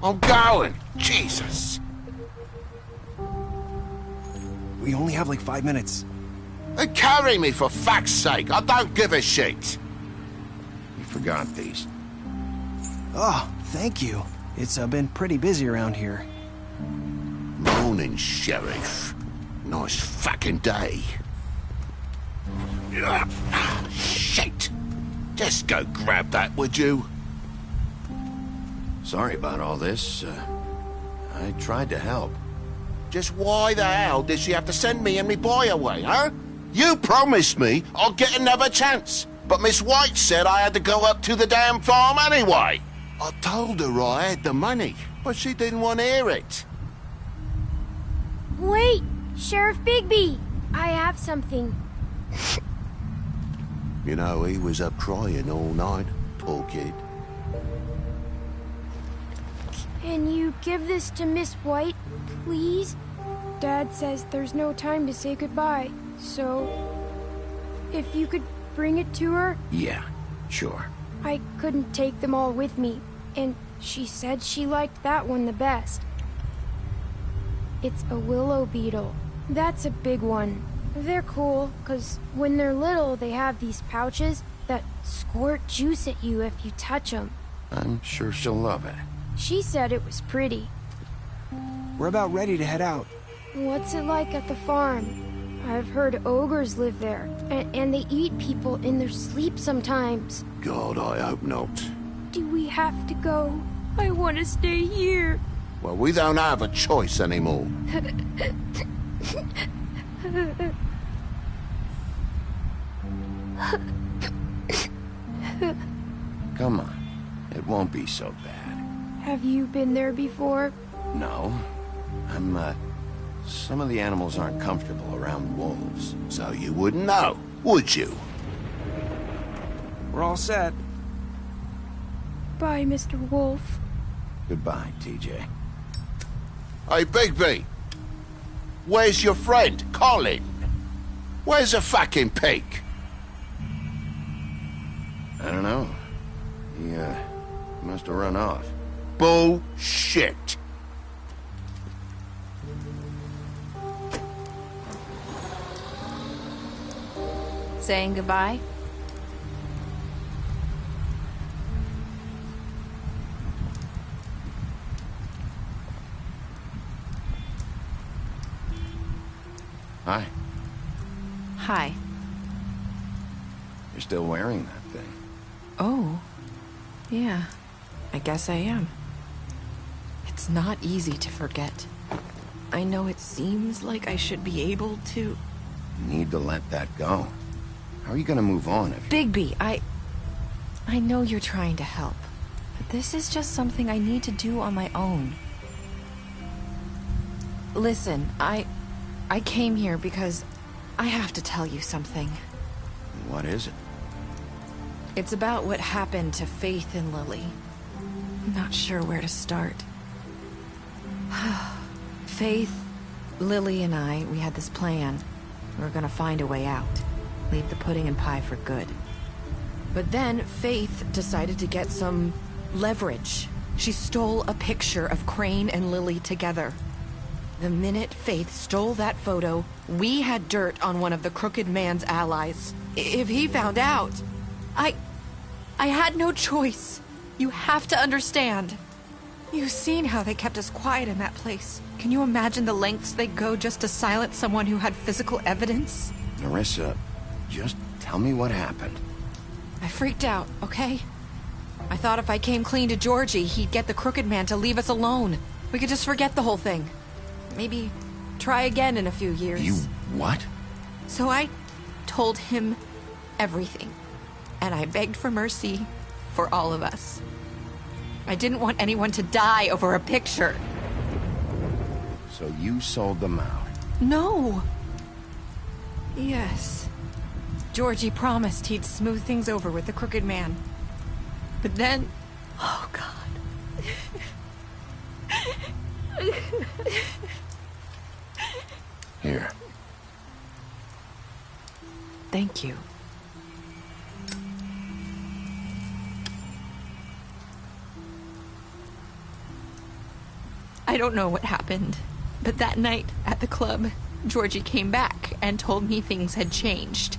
I'm going. Jesus. We only have like 5 minutes. Carry me for fuck's sake. I don't give a shit. You forgot these. Oh, thank you. It's been pretty busy around here. Morning, Sheriff. Nice fucking day. Shit. Just go grab that, would you? Sorry about all this. I tried to help. Just why the hell did she have to send me and me boy away, huh? You promised me I'll get another chance, but Miss White said I had to go up to the damn farm anyway. I told her I had the money, but she didn't want to hear it. Wait! Sheriff Bigby! I have something. You know, he was up crying all night, poor kid. Can you give this to Miss White, please? Dad says there's no time to say goodbye, so... if you could bring it to her? Yeah, sure. I couldn't take them all with me, and she said she liked that one the best. It's a willow beetle. That's a big one. They're cool, 'cause when they're little, they have these pouches that squirt juice at you if you touch them. I'm sure she'll love it. She said it was pretty. We're about ready to head out. What's it like at the farm? I've heard ogres live there, and they eat people in their sleep sometimes. God, I hope not. Do we have to go? I want to stay here. Well, we don't have a choice anymore. Come on. It won't be so bad. Have you been there before? No. Some of the animals aren't comfortable around wolves. So you wouldn't know, would you? We're all set. Bye, Mr. Wolf. Goodbye, TJ. Hey, Bigby. Where's your friend, Colin? Where's the fucking pig? I don't know. He must have run off. Bullshit. Saying goodbye? Hi. Hi. You're still wearing that thing. Oh. Yeah. I guess I am. It's not easy to forget. I know it seems like I should be able to... You need to let that go. How are you gonna move on if... Bigby, I know you're trying to help. But this is just something I need to do on my own. Listen, I came here because I have to tell you something. What is it? It's about what happened to Faith and Lily. I'm not sure where to start. Faith, Lily, and I, we had this plan. We were gonna find a way out. Leave the pudding and pie for good. But then Faith decided to get some leverage. She stole a picture of Crane and Lily together. The minute Faith stole that photo, we had dirt on one of the Crooked Man's allies. If he found out, I had no choice. You have to understand. You've seen how they kept us quiet in that place. Can you imagine the lengths they go just to silence someone who had physical evidence? Nerissa, just tell me what happened. I freaked out, okay? I thought if I came clean to Georgie, he'd get the Crooked Man to leave us alone. We could just forget the whole thing. Maybe try again in a few years. You what? So I told him everything. And I begged for mercy for all of us. I didn't want anyone to die over a picture. So you sold them out? No. Yes. Georgie promised he'd smooth things over with the Crooked Man. But then... Oh, God. Here. Thank you. I don't know what happened, but that night at the club, Georgie came back and told me things had changed.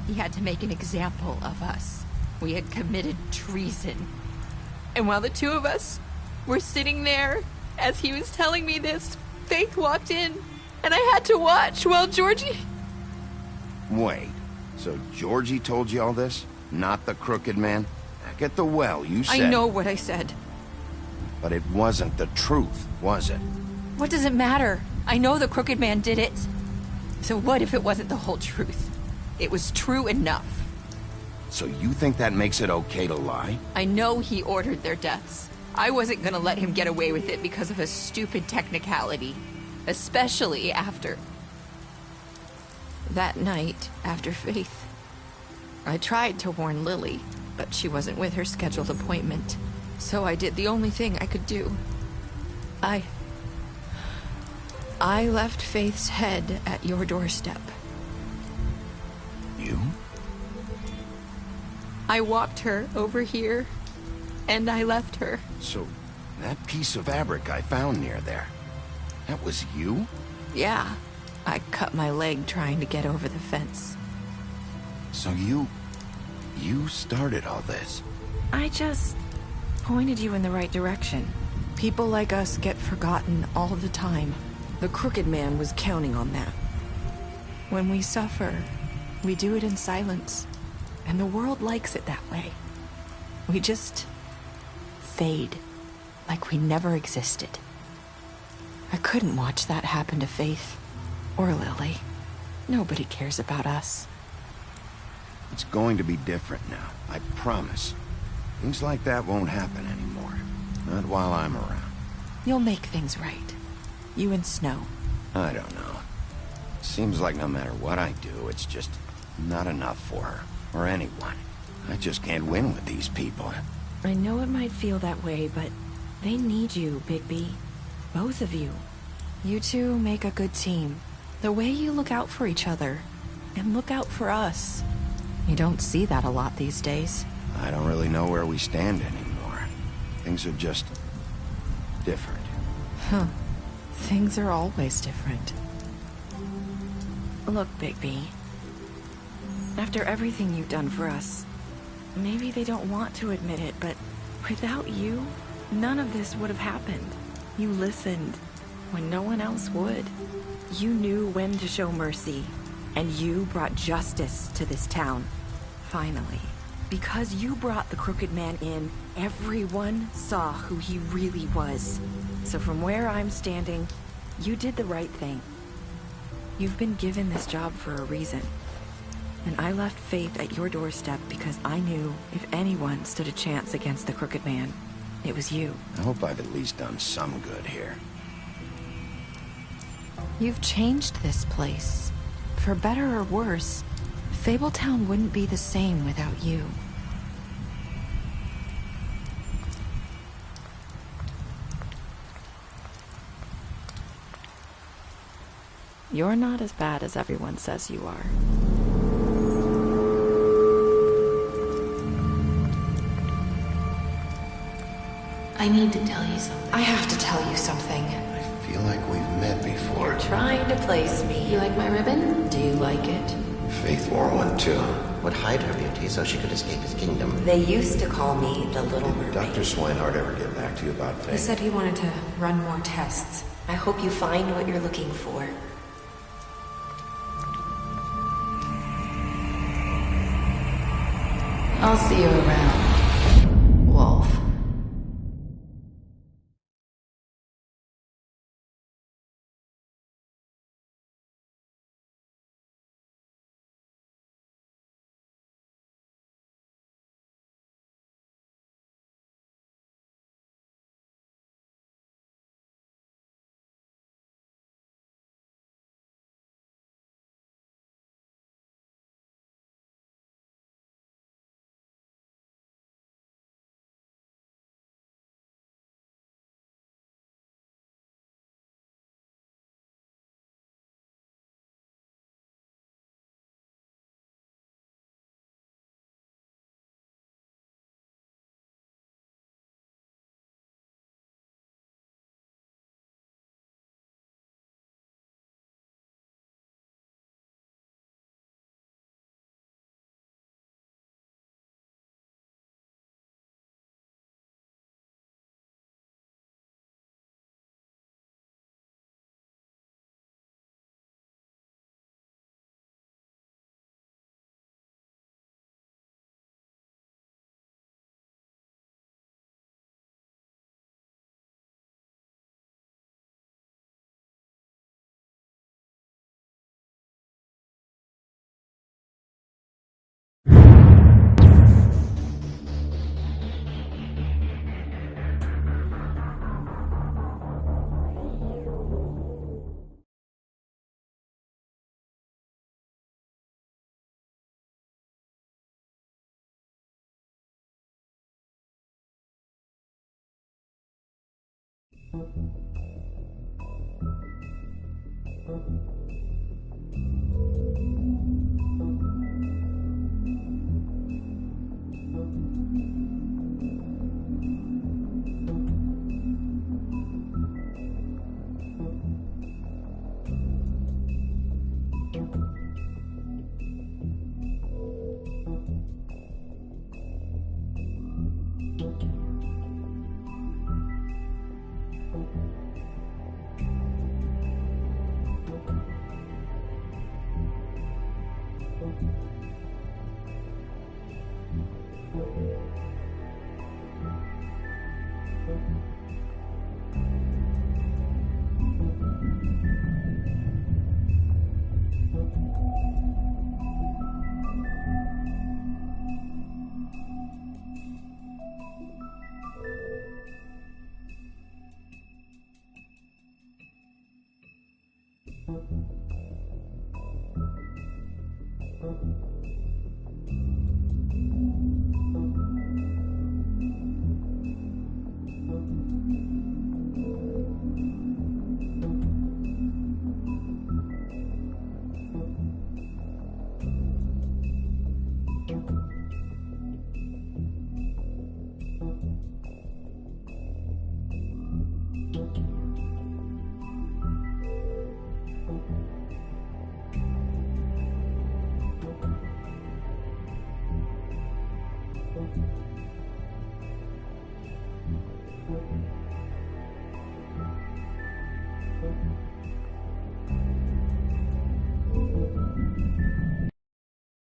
He had to make an example of us. We had committed treason. And while the two of us were sitting there, as he was telling me this, Faith walked in, and I had to watch while Georgie... Wait, so Georgie told you all this? Not the Crooked Man? Back at the well, you said... I know what I said. But it wasn't the truth, was it? What does it matter? I know the Crooked Man did it. So what if it wasn't the whole truth? It was true enough. So you think that makes it okay to lie? I know he ordered their deaths. I wasn't gonna let him get away with it because of a stupid technicality. Especially after... that night, after Faith. I tried to warn Lily, but she wasn't with her scheduled appointment. So I did the only thing I could do. I left Faith's head at your doorstep. You? I walked her over here, and I left her. So, that piece of fabric I found near there, that was you? Yeah, I cut my leg trying to get over the fence. So you started all this? I just pointed you in the right direction. People like us get forgotten all the time. The Crooked Man was counting on that. When we suffer, we do it in silence. And the world likes it that way. We just fade, like we never existed. I couldn't watch that happen to Faith, or Lily. Nobody cares about us. It's going to be different now, I promise. Things like that won't happen anymore. Not while I'm around. You'll make things right. You and Snow. I don't know. Seems like no matter what I do, it's just not enough for her. Or anyone. I just can't win with these people. I know it might feel that way, but they need you, Bigby. Both of you. You two make a good team. The way you look out for each other, and look out for us. You don't see that a lot these days. I don't really know where we stand anymore. Things are just... different. Huh. Things are always different. Look, Bigby. After everything you've done for us, maybe they don't want to admit it, but without you, none of this would have happened. You listened when no one else would. You knew when to show mercy, and you brought justice to this town. Finally. Because you brought the Crooked Man in, everyone saw who he really was. So from where I'm standing, you did the right thing. You've been given this job for a reason. And I left Faith at your doorstep because I knew if anyone stood a chance against the Crooked Man, it was you. I hope I've at least done some good here. You've changed this place. For better or worse, Fabletown wouldn't be the same without you. You're not as bad as everyone says you are. I need to tell you something. I have to tell you something. I feel like we've met before. You're trying to place me. You like my ribbon? Do you like it? Faith wore one too. Would hide her beauty so she could escape his kingdom. They used to call me the Little Mermaid. Did Dr. Swinehart ever get back to you about Faith? He said he wanted to run more tests. I hope you find what you're looking for. I'll see you around. Thank you.